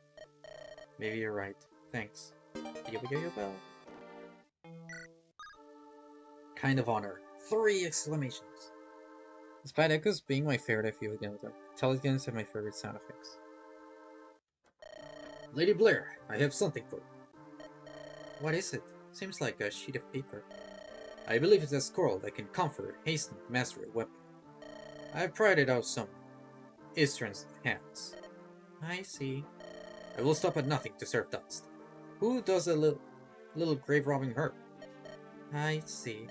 Maybe you're right. Thanks. Yo-yo-yo-yo. Kind of honor. 3 exclamations. Despite Echoes being my favorite, I feel again with them. Telegons are my favorite sound effects. Lady Blair, I have something for you. What is it? Seems like a sheet of paper. I believe it's a scroll that can comfort, hasten, master a weapon. I've pried it out of some Istran's hands. I see. I will stop at nothing to serve dust. Who does a little grave robbing her? I see.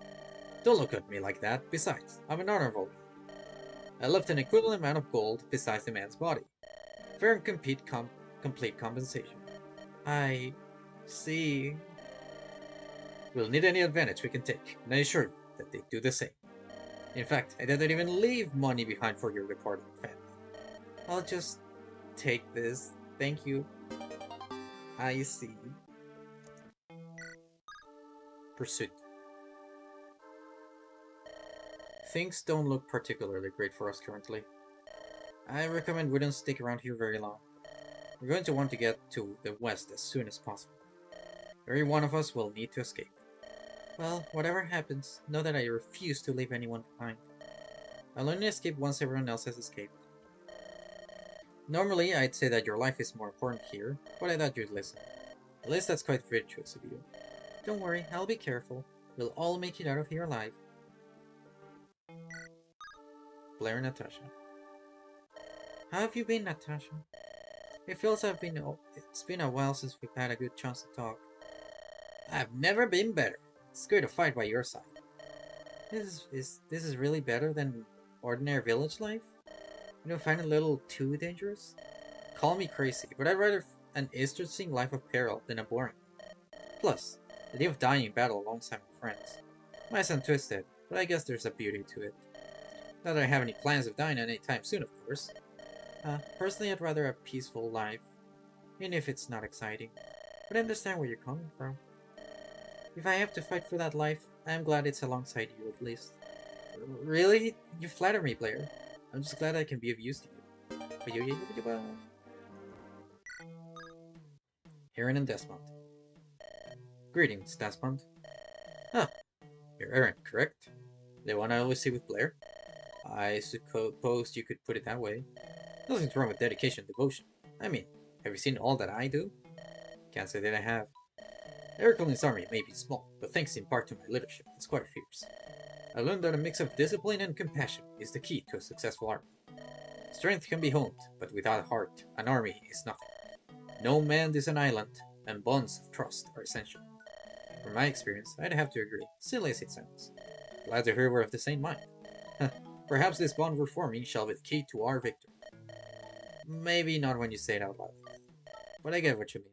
Don't look at me like that. Besides, I'm an honorable man. I left an equivalent amount of gold besides the man's body. Fair and complete compensation. I see. We'll need any advantage we can take, and I assure you that they do the same. In fact, I didn't even leave money behind for your departing family. I'll just take this. Thank you. I see. Pursuit. Things don't look particularly great for us currently. I recommend we don't stick around here very long. We're going to want to get to the west as soon as possible. Every one of us will need to escape. Well, whatever happens, know that I refuse to leave anyone behind. I'll only escape once everyone else has escaped. Normally, I'd say that your life is more important here, but I thought you'd listen. At least that's quite virtuous of you. Don't worry, I'll be careful. We'll all make it out of here alive. Blair and Natasha. How have you been, Natasha? It feels it's been a while since we've had a good chance to talk. I've never been better. It's good to fight by your side. This is really better than ordinary village life? You don't find it a little too dangerous? Call me crazy, but I'd rather an interesting life of peril than a boring one. Plus, the idea of dying in battle alongside my friends. Might sound twisted, but I guess there's a beauty to it. Not that I have any plans of dying anytime soon, of course. Personally, I'd rather a peaceful life, even if it's not exciting. But I understand where you're coming from. If I have to fight for that life, I'm glad it's alongside you at least. Really? You flatter me, Blair. I'm just glad I can be of use to you. Aaron and Desmond. Greetings, Desmond. Huh. You're Aaron, correct? The one I always see with Blair? I suppose you could put it that way. Nothing's wrong with dedication and devotion. I mean, have you seen all that I do? Can't say that I have. Ericlin's army may be small, but thanks in part to my leadership, it's quite fierce. I learned that a mix of discipline and compassion is the key to a successful army. Strength can be honed, but without heart, an army is nothing. No man is an island, and bonds of trust are essential. From my experience, I'd have to agree, silly as it sounds. Glad to hear we're of the same mind. Perhaps this bond we're forming shall be the key to our victory. Maybe not when you say it out loud, but I get what you mean.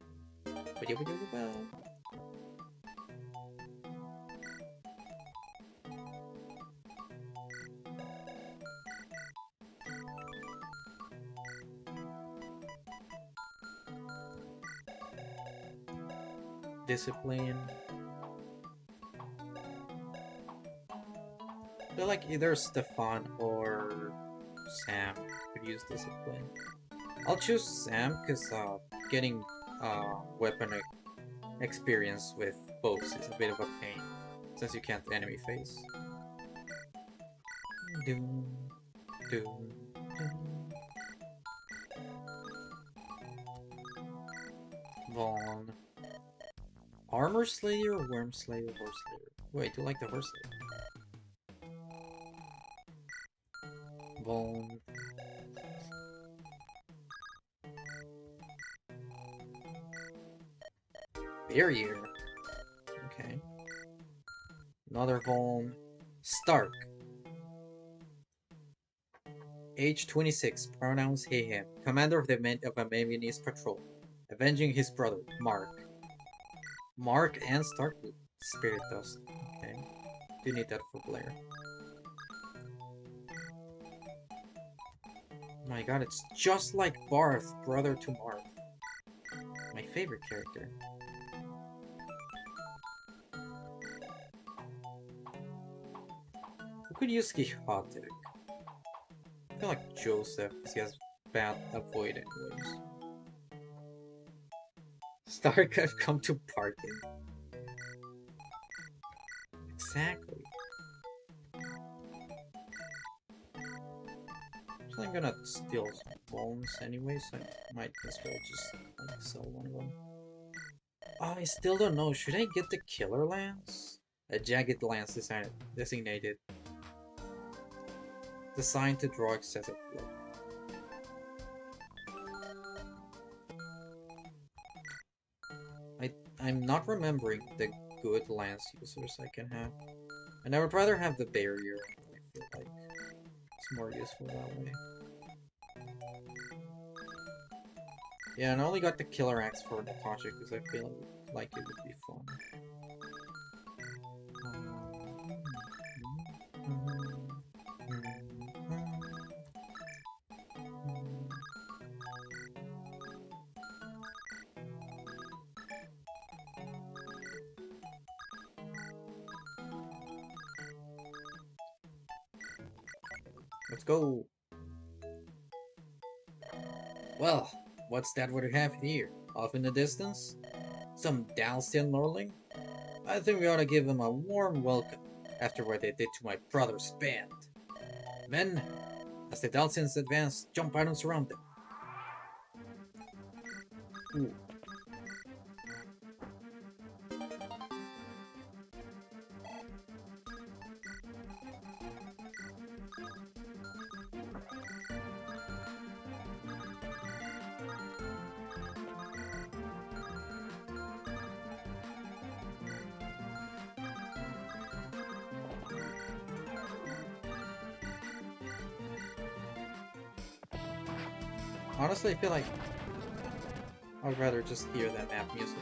Discipline. I feel like either Stefan or Sam could use discipline. I'll choose Sam because getting weapon experience with bows is a bit of a pain since you can't enemy face. Doom, doom, doom. Vaughn. Armor Slayer, Worm Slayer, Horse Slayer. Wait, do you like the Horse Slayer? Vaughn. Barrier. Okay. Another Vaughn. Stark. Age 26, pronouns he, him. Commander of a Mayonnaise patrol. Avenging his brother, Mark. Mark and Stark Spirit Dust. Okay. Do need that for Blair. My god, it's just like Barth, brother to Mark. My favorite character. Who could use Quixotic? I feel like Joseph, because he has bad avoid anyways. Stark have come to party. Exactly. So I'm gonna steal some bones anyways, so I might as well just like, sell one of them. Oh, I still don't know, should I get the Killer Lance? A Jagged Lance designated. Designed to draw excessive blood. I'm not remembering the good lance users I can have. And I would rather have the barrier. I feel like it's more useful that way. Yeah, and I only got the killer axe for Natasha because I feel like it would be fun. Let's go! Well, what's that we have here? Off in the distance? Some Dalstian lordling? I think we ought to give them a warm welcome after what they did to my brother's band. Men, as the Dalstians advance, jump out and surround them. Ooh. Honestly, I feel like I'd rather just hear that map music.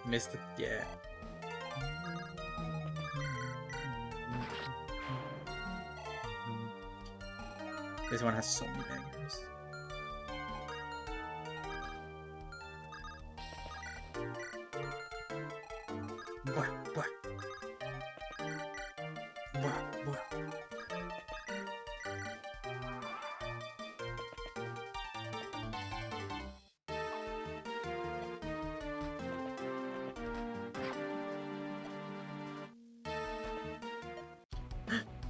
Missed it, yeah. This one has so many bangers. Blah, blah. Blah, blah.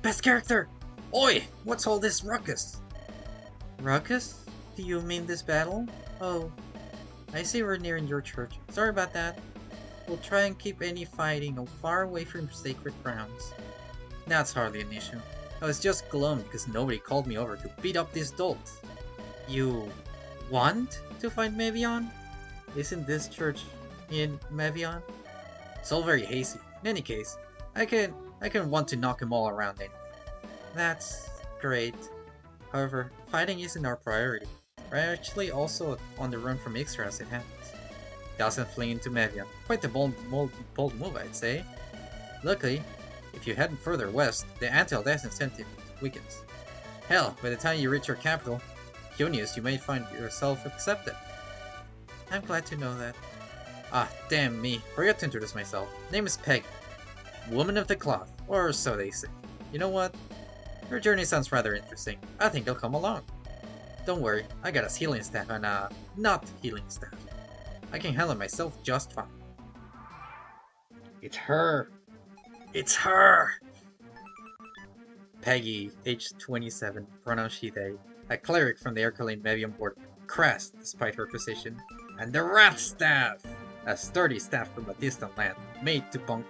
Best character! Oi! What's all this ruckus? Ruckus? Do you mean this battle? Oh, I see we're nearing your church. Sorry about that. We'll try and keep any fighting far away from sacred grounds. That's hardly an issue. I was just glum because nobody called me over to beat up these dolts. You want to fight Mevion? Isn't this church in Mevion? It's all very hazy. In any case, I can want to knock them all around anyway. That's great. However, fighting isn't our priority. We're actually also on the run from Ixra as it happens. Doesn't flee into Mevion. Quite a bold move, I'd say. Luckily, if you head further west, the anti-death incentive weakens. Hell, by the time you reach your capital, Cunius, you may find yourself accepted. I'm glad to know that. Ah, damn me. Forgot to introduce myself. Name is Peggy. Woman of the cloth, or so they say. You know what? Your journey sounds rather interesting. I think I'll come along. Don't worry, I got a healing staff and not healing staff. I can handle myself just fine. It's her! It's her! Peggy, age 27, pronounced she, they, a cleric from the Erkaline Mevium border, crass despite her position, and the Wrath Staff! A sturdy staff from a distant land, made to bunk.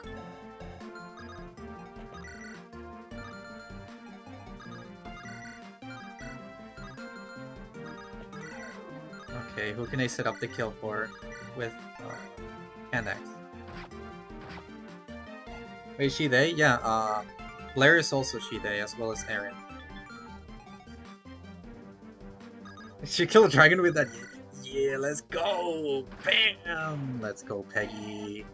Okay, who can I set up the kill for with hand axe? Wait, she they? Yeah, Blair is also she they, as well as Aaron. She killed a dragon with that. Yeah, let's go! Bam! Let's go, Peggy.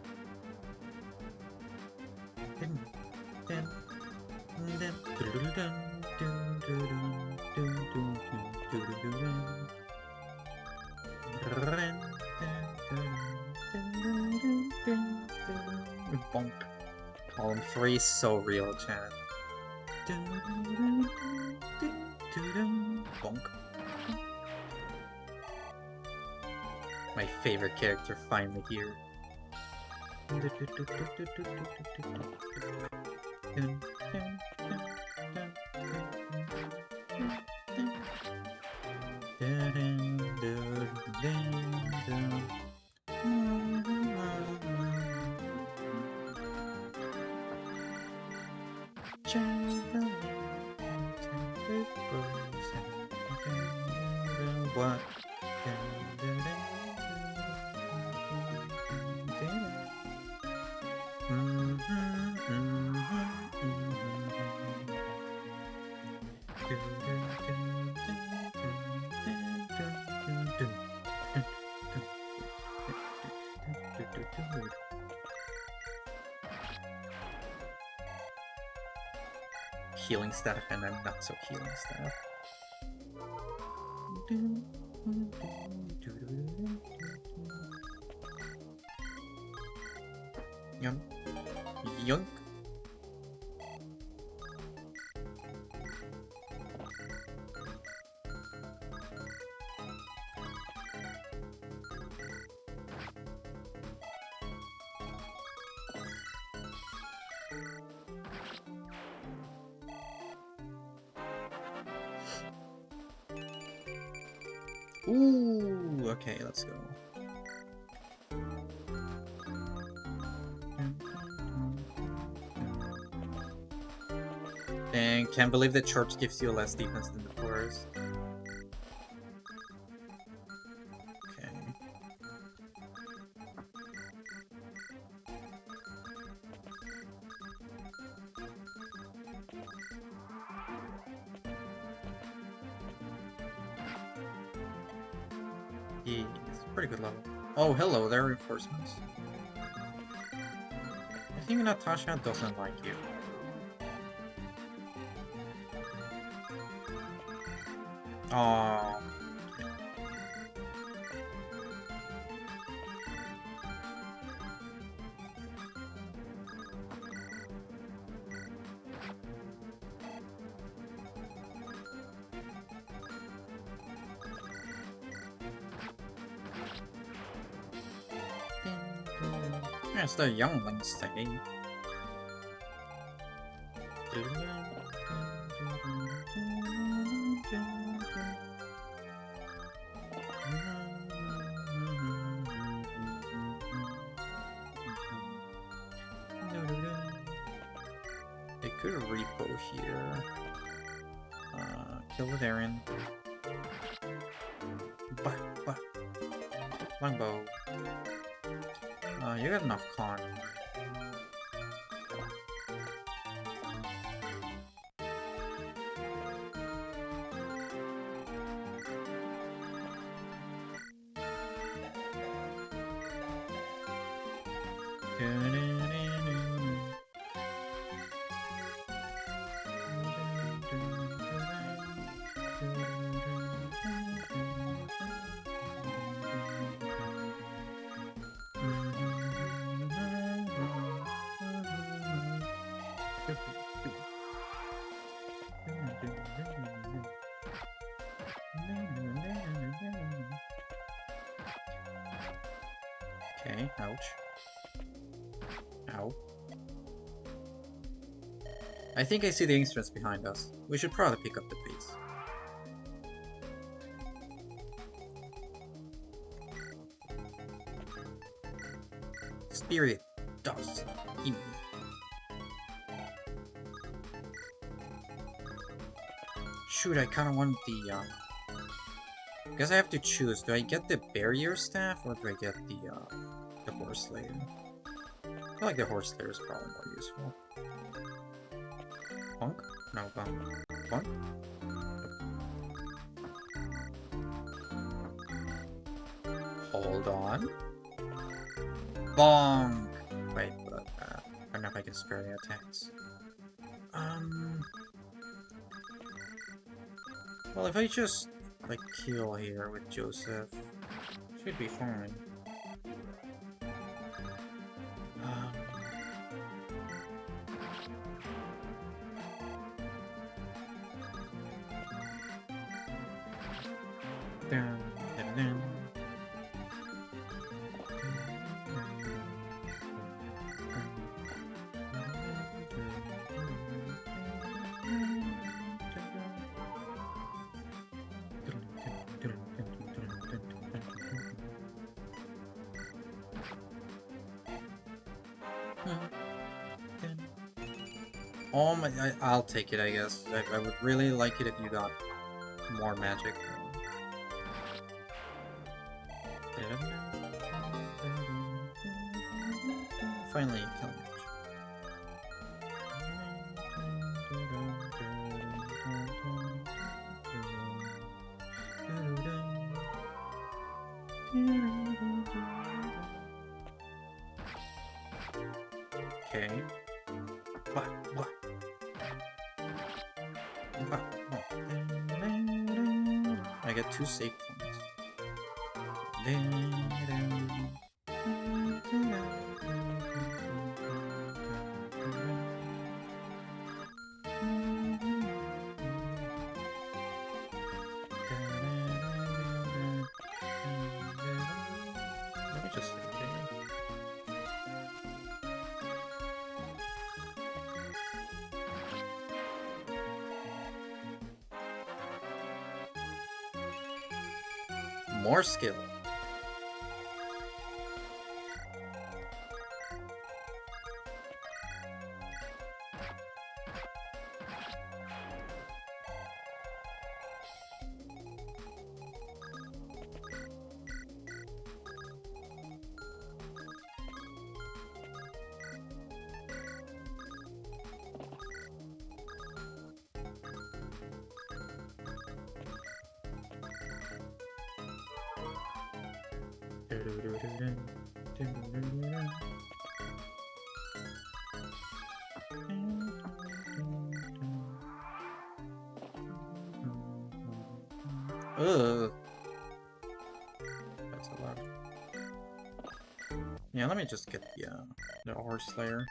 Bonk. Column 3 is so real, chat. Bonk. My favorite character finally here. What? Healing staff and a not so healing staff. Yoink. Yoink. Ooh, Ooh, okay, let's go. Dang, can't believe the church gives you less defense than the forest. Okay. Yeah, it's a pretty good level. Oh, hello, there are reinforcements. I think Natasha doesn't like you. Oh. Yeah, it's the younglings thing. They could repo here. Kill with Aaron. But. Longbow. You got enough con. Okay, ouch. Ow. I think I see the instruments behind us. We should probably pick up the pace. Spirit dust. Shoot, I kinda want the, I guess I have to choose. Do I get the barrier staff or do I get the horse slayer? I feel like the horse slayer is probably more useful. Bunk? No, bunk. Bunk? Hold on. Bonk! Wait, but, I don't know if I can spare the attacks. Well, if I just, like, kill here with Joseph, should be fine. Dun, dun, dun. Oh my, I'll take it, I guess. I would really like it if you got more magic. Finally, kill me. Okay. What? I get 2 save points. Let me just save here. More skill. Ugh. That's a lot. Yeah, let me just get the horse slayer.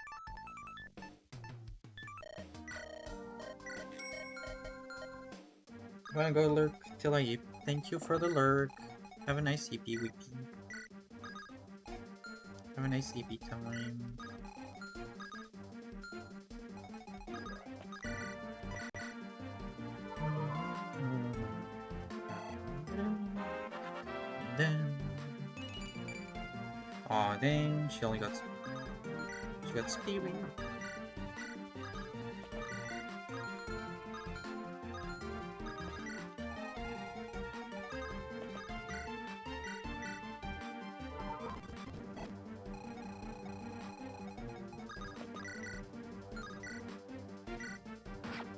I'm gonna go lurk till I eat. Thank you for the lurk. Have a nice EP weekly. Have a nice EP time. Aw, dang, she got speedy.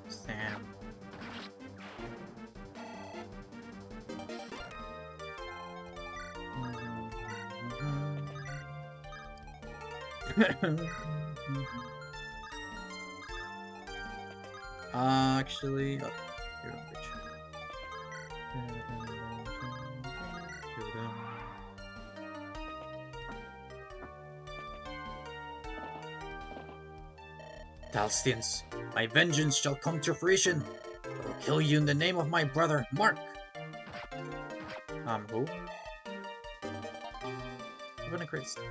Sam. Actually, oh, you're a bitch. Dalstians, my vengeance shall come to fruition. I will kill you in the name of my brother, Mark. Who? I'm gonna create stuff.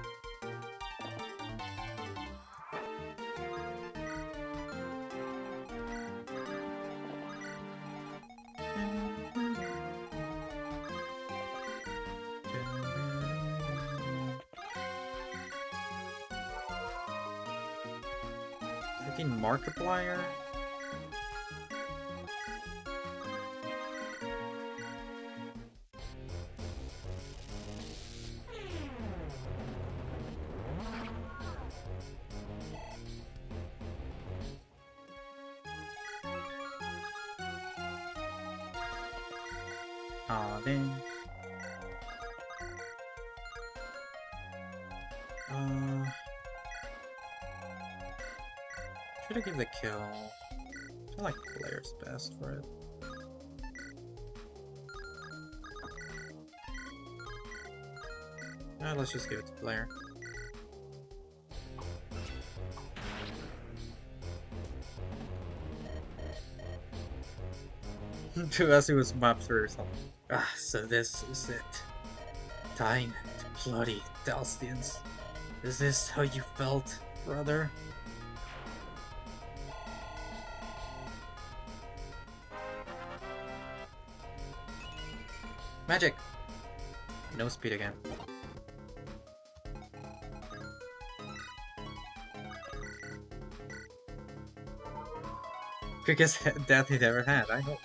Freaking Markiplier? Aw, dang. Should I give the kill? I feel like Blair's best for it. Let's just give it to Blair. To us, it was map 3 or something. Ah, so this is it. Dying to bloody Dalstians. Is this how you felt, brother? Magic! No speed again. Biggest death he'd ever had, I hope.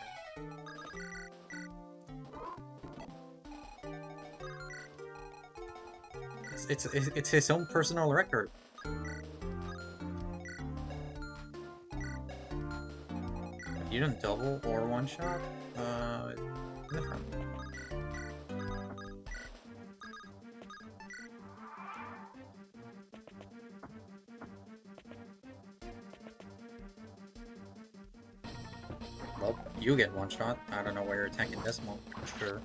It's his own personal record. You don't double or one shot? Different. Well, you get one shot. I don't know why you're attacking this one, for sure.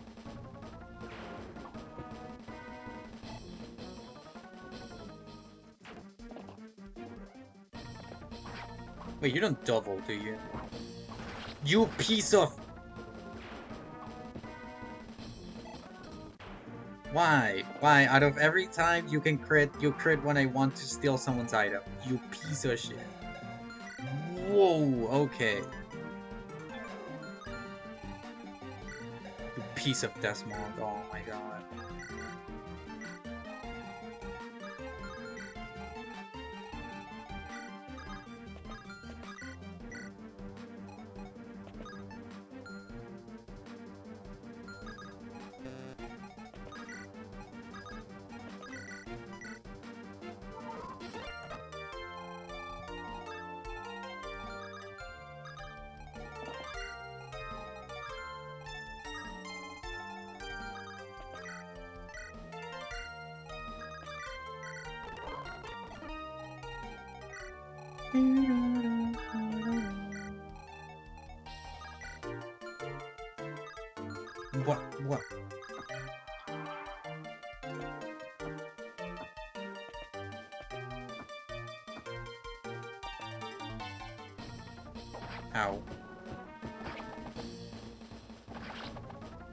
Wait, you don't double, do you? You piece of... Why? Why? Out of every time you can crit, you crit when I want to steal someone's item. You piece of shit. Whoa, okay. You piece of Desmond, oh my god. What? What? Ow.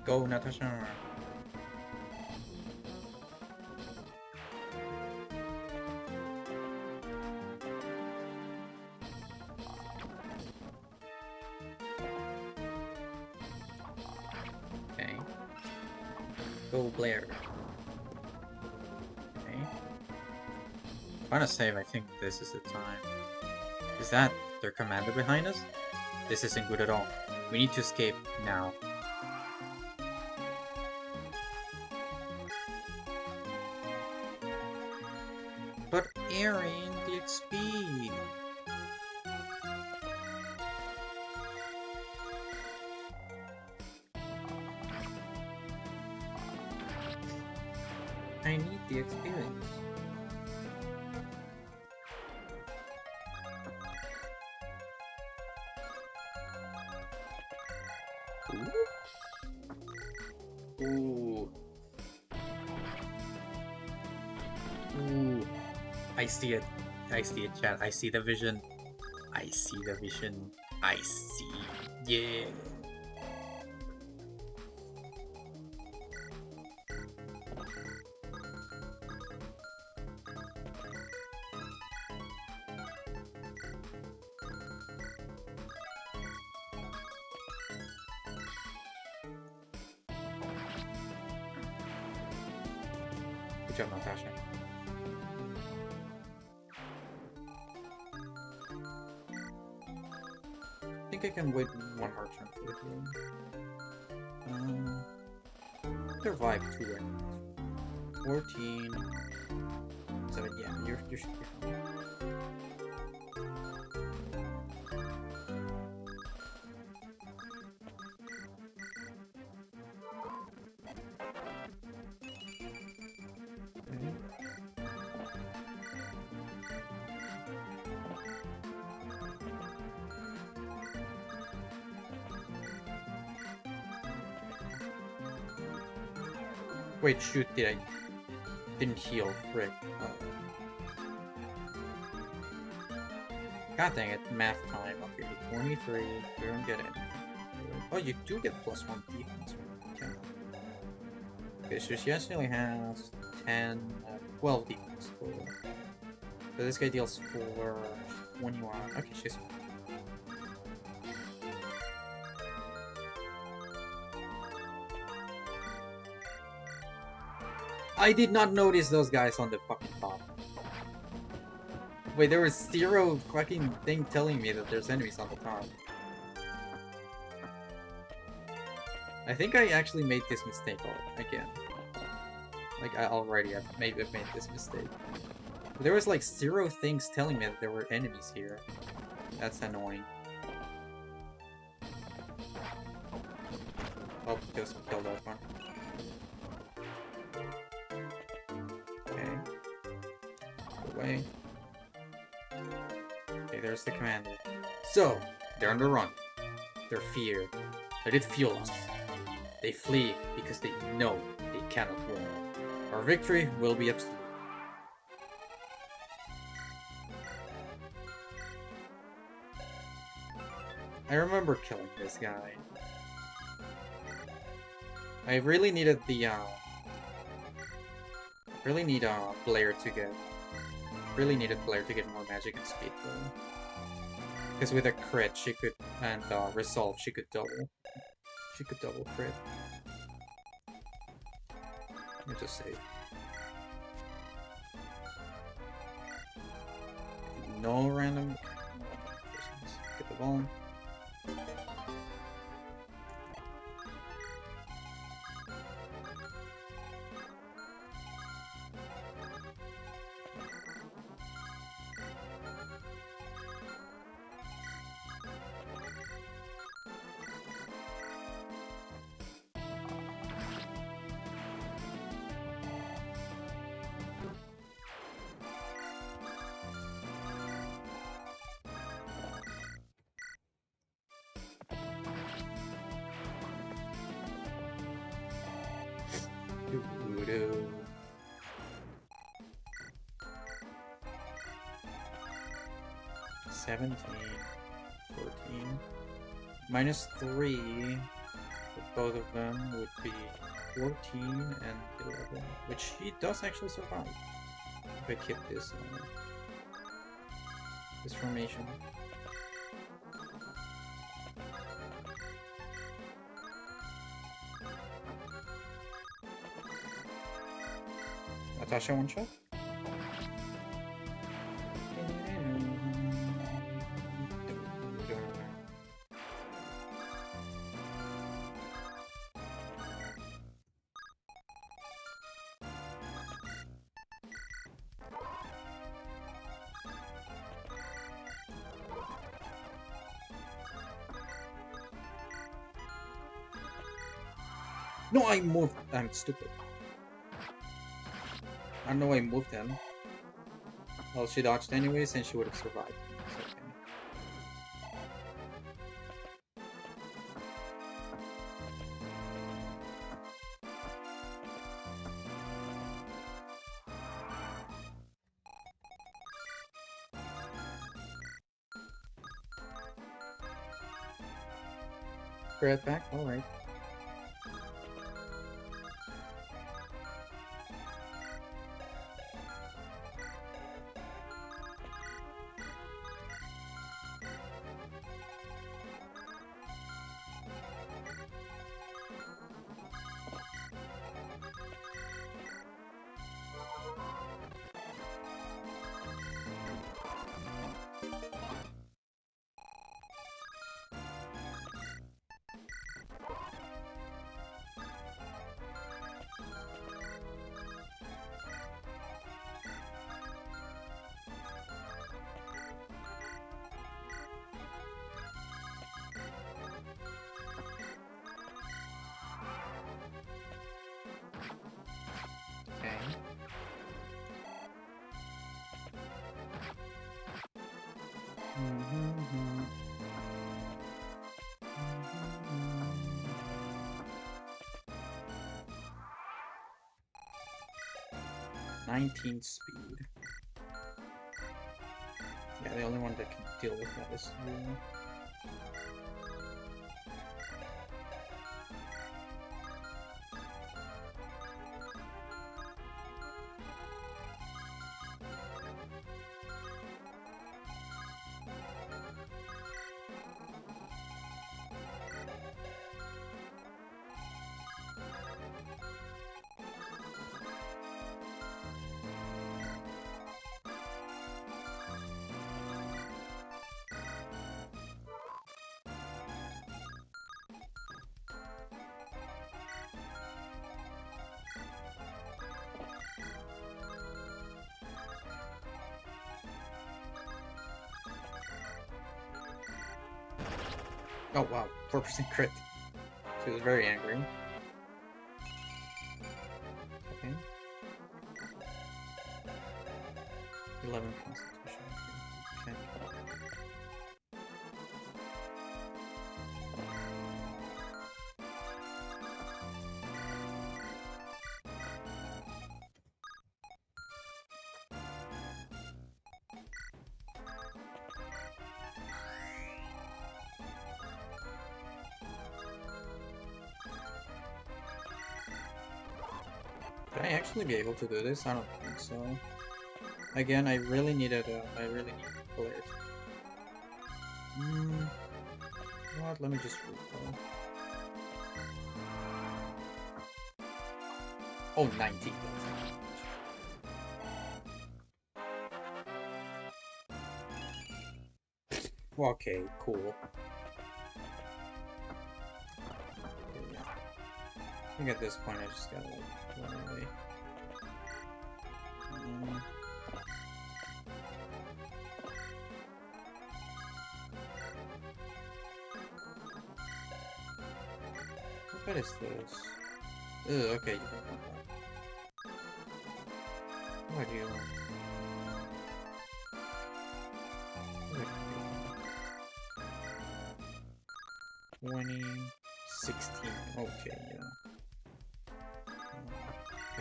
Go, Natasha. Okay. Go, Blair. Okay. I'm gonna save, I think this is the time. Is that their commander behind us? This isn't good at all. We need to escape now. But Aaron, the XP! I need the experience. Ooh. Ooh. Ooh. I see it. I see it, chat. I see the vision. I see the vision. I see. Yeah. Good job, Natasha. I think I can wait one more turn for the healing. Survive 2 enemies. 14. 7, yeah, you should be fine. Wait, shoot, didn't heal, frick. God dang it, math time. Okay, 23, we don't get it. Oh, you do get +1 defense. Okay, so she actually has 10, 12 defense total. So this guy deals for 21. Okay, she's fine. I did not notice those guys on the fucking top. Wait, there was 0 fucking thing telling me that there's enemies on the top. I think I actually made this mistake again. Like, I already have made this mistake. But there was like 0 things telling me that there were enemies here. That's annoying. Oh, just killed that one. Okay. Go away. Okay, there's the commander. So, they're on the run. They're feared. Let it fuel us. They flee because they know they cannot win. Our victory will be absolute. I remember killing this guy. I really needed the, really need, Blair to get... Really needed Blair to get more magic and speed, though. Because with a crit, she could... And, resolve, she could double. She could double crit. Let me just save. No random... Get the ball. Doo-doo. $17, $14. -3 for both of them would be 14 and 11, which he does actually survive if I keep this this formation. Natasha one shot. No, I moved. I'm stupid. I know I moved him. Well, she dodged anyways, and she would have survived. It's okay. Credit back. All right. Okay. Mm-hmm. 19 speed. Yeah, the only one that can deal with that is you. Oh wow, 4% crit. She was very angry. Okay. 11 constitution. Okay. Could I actually be able to do this? I don't think so. Again, I really needed clarity. What? Let me just recall. Oh, 19. Okay, cool. Yeah. I think at this point I just gotta like run away. What is this? Ugh, okay, you don't want that. What do you want? What do you want? 20, 16. Okay, yeah.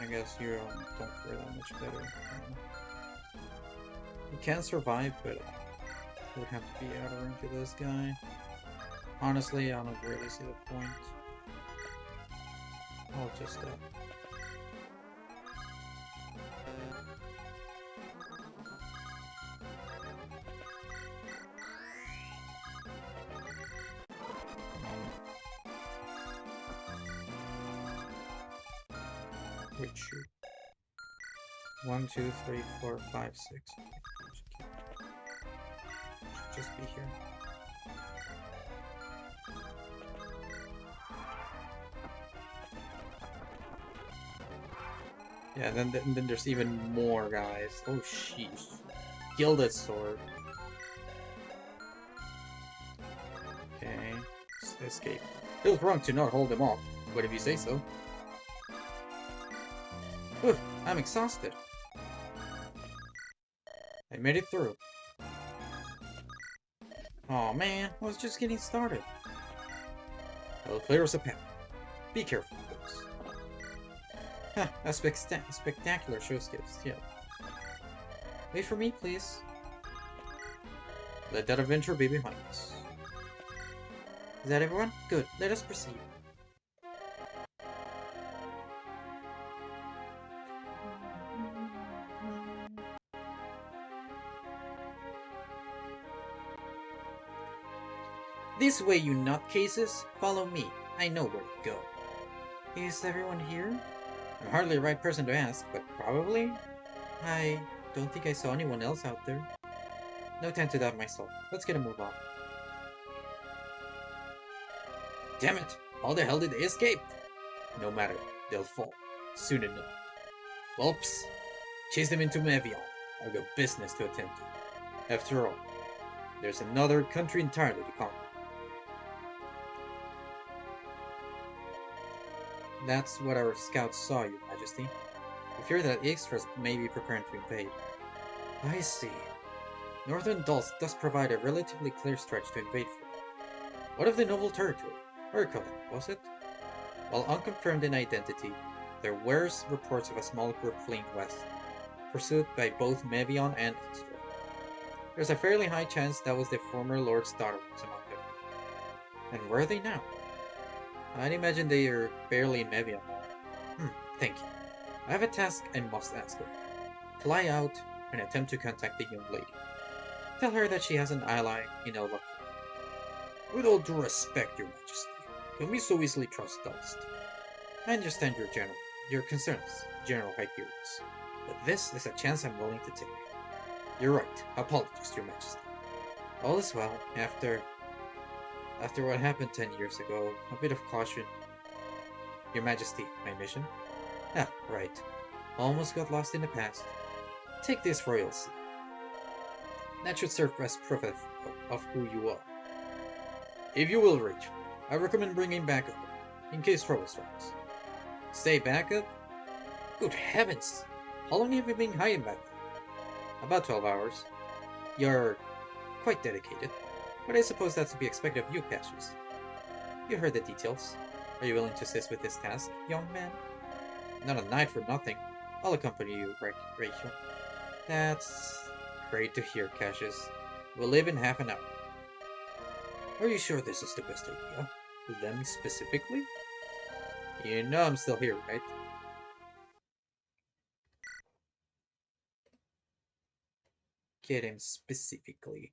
I guess you don't fare that much better. You can survive, but it would have to be out of range of this guy. Honestly, I don't really see the point. I'll just wait, shoot. 1, 2, 3, 4, 5, 6. Should just be here. Yeah, then there's even more guys. Oh sheesh. Gilded sword. Okay. Escape. It was wrong to not hold them off, but if you say so. Oof, I'm exhausted. I made it through. Aw man, I was just getting started. I'll clear us a path. Be careful, folks. Ha, a spectacular show skips, yeah. Wait for me, please. Let that adventure be behind us. Is that everyone? Good, let us proceed. This way, you nutcases. Follow me. I know where to go. Is everyone here? I'm hardly the right person to ask, but probably? I don't think I saw anyone else out there. No time to doubt myself. Let's get a move on. Damn it! How the hell did they escape? No matter, they'll fall. Soon enough. Whoops. Chase them into Mevion. I've got business to attend to. After all, there's another country entirely to conquer. That's what our scouts saw, Your Majesty. We fear that extras may be preparing to invade. I see. Northern Dulce does provide a relatively clear stretch to invade from. What of the noble territory? Urkel, was it? While unconfirmed in identity, there were reports of a small group fleeing west, pursued by both Mevion and Extra. There's a fairly high chance that was the former Lord's daughter was among them. And where are they now? I'd imagine they are barely in Mevion now. Thank you. I have a task I must ask her. Fly out and attempt to contact the young lady. Tell her that she has an ally in Elba. With all due respect, Your Majesty, don't be so easily trust-dust. I understand your concerns, General Hyperius, but this is a chance I'm willing to take. You're right. Apologies, Your Majesty. All is well. After what happened 10 years ago, a bit of caution. Your Majesty, my mission? Ah, right. Almost got lost in the past. Take this royal seal. That should serve as proof of who you are. If you will reach, I recommend bringing backup, in case trouble strikes. Stay backup? Good heavens! How long have you been hiding back there? About 12 hours. You're quite dedicated, but I suppose that's to be expected of you, Cassius. You heard the details. Are you willing to assist with this task, young man? Not a knight for nothing. I'll accompany you, Rachel. That's great to hear, Cassius. We'll leave in half an hour. Are you sure this is the best idea? Them specifically? You know I'm still here, right? Get him specifically.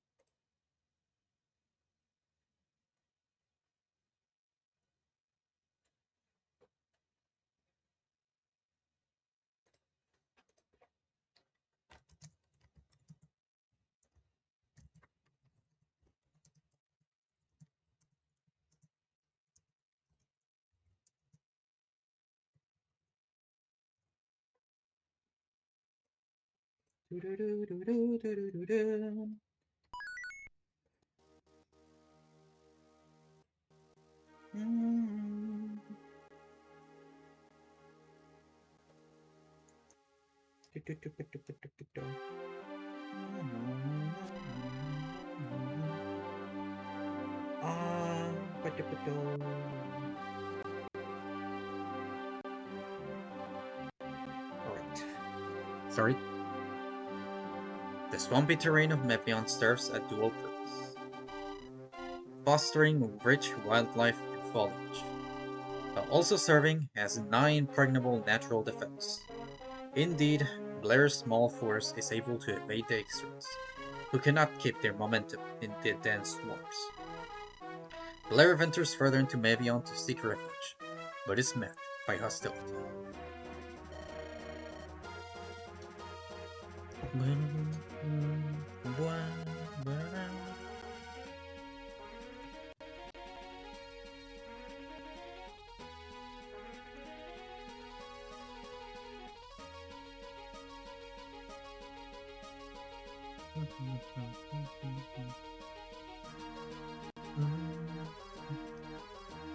Sorry? The swampy terrain of Mepion serves a dual purpose, fostering rich wildlife and foliage, while also serving as a nigh-impregnable natural defense. Indeed, Blair's small force is able to evade the Extras, who cannot keep their momentum in the dense swarms. Blair ventures further into Mevion to seek refuge, but is met by hostility.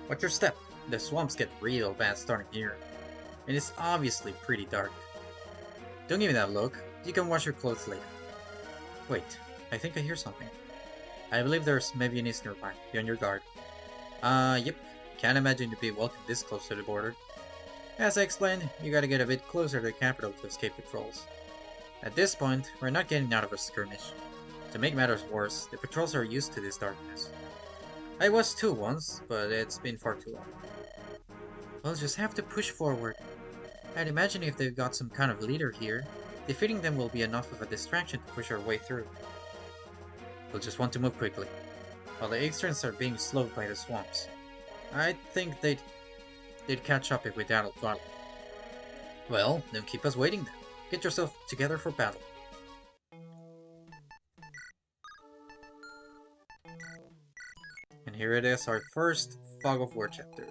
Watch your step. The swamps get real bad starting here, and it's obviously pretty dark. Don't give me that look. You can wash your clothes later. Wait, I think I hear something. I believe there's Mevionese nearby. Be on your guard. Yep. Can't imagine you'd be welcome this close to the border. As I explained, you gotta get a bit closer to the capital to escape patrols. At this point, we're not getting out of a skirmish. To make matters worse, the patrols are used to this darkness. I was too once, but it's been far too long. We'll just have to push forward. I'd imagine if they've got some kind of leader here, defeating them will be enough of a distraction to push our way through. We'll just want to move quickly. While the Extrans are being slowed by the swamps, I think they'd catch up if we battled Throttle. Well, don't keep us waiting then. Get yourself together for battle. And here it is, our first Fog of War chapter.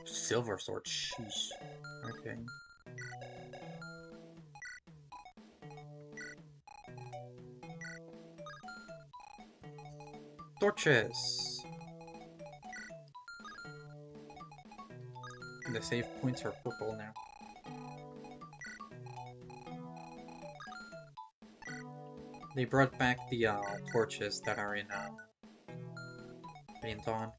Silver Sword, sheesh. Okay. Torches! The save points are purple now. They brought back the torches that are in Dawn.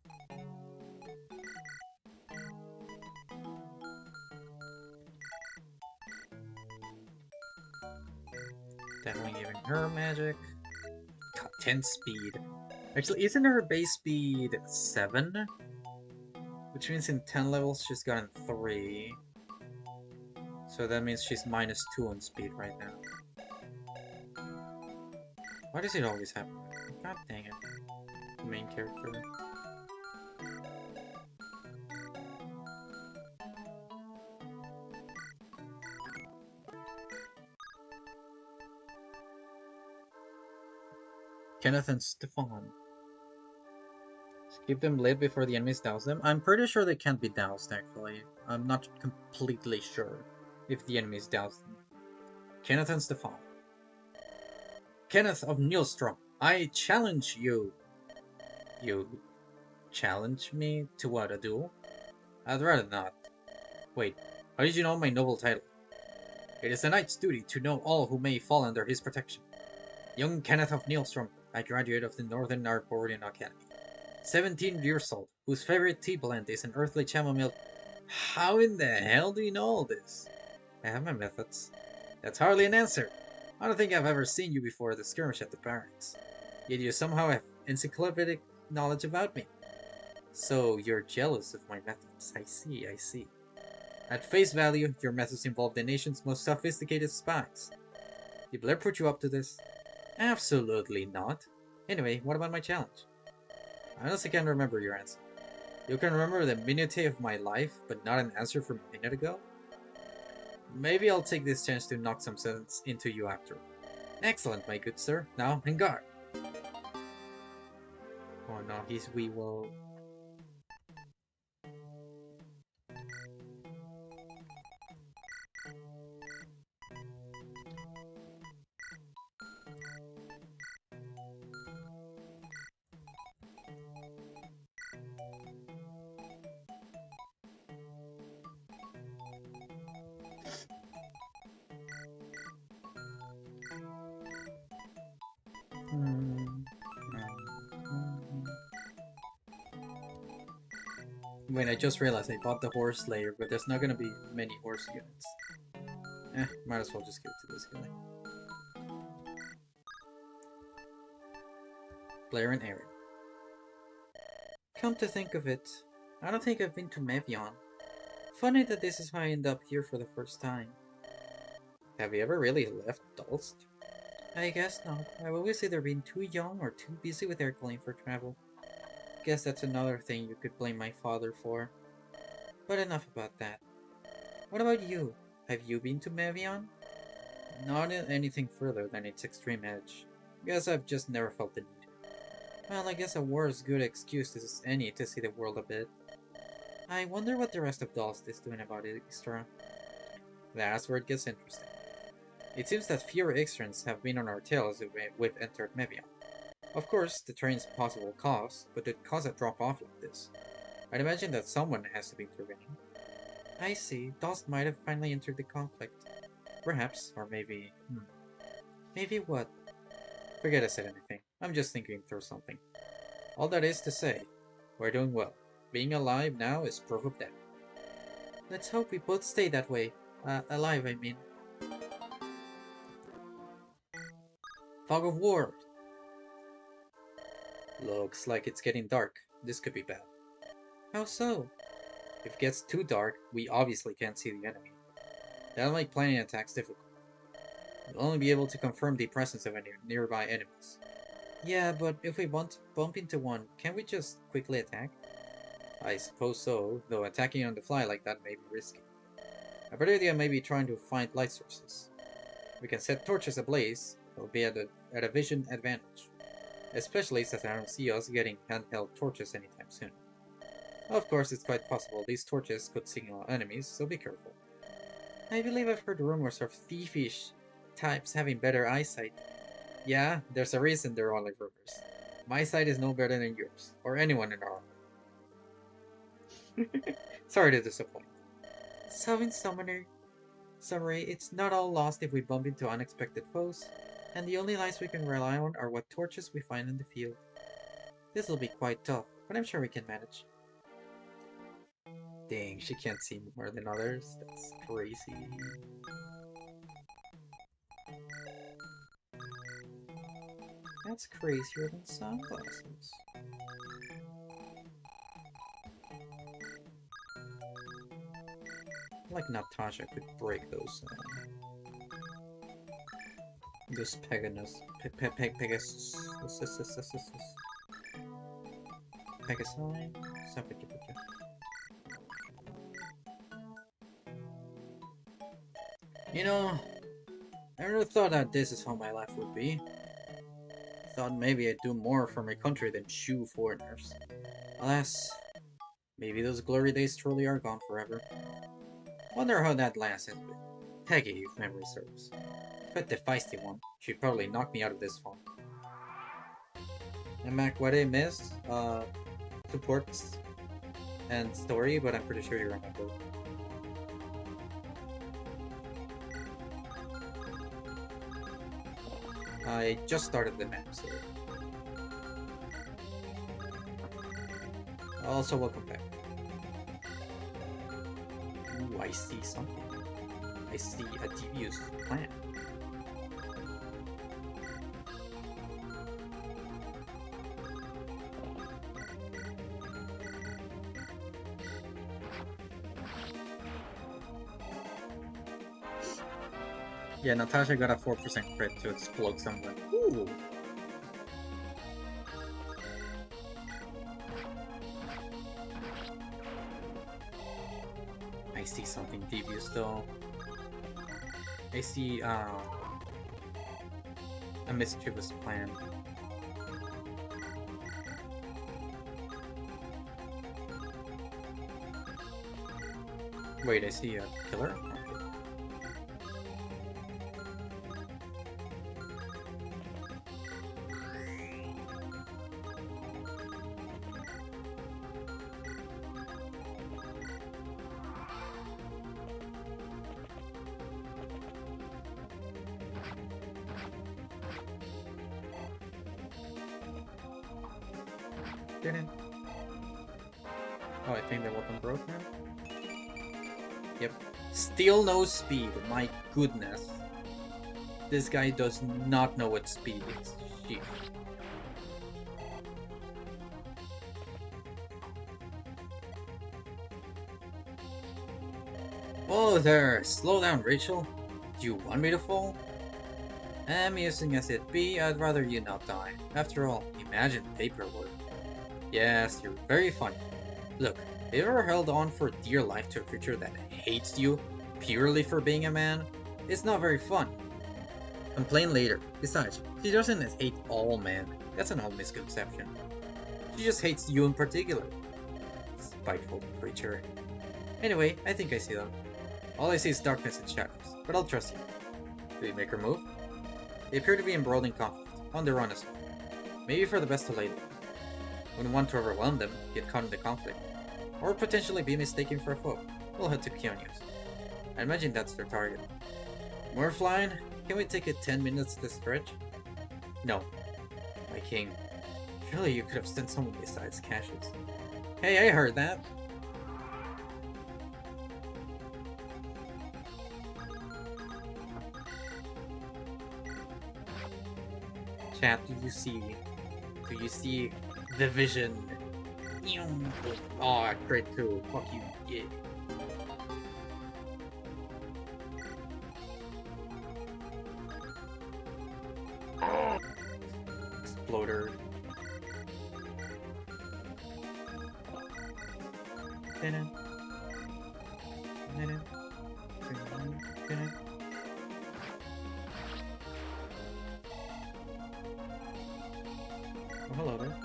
Definitely giving her magic. Got 10 speed. Actually, isn't her base speed 7? Which means in 10 levels she's gotten 3. So that means she's -2 on speed right now. Why does it always happen? God dang it. The main character. Kenneth and Stefan. Keep them lit before the enemies douse them. I'm pretty sure they can't be doused, actually. I'm not completely sure if the enemies douse them. Kenneth and Stefan. Kenneth of Nielstrom, I challenge you. You challenge me to what, a duel? I'd rather not. Wait, how did you know my noble title? It is a knight's duty to know all who may fall under his protection. Young Kenneth of Nielstrom, I graduate of the Northern Arborian Academy. 17 years old, whose favorite tea blend is an earthly chamomile. How in the hell do you know all this? I have my methods. That's hardly an answer. I don't think I've ever seen you before at the skirmish at the barracks. Yet you somehow have encyclopedic knowledge about me. So you're jealous of my methods. I see, I see. At face value, your methods involve the nation's most sophisticated spies. Did Blair put you up to this? Absolutely not. Anyway, what about my challenge? I honestly can't remember your answer. You can remember the minutiae of my life, but not an answer from a minute ago? Maybe I'll take this chance to knock some sense into you after. Excellent, my good sir. Now, in guard. Oh no, we will... Wait, I just realized I bought the horse layer, but there's not gonna be many horse units. Might as well just give it to this guy. Blair and Aaron. Come to think of it, I don't think I've been to Mevion. Funny that this is how I end up here for the first time. Have you ever really left Dulst? I guess not. I've always either been too young or too busy with Erkline for travel. Guess that's another thing you could blame my father for. But enough about that. What about you? Have you been to Mevion? Not anything further than its extreme edge. Guess I've just never felt the need. Well, I guess a war is as good excuse as any to see the world a bit. I wonder what the rest of Dulst is doing about it, Istra. That's where it gets interesting. It seems that fewer Ixtrans have been on our tail as we've entered Mevion. Of course, the train's possible cause, but it caused a drop-off like this. I'd imagine that someone has to be intervening. I see. Dulst might have finally entered the conflict. Perhaps, or maybe... Maybe what? Forget I said anything. I'm just thinking through something. All that is to say, we're doing well. Being alive now is proof of that. Let's hope we both stay that way. Alive, I mean. Fog of War! Looks like it's getting dark. This could be bad. How so? If it gets too dark, we obviously can't see the enemy. That'll make planning attacks difficult. We'll only be able to confirm the presence of any nearby enemies. Yeah, but if we bump into one, can't we just quickly attack? I suppose so, though attacking on the fly like that may be risky. A better idea may be trying to find light sources. We can set torches ablaze, it'll be at a vision advantage. Especially since I don't see us getting handheld torches anytime soon. Of course, it's quite possible these torches could signal enemies, so be careful. I believe I've heard rumors of thievish types having better eyesight. Yeah, there's a reason they're only rumors. My sight is no better than yours, or anyone in our army. Sorry to disappoint. So in summary, it's not all lost if we bump into unexpected foes, and the only lights we can rely on are what torches we find in the field. This'll be quite tough, but I'm sure we can manage. Dang, she can't see more than others? That's crazy. That's crazier than sunglasses. Like Natasha could break those Pegasus. Pegasi? Something. You know, I never thought that this is how my life would be. Thought maybe I'd do more for my country than shoo foreigners. Alas, maybe those glory days truly are gone forever. Wonder how that last has been. Peggy, if memory serves. But the feisty one. She'd probably knock me out of this phone. And Mac, what I missed, supports and story, but I'm pretty sure you remember. I just started the map, so... Also, welcome back. Ooh, I see something. I see a devious plan. Yeah, Natasha got a 4% crit to explode someone. Ooh! I see something devious though. I see, a mischievous plan. Wait, I see a killer? Didn't. Oh, I think the weapon broke now? Yep. Still no speed, my goodness. This guy does not know what speed is. Sheesh. Whoa there! Slow down, Rachel. Do you want me to fall? Amusing as it be, I'd rather you not die. After all, imagine paperwork. Yes, you're very funny. Look, have you ever held on for dear life to a creature that hates you purely for being a man? It's not very fun. Complain later. Besides, she doesn't hate all men. That's an old misconception. She just hates you in particular. Spiteful creature. Anyway, I think I see them. All I see is darkness and shadows, but I'll trust you. Do we make her move? They appear to be embroiled in conflict, on the run as well. Maybe for the best to lay low. Wouldn't want to overwhelm them, get caught in the conflict, or potentially be mistaken for a foe. We'll head to Keonu's. I imagine that's their target. More flying? Can we take it 10 minutes to stretch? No. My king. Surely you could have sent someone besides Cassius. Hey, I heard that! Chat, do you see the vision? Oh, great too. Fuck you, yeah. Exploder. Oh, hello there.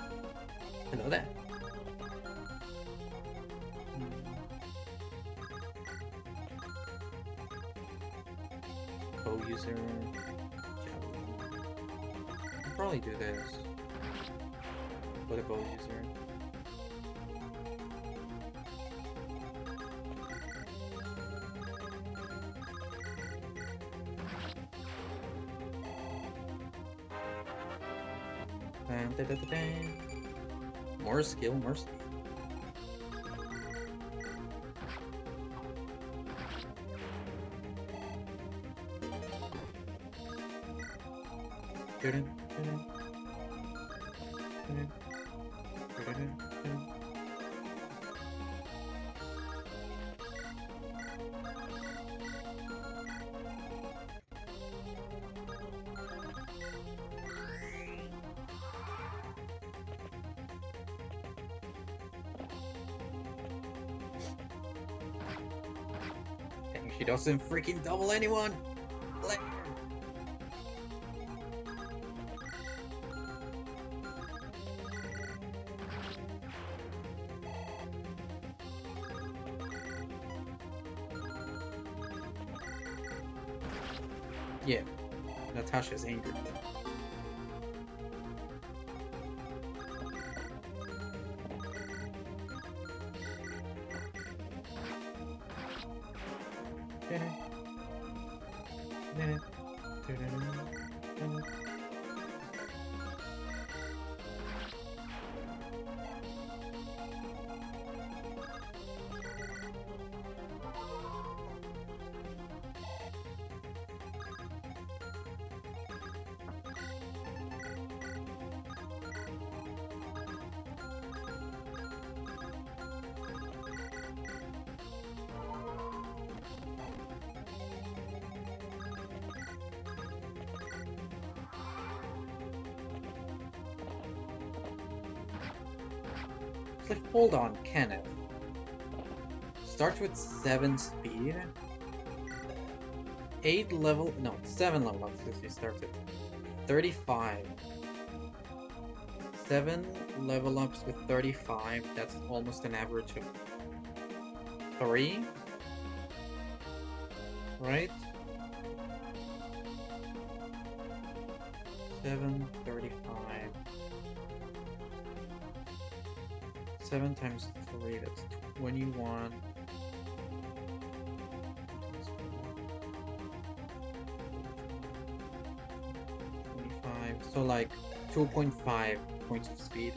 Hello there. Bow user. I'll probably do this. What a bow user. More skill, more skill. She doesn't freaking double anyone! Yeah, Natasha's angry. It's like, hold on, Kenneth. Starts with 7 speed. 8 level, no, 7 level ups because he starts at 35. 7 level ups with 35, that's almost an average of 3. Right? 735. 7 times 3, that's 21. 25. So like 2.5 points of speed.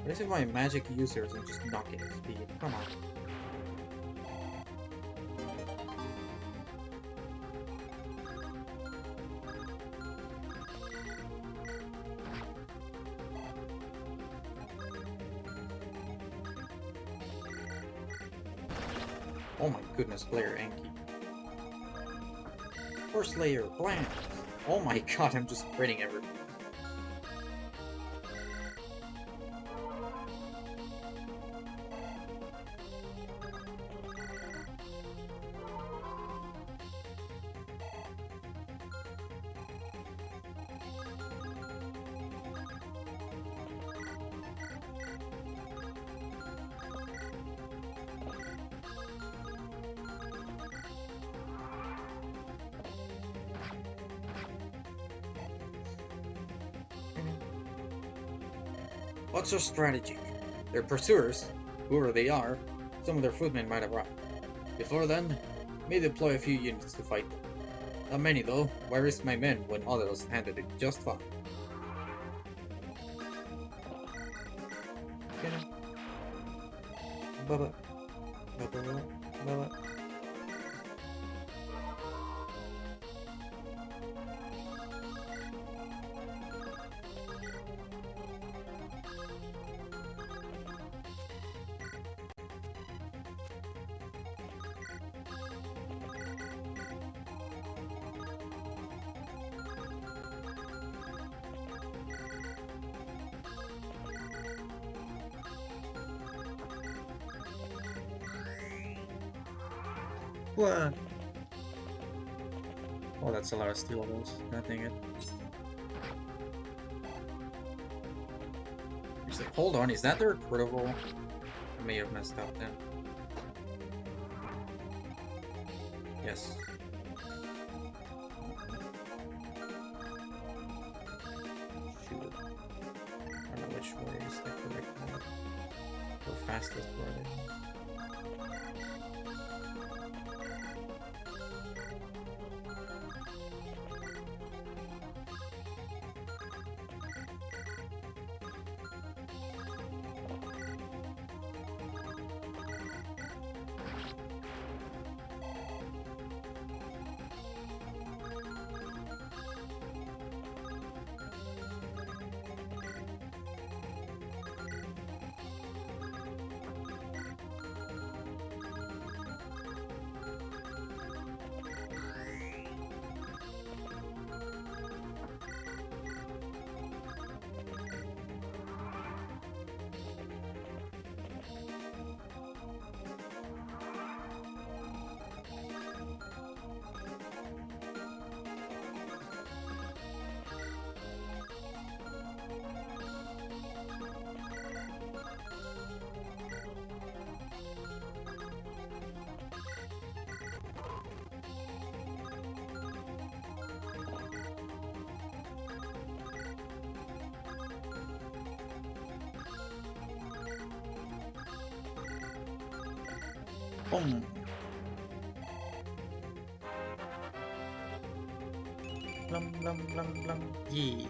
What is it my magic users and just not getting speed? Come on. Oh my goodness, player Enki. First layer, blank! Oh my god, I'm just spreading everything. What's your strategy? Their pursuers, whoever they are, some of their footmen might arrive. Before then, may deploy a few units to fight them. Not many though. Why risk my men when others handled it just fine? Bubba. Bubba. Bubba. What? Oh, that's a lot of steel rolls. God dang it. Hold on, is that the recruitable? I may have messed up then. Yes. Shoot it. I don't know which way is the correct one. Go fastest way. Boom. Blum blum blum blum. Yeah.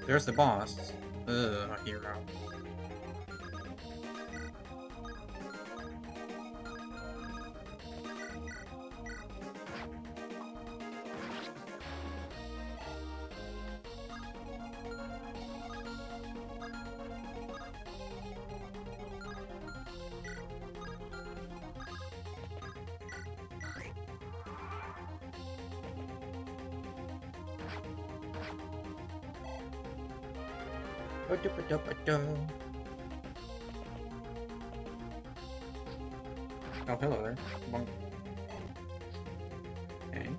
There's the boss. Ugh, a hero. Oh, hello there. Bonk. Okay.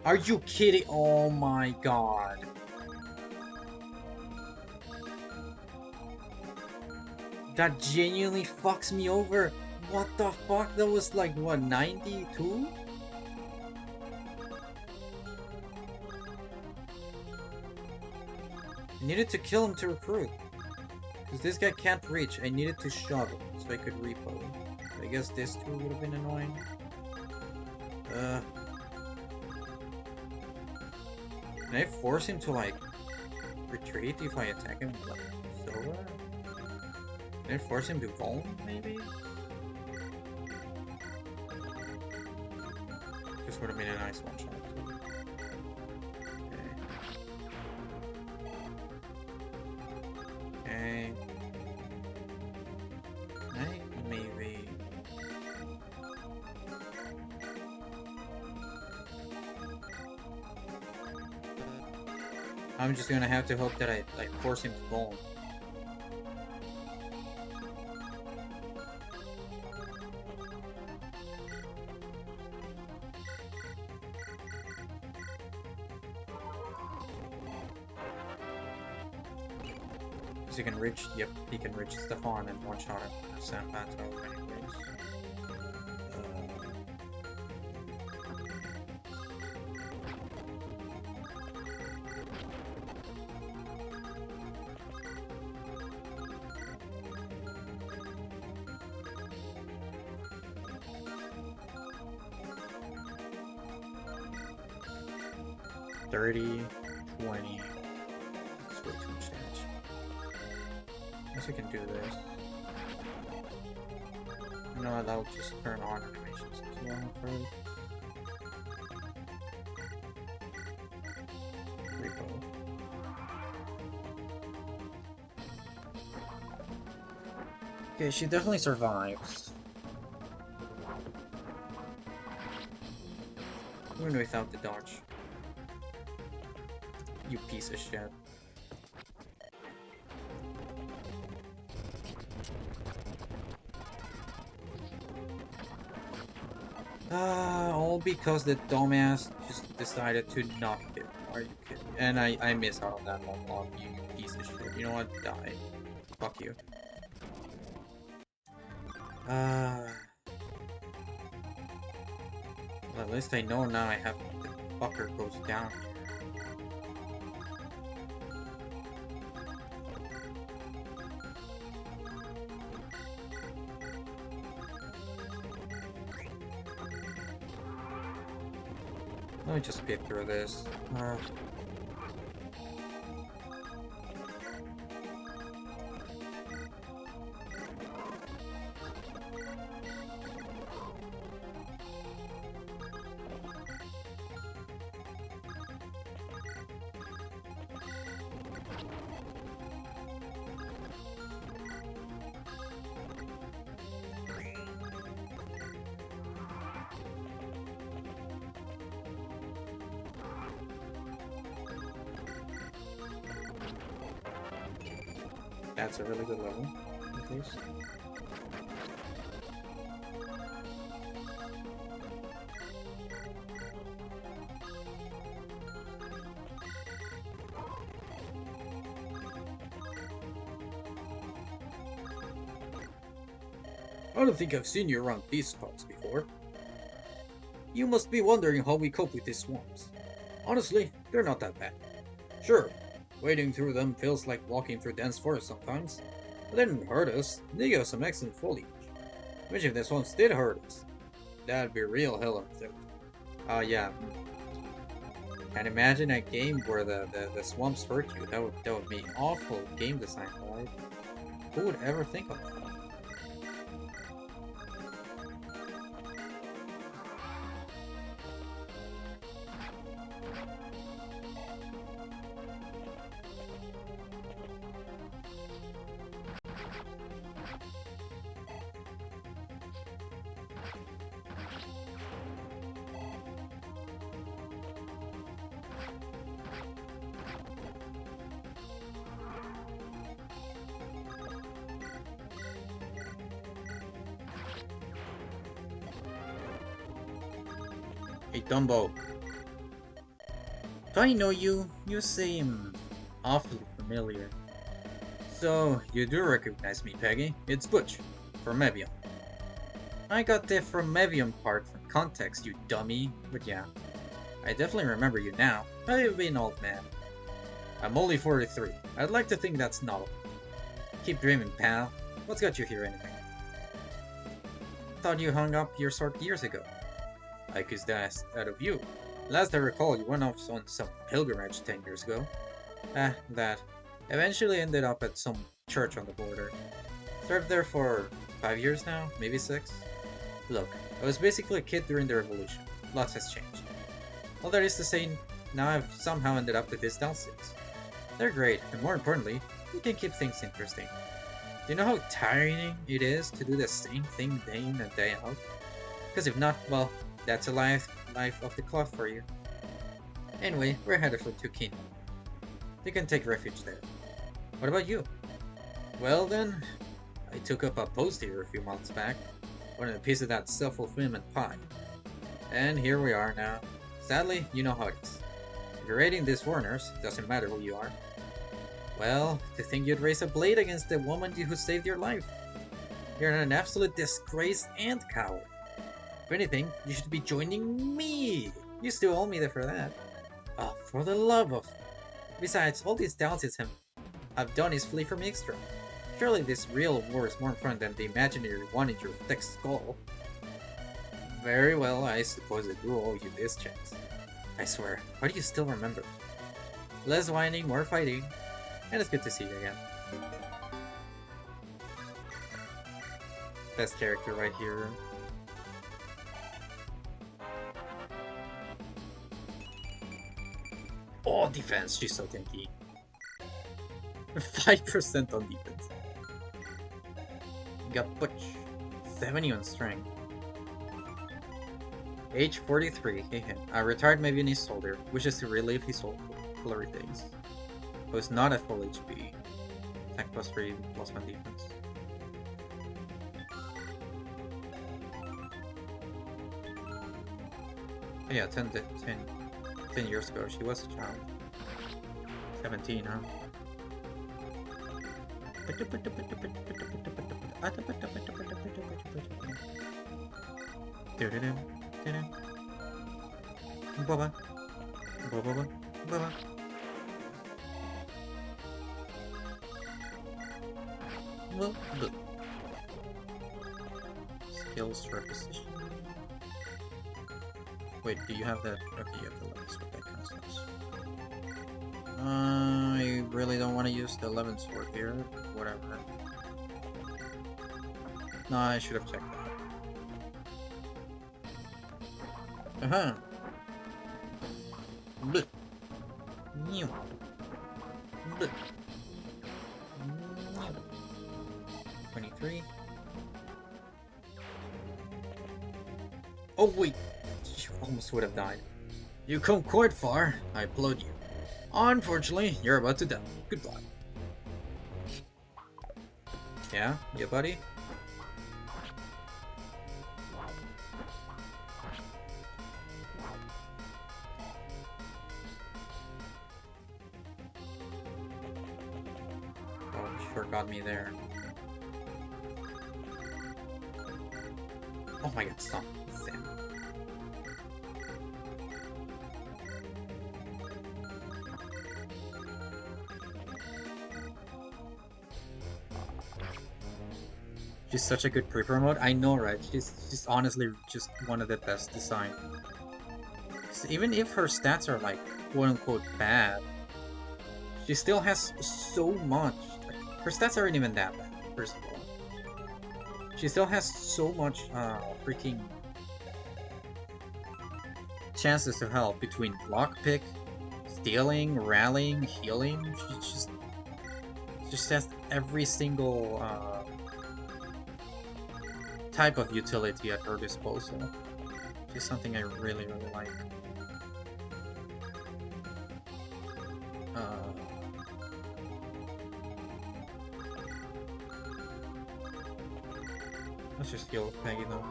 Are you kidding? Oh my god. That genuinely fucks me over. What the fuck? That was like, what, 92? I needed to kill him to recruit. Because this guy can't reach. I needed to shove him so I could repo. I guess this too would have been annoying. Can I force him to, like, retreat if I attack him with, like, Sora? Can I force him to Vuln, maybe? This would have been a nice one-shot, too. Okay. Okay. Maybe... I'm just gonna have to hope that I, like, force him to Vuln. He can reach, yep, he can reach Stefan and one-shot him. Sam Pato anyways. $30, $20. That's way too much damage. Guess we can do this. No, that will just turn on animations as well, I'm afraid. Repo. Okay, she definitely survives. Even without the dodge. You piece of shit. All because the dumbass just decided to not kill. Are you kidding? And I miss out on that one block, you piece of shit. You know what? Die. Fuck you. Well, at least I know now I have the fucker goes down here. Let me just get through this. That's a really good level, at least. I don't think I've seen you around these parts before. You must be wondering how we cope with these swamps. Honestly, they're not that bad. Sure, wading through them feels like walking through dense forest sometimes, but they didn't hurt us. They gave us some excellent foliage. Imagine if the swamps did hurt us. That'd be real hell on earth. Yeah. Can't imagine a game where the swamps hurt you. That would be awful game design, right? Who would ever think of that? Hey, Dumbo. Do I know you? You seem awfully familiar. So, you do recognize me, Peggy. It's Butch, from Mevium. I got the from Mevium part from context, you dummy. But yeah, I definitely remember you now. I've been an old man. I'm only 43. I'd like to think that's novel. Keep dreaming, pal. What's got you here anyway? Thought you hung up your sword years ago. I accused that out of you. Last I recall, you went off on some pilgrimage 10 years ago. That. Eventually ended up at some church on the border. Served there for 5 years now, maybe 6. Look, I was basically a kid during the revolution. Lots has changed. All there is to say, now I've somehow ended up with these Dalsids. They're great, and more importantly, you can keep things interesting. Do you know how tiring it is to do the same thing day in and day out? Because if not, well, that's a life of the cloth for you. Anyway, we're headed for Tukin. You can take refuge there. What about you? Well then, I took up a post here a few months back. Wanted a piece of that self-fulfillment pie. And here we are now. Sadly, you know how it is. If you're raiding these foreigners, doesn't matter who you are. Well, to think you'd raise a blade against the woman who saved your life. You're an absolute disgrace and coward. If anything, you should be joining me. You still owe me for that. Oh, for the love of... Besides, all these Dalsids have done is flee from Ixtra. Surely this real war is more fun than the imaginary one in your thick skull. Very well, I suppose I do owe you this chance. I swear, why do you still remember? Less whining, more fighting, and it's good to see you again. Best character right here. Oh, defense, she's so tanky. 5% on defense. Got Butch. 70 on strength. Age 43. A retired Mavinese soldier wishes to relive his old glory days. Who is not at full HP. Attack plus 3, plus 1 defense. Oh yeah, 10 years ago she was a child. 17, huh? Baba. Baba. Baba. Well, good. Skills for position. Wait, do you have that? Okay, you have the levels with that kind of stuff. I really don't want to use the 11 sword here. Whatever. No, I should have checked that. Uh-huh. Bleh. New. Bleh. 23. Oh wait, you almost would have died. You come quite far. I applaud you. Unfortunately, you're about to die. Goodbye. Yeah, buddy? Oh, sure got me there. Oh my god, stop. Sam. She's such a good pre-promote. I know, right? She's honestly just one of the best designed. Even if her stats are like quote-unquote bad, she still has so much. Like, her stats aren't even that bad, first of all. She still has so much freaking chances to help between lockpick, stealing, rallying, healing. She just has every single type of utility at her disposal. Which is something I really like. Let's just heal Peggy though.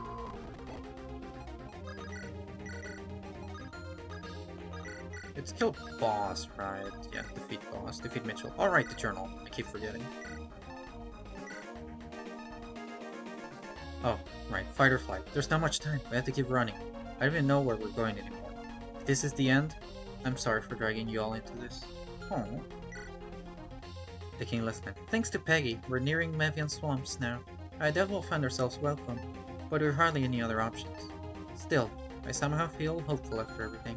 It's kill boss, right? Yeah, defeat boss, defeat Mitchell. Alright, the journal. I keep forgetting. Oh, right, fight or flight. There's not much time. We have to keep running. I don't even know where we're going anymore. If this is the end, I'm sorry for dragging you all into this. Oh. The king listened. Thanks to Peggy, we're nearing Mevian swamps now. I doubt we'll find ourselves welcome, but there are hardly any other options. Still, I somehow feel hopeful after everything.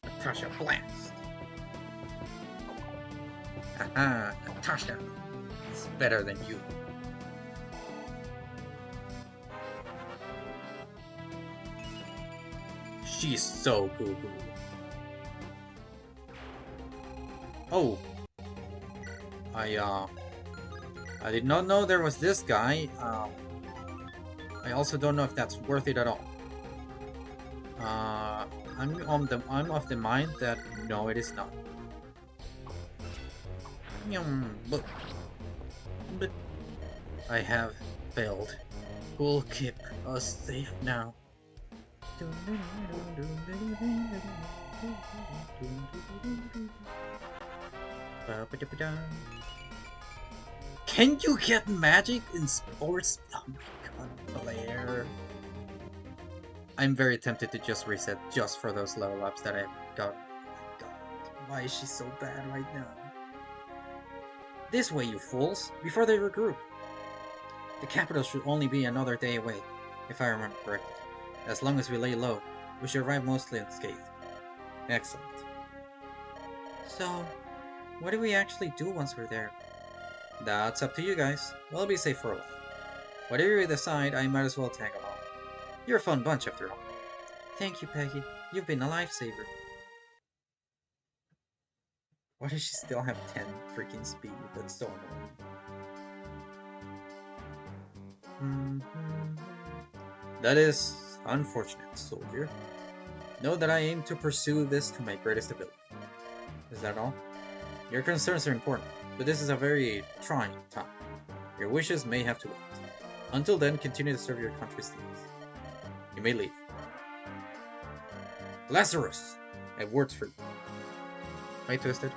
Natasha Blast! Aha! Natasha! It's better than you. She's so cool. Oh! I did not know there was this guy. I also don't know if that's worth it at all. I'm of the mind that no, it is not. But I have failed. We'll keep us safe now. Can you get magic in sports? Oh my god, Blair. I'm very tempted to just reset just for those level ups that I got. Oh my god, why is she so bad right now? This way, you fools, before they regroup. The capital should only be another day away, if I remember correctly. As long as we lay low, we should arrive mostly unscathed. Excellent. So, what do we actually do once we're there? That's up to you guys. We'll be safe for a while. Whatever you decide, I might as well tag along. You're a fun bunch after all. Thank you, Peggy. You've been a lifesaver. Why does she still have 10 freaking speed? That's so annoying. That is unfortunate, soldier. Know that I aim to pursue this to my greatest ability. Is that all? Your concerns are important, but this is a very trying time. Your wishes may have to wait. Until then, continue to serve your country's needs. You may leave. Lazarus! I have words for you. Hi, Twisted.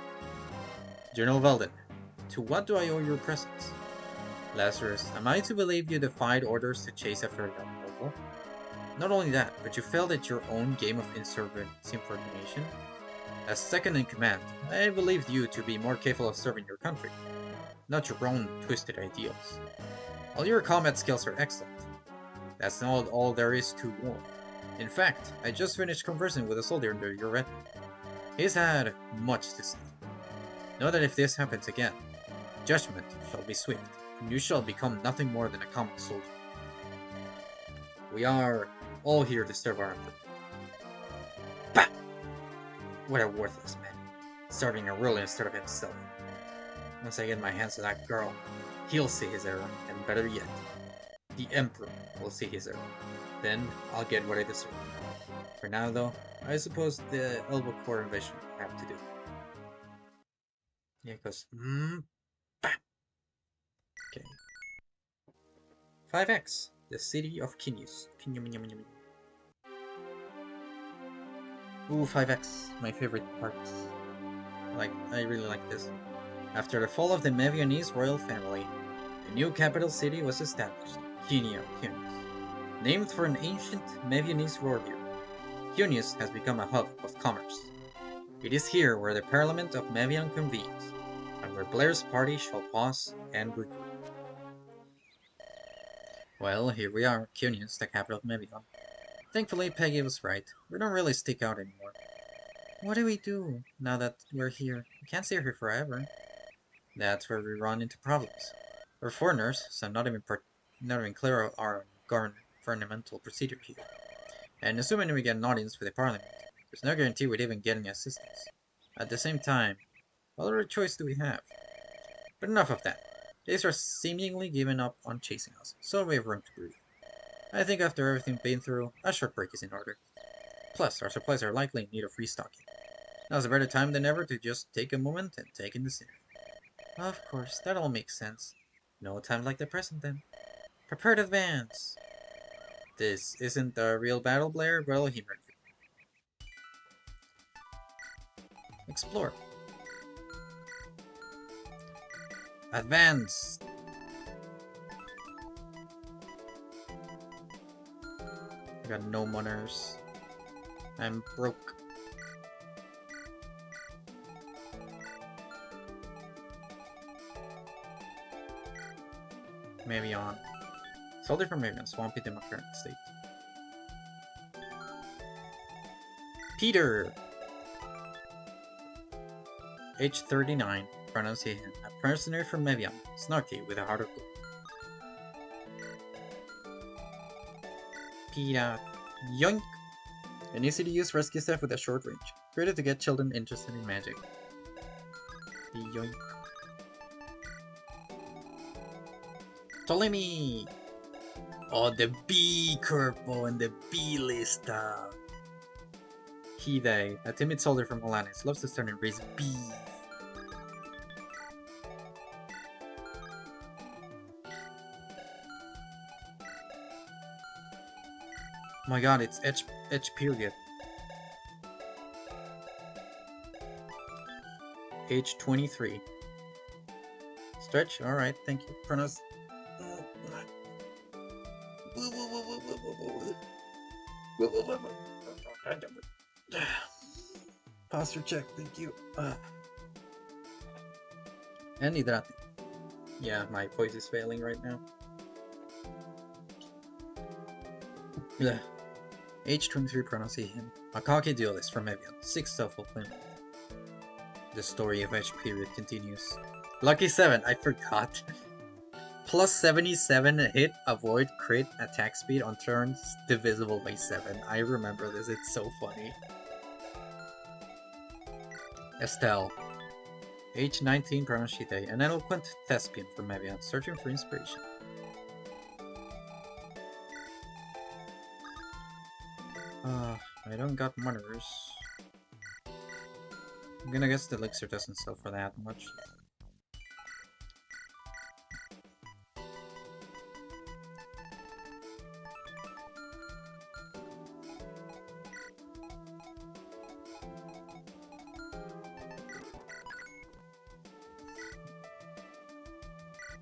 General Velden, to what do I owe your presence? Lazarus, am I to believe you defied orders to chase after a young noble? Not only that, but you failed at your own game of insubordination? As second in command, I believed you to be more capable of serving your country, not your own twisted ideals. All your combat skills are excellent. That's not all there is to war. In fact, I just finished conversing with a soldier under your retinue. He's had much to say. Know that if this happens again, judgment shall be swift, and you shall become nothing more than a common soldier. We are all here to serve our emperor. Bah! What a worthless man, serving a ruler instead of himself. Once I get my hands on that girl, he'll see his error, and better yet, the emperor will see his error. Then I'll get what I deserve. For now, though, I suppose the elbow core invasion will have to do. Yeah, it goes, bah! Okay. 5X, the city of Kinius. Ooh, 5X, my favorite part. I really like this. After the fall of the Mevianese royal family, a new capital city was established, Kinius. Named for an ancient Mevianese warrior, Kinius has become a hub of commerce. It is here where the Parliament of Mevian convenes, and where Blair's party shall pause and regroup. Well, here we are, Kinius, the capital of Mevian. Thankfully, Peggy was right. We don't really stick out anymore. What do we do now that we're here? We can't stay here forever. That's where we run into problems. We're foreigners, so not even clear our governmental procedure here. And assuming we get an audience with the Parliament, there's no guarantee we'd even get any assistance. At the same time, what other choice do we have? But enough of that. They are seemingly giving up on chasing us, so we have room to breathe. I think after everything been through, a short break is in order. Plus, our supplies are likely in need of restocking. Now's a better time than ever to just take a moment and take in the scenery. Of course, that all makes sense. No time like the present then. Prepare to advance! This isn't a real battle, Blair. Well, he heard you. Explore. Advance! I got no manners. I'm broke. Mevion. Soldier from Mevion, Swampy in my current state. Peter! Age 39, pronunciation. A prisoner from Mevion, snarky with a heart of gold. Peter. Yoink! An easy to use rescue staff with a short range. Created to get children interested in magic. Yoink. Ptolemy! Oh, the bee curveball and the bee lista. Hide, a timid soldier from Alanis, loves to start and raise bees. Oh my god, it's H period. Age 23. Stretch, alright, thank you. Pronounce. Posture check, thank you. And hydrate. Yeah, my voice is failing right now. Blech. Age 23 pronunciation. A cocky duelist from Evian. 6 self-fulfillment. The story of H period continues. Lucky 7, I forgot. Plus 77 hit, avoid, crit, attack speed on turns, divisible by 7. I remember this, it's so funny. Estelle. Age 19, pronunciate. An eloquent thespian from Evian, searching for inspiration. I don't got monitor's. I'm gonna guess the elixir doesn't sell for that much.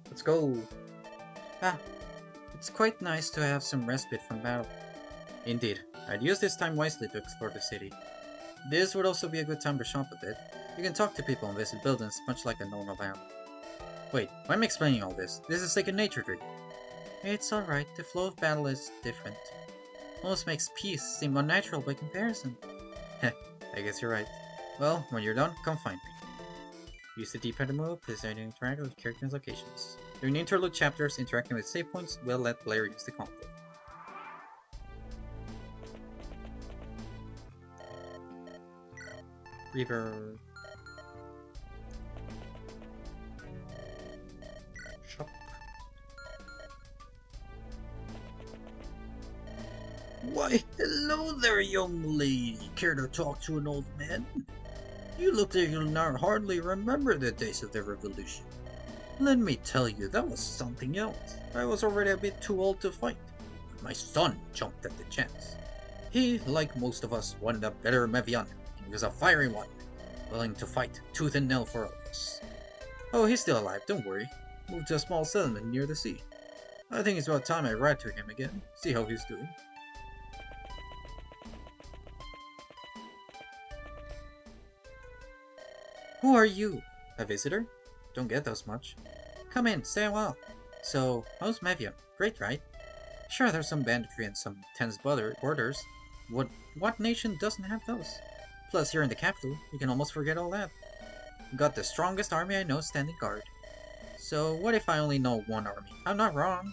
Let's go! Ah, it's quite nice to have some respite from battle. Indeed, I'd use this time wisely to explore the city. This would also be a good time to shop a bit. You can talk to people and visit buildings much like a normal battle. Wait, why am I explaining all this? This is second nature to me. It's alright, the flow of battle is different. Almost makes peace seem unnatural by comparison. Heh, I guess you're right. Well, when you're done, come find me. Use the D-pad to move, please don't interact with characters' locations. During the interlude chapters, interacting with save points will let player use the combo. River. Shop. Why, hello there, young lady. Care to talk to an old man? You look like you'll not hardly remember the days of the revolution. Let me tell you, that was something else. I was already a bit too old to fight, but my son jumped at the chance. He, like most of us, wanted a better Mevian. He was a fiery one, willing to fight tooth and nail for all of us. Oh, he's still alive, don't worry. Moved to a small settlement near the sea. I think it's about time I write to him again, see how he's doing. Who are you? A visitor? Don't get those much. Come in, stay a while. So, how's Mevion? Great, right? Sure, there's some banditry and some tense borders. What nation doesn't have those? Plus, you're in the capital, you can almost forget all that. Got the strongest army I know standing guard. So, what if I only know one army? I'm not wrong.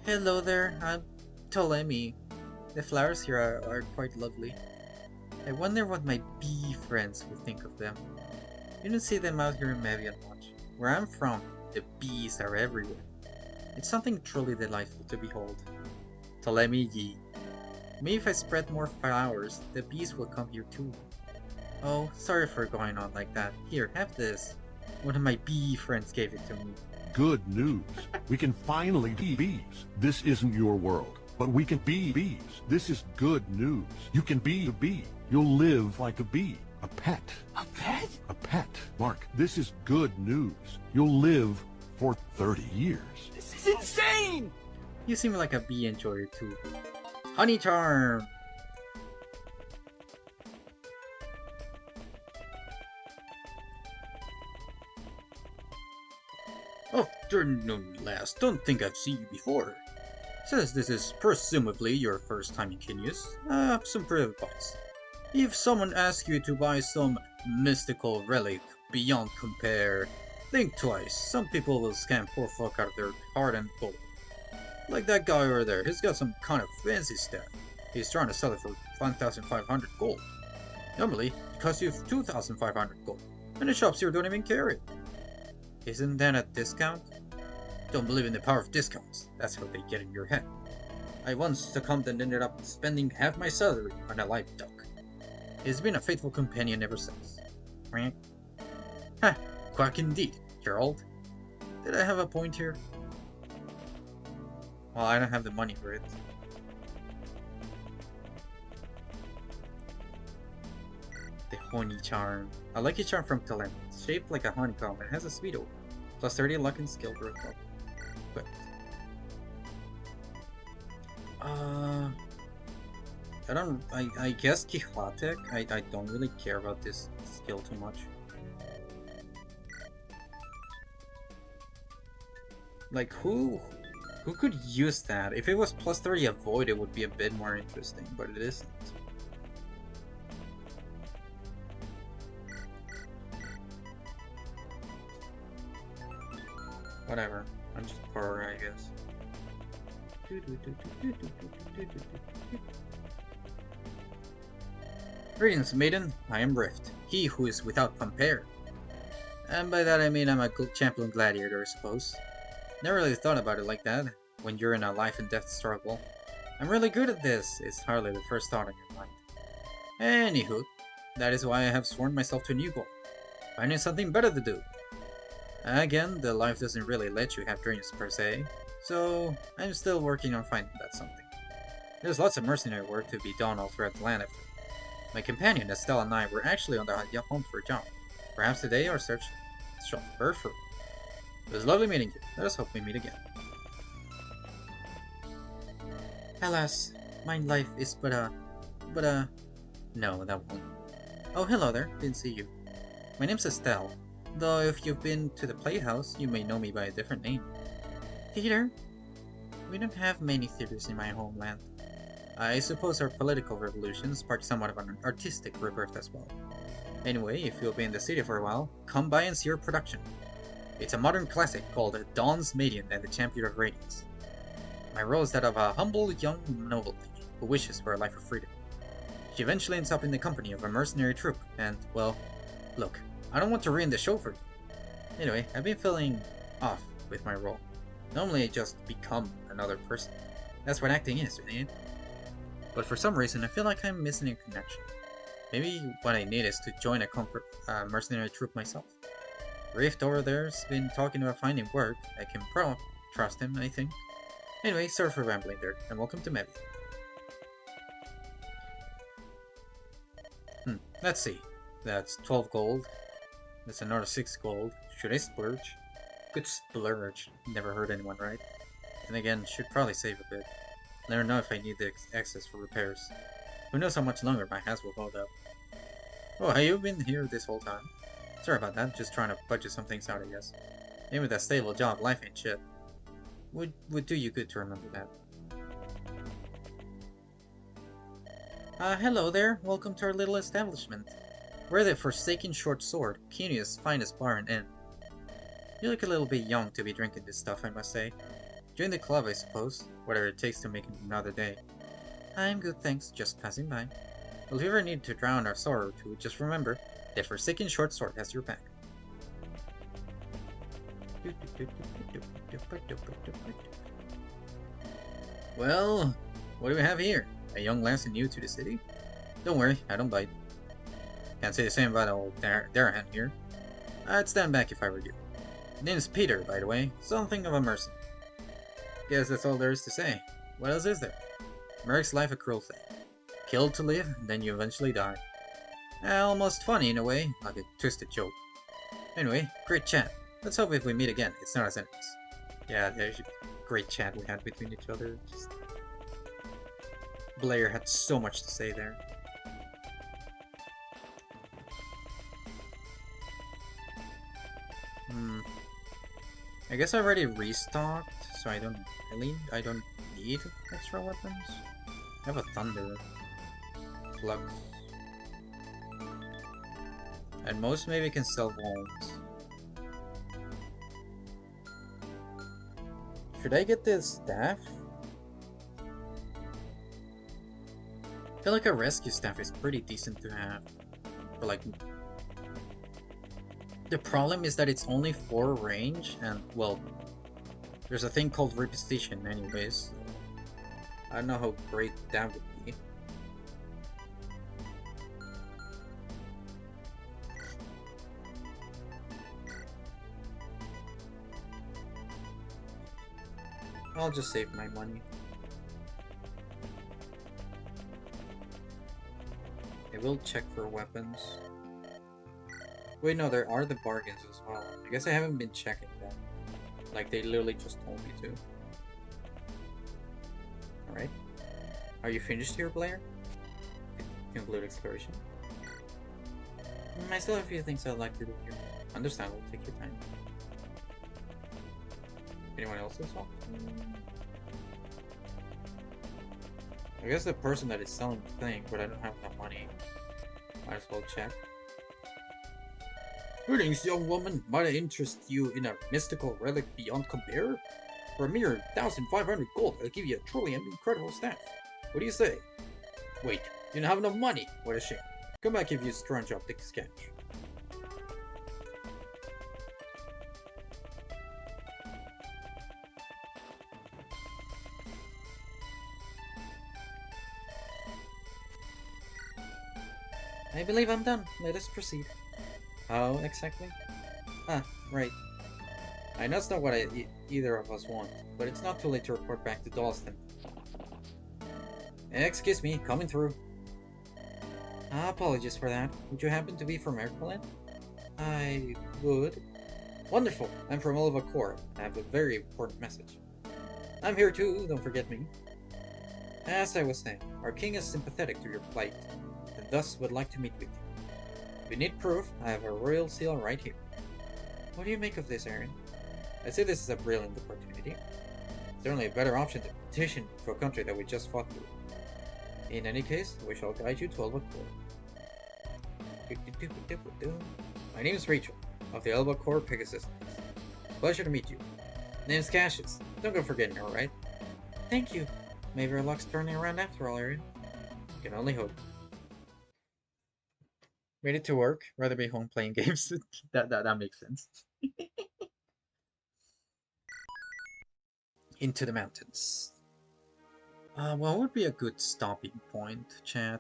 Hello there, I'm Ptolemy. The flowers here are quite lovely. I wonder what my bee friends would think of them. You don't see them out here in Mevion much. Where I'm from, the bees are everywhere. It's something truly delightful to behold. Ptolemy ye. Maybe if I spread more flowers, the bees will come here too. Oh, sorry for going on like that. Here, have this. One of my bee friends gave it to me. Good news. We can finally be bees. This isn't your world, but we can be bees. This is good news. You can be a bee. You'll live like a bee. A pet. A pet? A pet. Mark, this is good news. You'll live for 30 years. This is insane! You seem like a bee enjoyer too. Honey charm! Afternoon, lass. Don't think I've seen you before. Since this is presumably your first time in Kinius, I have some free advice. If someone asks you to buy some mystical relic beyond compare, think twice. Some people will scam poor folk out of their hard-earned gold. Like that guy over there, he's got some kind of fancy stuff. He's trying to sell it for 1,500 gold. Normally, it costs you 2,500 gold, and the shops here don't even carry it. Isn't that a discount? Don't believe in the power of discounts. That's how they get in your head. I once succumbed and ended up spending half my salary on a live duck. He's been a faithful companion ever since. Ha! Quack indeed, Gerald. Did I have a point here? Well, I don't have the money for it. The honey charm. A lucky charm from Talent. It's shaped like a honeycomb and has a sweet odor. Plus 30 luck and skill growth. Equipped. I guess Quixotic. I don't really care about this skill too much. Like who could use that? If it was plus 30 avoid, it would be a bit more interesting, but it isn't. Whatever. I'm just poor, I guess. Greetings, maiden. I am Rift, he who is without compare. And by that I mean I'm a champion gladiator, I suppose. Never really thought about it like that, when you're in a life and death struggle. I'm really good at this, is hardly the first thought in your mind. Anywho, that is why I have sworn myself to a new goal. Finding something better to do. Again, the life doesn't really let you have dreams per se, so I'm still working on finding that something. There's lots of mercenary work to be done all throughout the land. My companion Estelle and I were actually on the hunt for a job. Perhaps today our search shall bear fruit. It was lovely meeting you. Let us hope we meet again. Alas, my life is but a... No, that won't. Oh, hello there. Didn't see you. My name's Estelle. Though if you've been to the playhouse, you may know me by a different name. Theater? We don't have many theaters in my homeland. I suppose our political revolution sparked somewhat of an artistic rebirth as well. Anyway, if you'll be in the city for a while, come by and see our production. It's a modern classic called Dawn's Maiden and the Champion of Radiance. My role is that of a humble young noble who wishes for a life of freedom. She eventually ends up in the company of a mercenary troupe, and, well, look, I don't want to ruin the show for you. Anyway, I've been feeling off with my role. Normally I just become another person. That's what acting is, isn't it? But for some reason I feel like I'm missing a connection. Maybe what I need is to join a mercenary troupe myself. Rift over there's been talking about finding work. I can trust him, I think. Anyway, sorry for rambling there, and welcome to Mevi. Let's see. That's 12 gold. That's another 6 gold. Should I splurge? Good splurge. Never hurt anyone, right? And again, should probably save a bit. Never know if I need the access for repairs. Who knows how much longer my hands will hold up. Oh, have you been here this whole time? Sorry about that, just trying to budget some things out, I guess. Even with a stable job, life ain't shit. Would do you good to remember that. Hello there. Welcome to our little establishment. We're the Forsaken Short Sword, Kenia's finest bar and inn. You look a little bit young to be drinking this stuff, I must say. Join the club, I suppose. Whatever it takes to make it another day. I'm good, thanks. Just passing by. Well, if you ever need to drown our sorrow too, just remember, the Forsaken Short Sword has your back. Well, what do we have here? A young lass new to the city? Don't worry, I don't bite. Can't say the same about old Darahan here. I'd stand back if I were you. Name's Peter, by the way. Something of a mercenary. Guess that's all there is to say. What else is there? Merc's life a cruel thing. Killed to live, then you eventually die. Almost funny in a way, like a twisted joke. Anyway, great chat. Let's hope if we meet again, it's not as enemies. Yeah, there's a great chat we had between each other. Just... Blair had so much to say there. I guess I already restocked, so I don't need extra weapons. I have a thunder, flux, and most maybe can sell wounds. Should I get this staff? I feel like a rescue staff is pretty decent to have. But like, the problem is that it's only 4 range, and well, there's a thing called repetition anyways. I don't know how great that would be. I'll just save my money. I will check for weapons. Wait, no, there are the bargains as well. I guess I haven't been checking them. Like, they literally just told me to. Alright. Are you finished here, Blair? Conclude exploration. I still have a few things I'd like to do here. Understandable, take your time. Anyone else as well? I guess the person that is selling the thing, but I don't have enough money. Might as well check. Greetings, young woman. Might I interest you in a mystical relic beyond compare? For a mere 1,500 gold, I'll give you a truly incredible staff. What do you say? Wait, you don't have enough money. What a shame. Come back if you scrunch up the sketch. I believe I'm done. Let us proceed. How exactly? Ah, right. I know it's not what either of us want, but it's not too late to report back to Dalston. Excuse me, coming through. Apologies for that. Would you happen to be from Erquilin? I would. Wonderful. I'm from Oliva Corp. I have a very important message. I'm here too, don't forget me. As I was saying, our king is sympathetic to your plight, and thus would like to meet with you. If you need proof, I have a royal seal right here. What do you make of this, Aaron? I say this is a brilliant opportunity. Certainly a better option than petition to a country that we just fought through. In any case, we shall guide you to Elba Corp. My name is Rachel, of the Elba Corp Pegasus. Pleasure to meet you. Name's Cassius. Don't go forgetting her, right? Thank you. Maybe our luck's turning around after all, Aaron. Can only hope. Made it to work, rather be home playing games. that makes sense. Into the mountains. What would be a good stopping point, chat?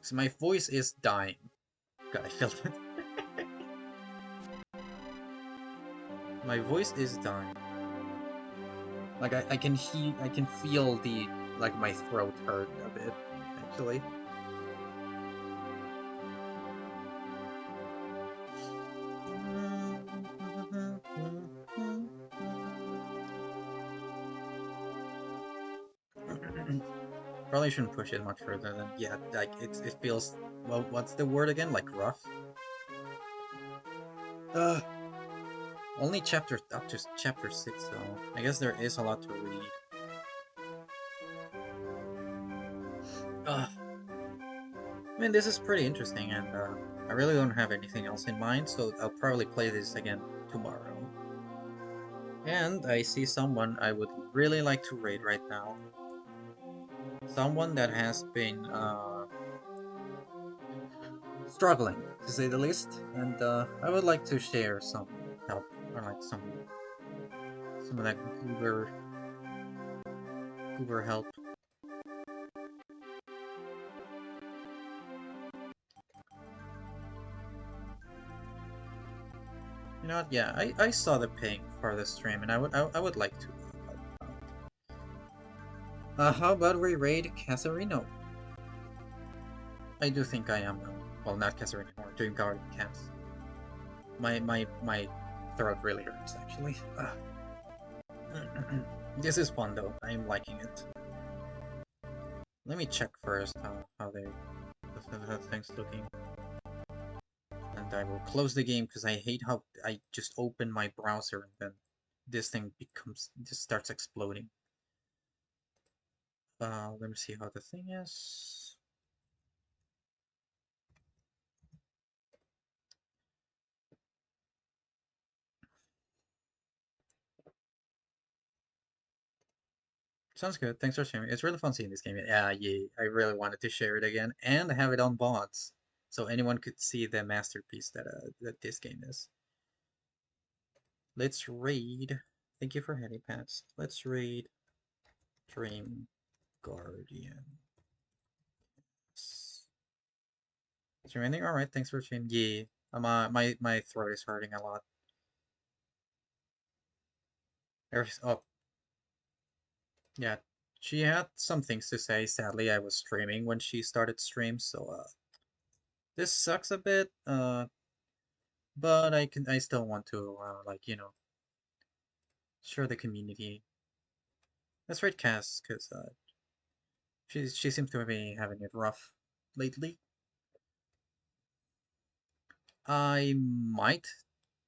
Because my voice is dying. God, I felt it. My voice is dying. Like I can feel the my throat hurt a bit, actually. Probably shouldn't push it much further than it feels, well, what's the word again? Like rough? Only up to chapter 6 though. I guess there is a lot to read. I mean, this is pretty interesting, and I really don't have anything else in mind, so I'll probably play this again tomorrow. And I see someone I would really like to raid right now. Someone that has been struggling, to say the least, and I would like to share some help, or like some of that goober help. You know what? Yeah, I saw the ping for the stream, and I would like to help out. How about we raid Casarino? I do think I am, well, not Casarino anymore, doing Guardian Camps. My throat really hurts, actually. This is fun though, I am liking it. Let me check first how things looking. And And I will close the game because I hate how I just open my browser and then this thing just starts exploding. Let me see how the thing is. Sounds good. Thanks for sharing. It's really fun seeing this game. Yeah. I really wanted to share it again and have it on VODs, so anyone could see the masterpiece that this game is. Let's raid. Thank you for heading past. Let's raid Dream Guardian. Is there anything? All right. Thanks for sharing. Yeah. My throat is hurting a lot. Oh, yeah. She had some things to say. Sadly, I was streaming when she started stream, so this sucks a bit. But I still want to like share the community. Let's rate Cass because she seems to be having it rough lately. I might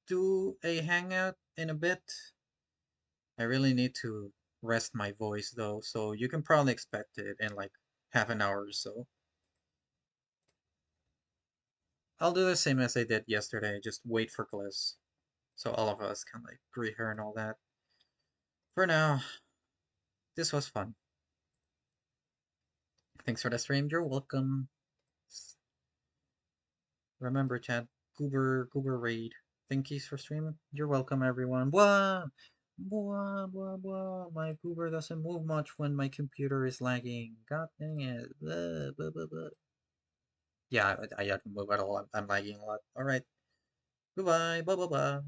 do a hangout in a bit. I really need to rest my voice though, so you can probably expect it in like half an hour or so. I'll do the same as I did yesterday, just wait for Gliss, so all of us can like greet her and all that. For now, this was fun. Thanks for the stream, you're welcome. Remember, chat, Goober Raid. Thank you for streaming. You're welcome, everyone. Blah, blah, blah, blah. My Goober doesn't move much when my computer is lagging. God dang it. Blah, blah, blah, blah. Yeah, I don't move at all. I'm lagging a lot. All right. Goodbye. Blah, blah, blah.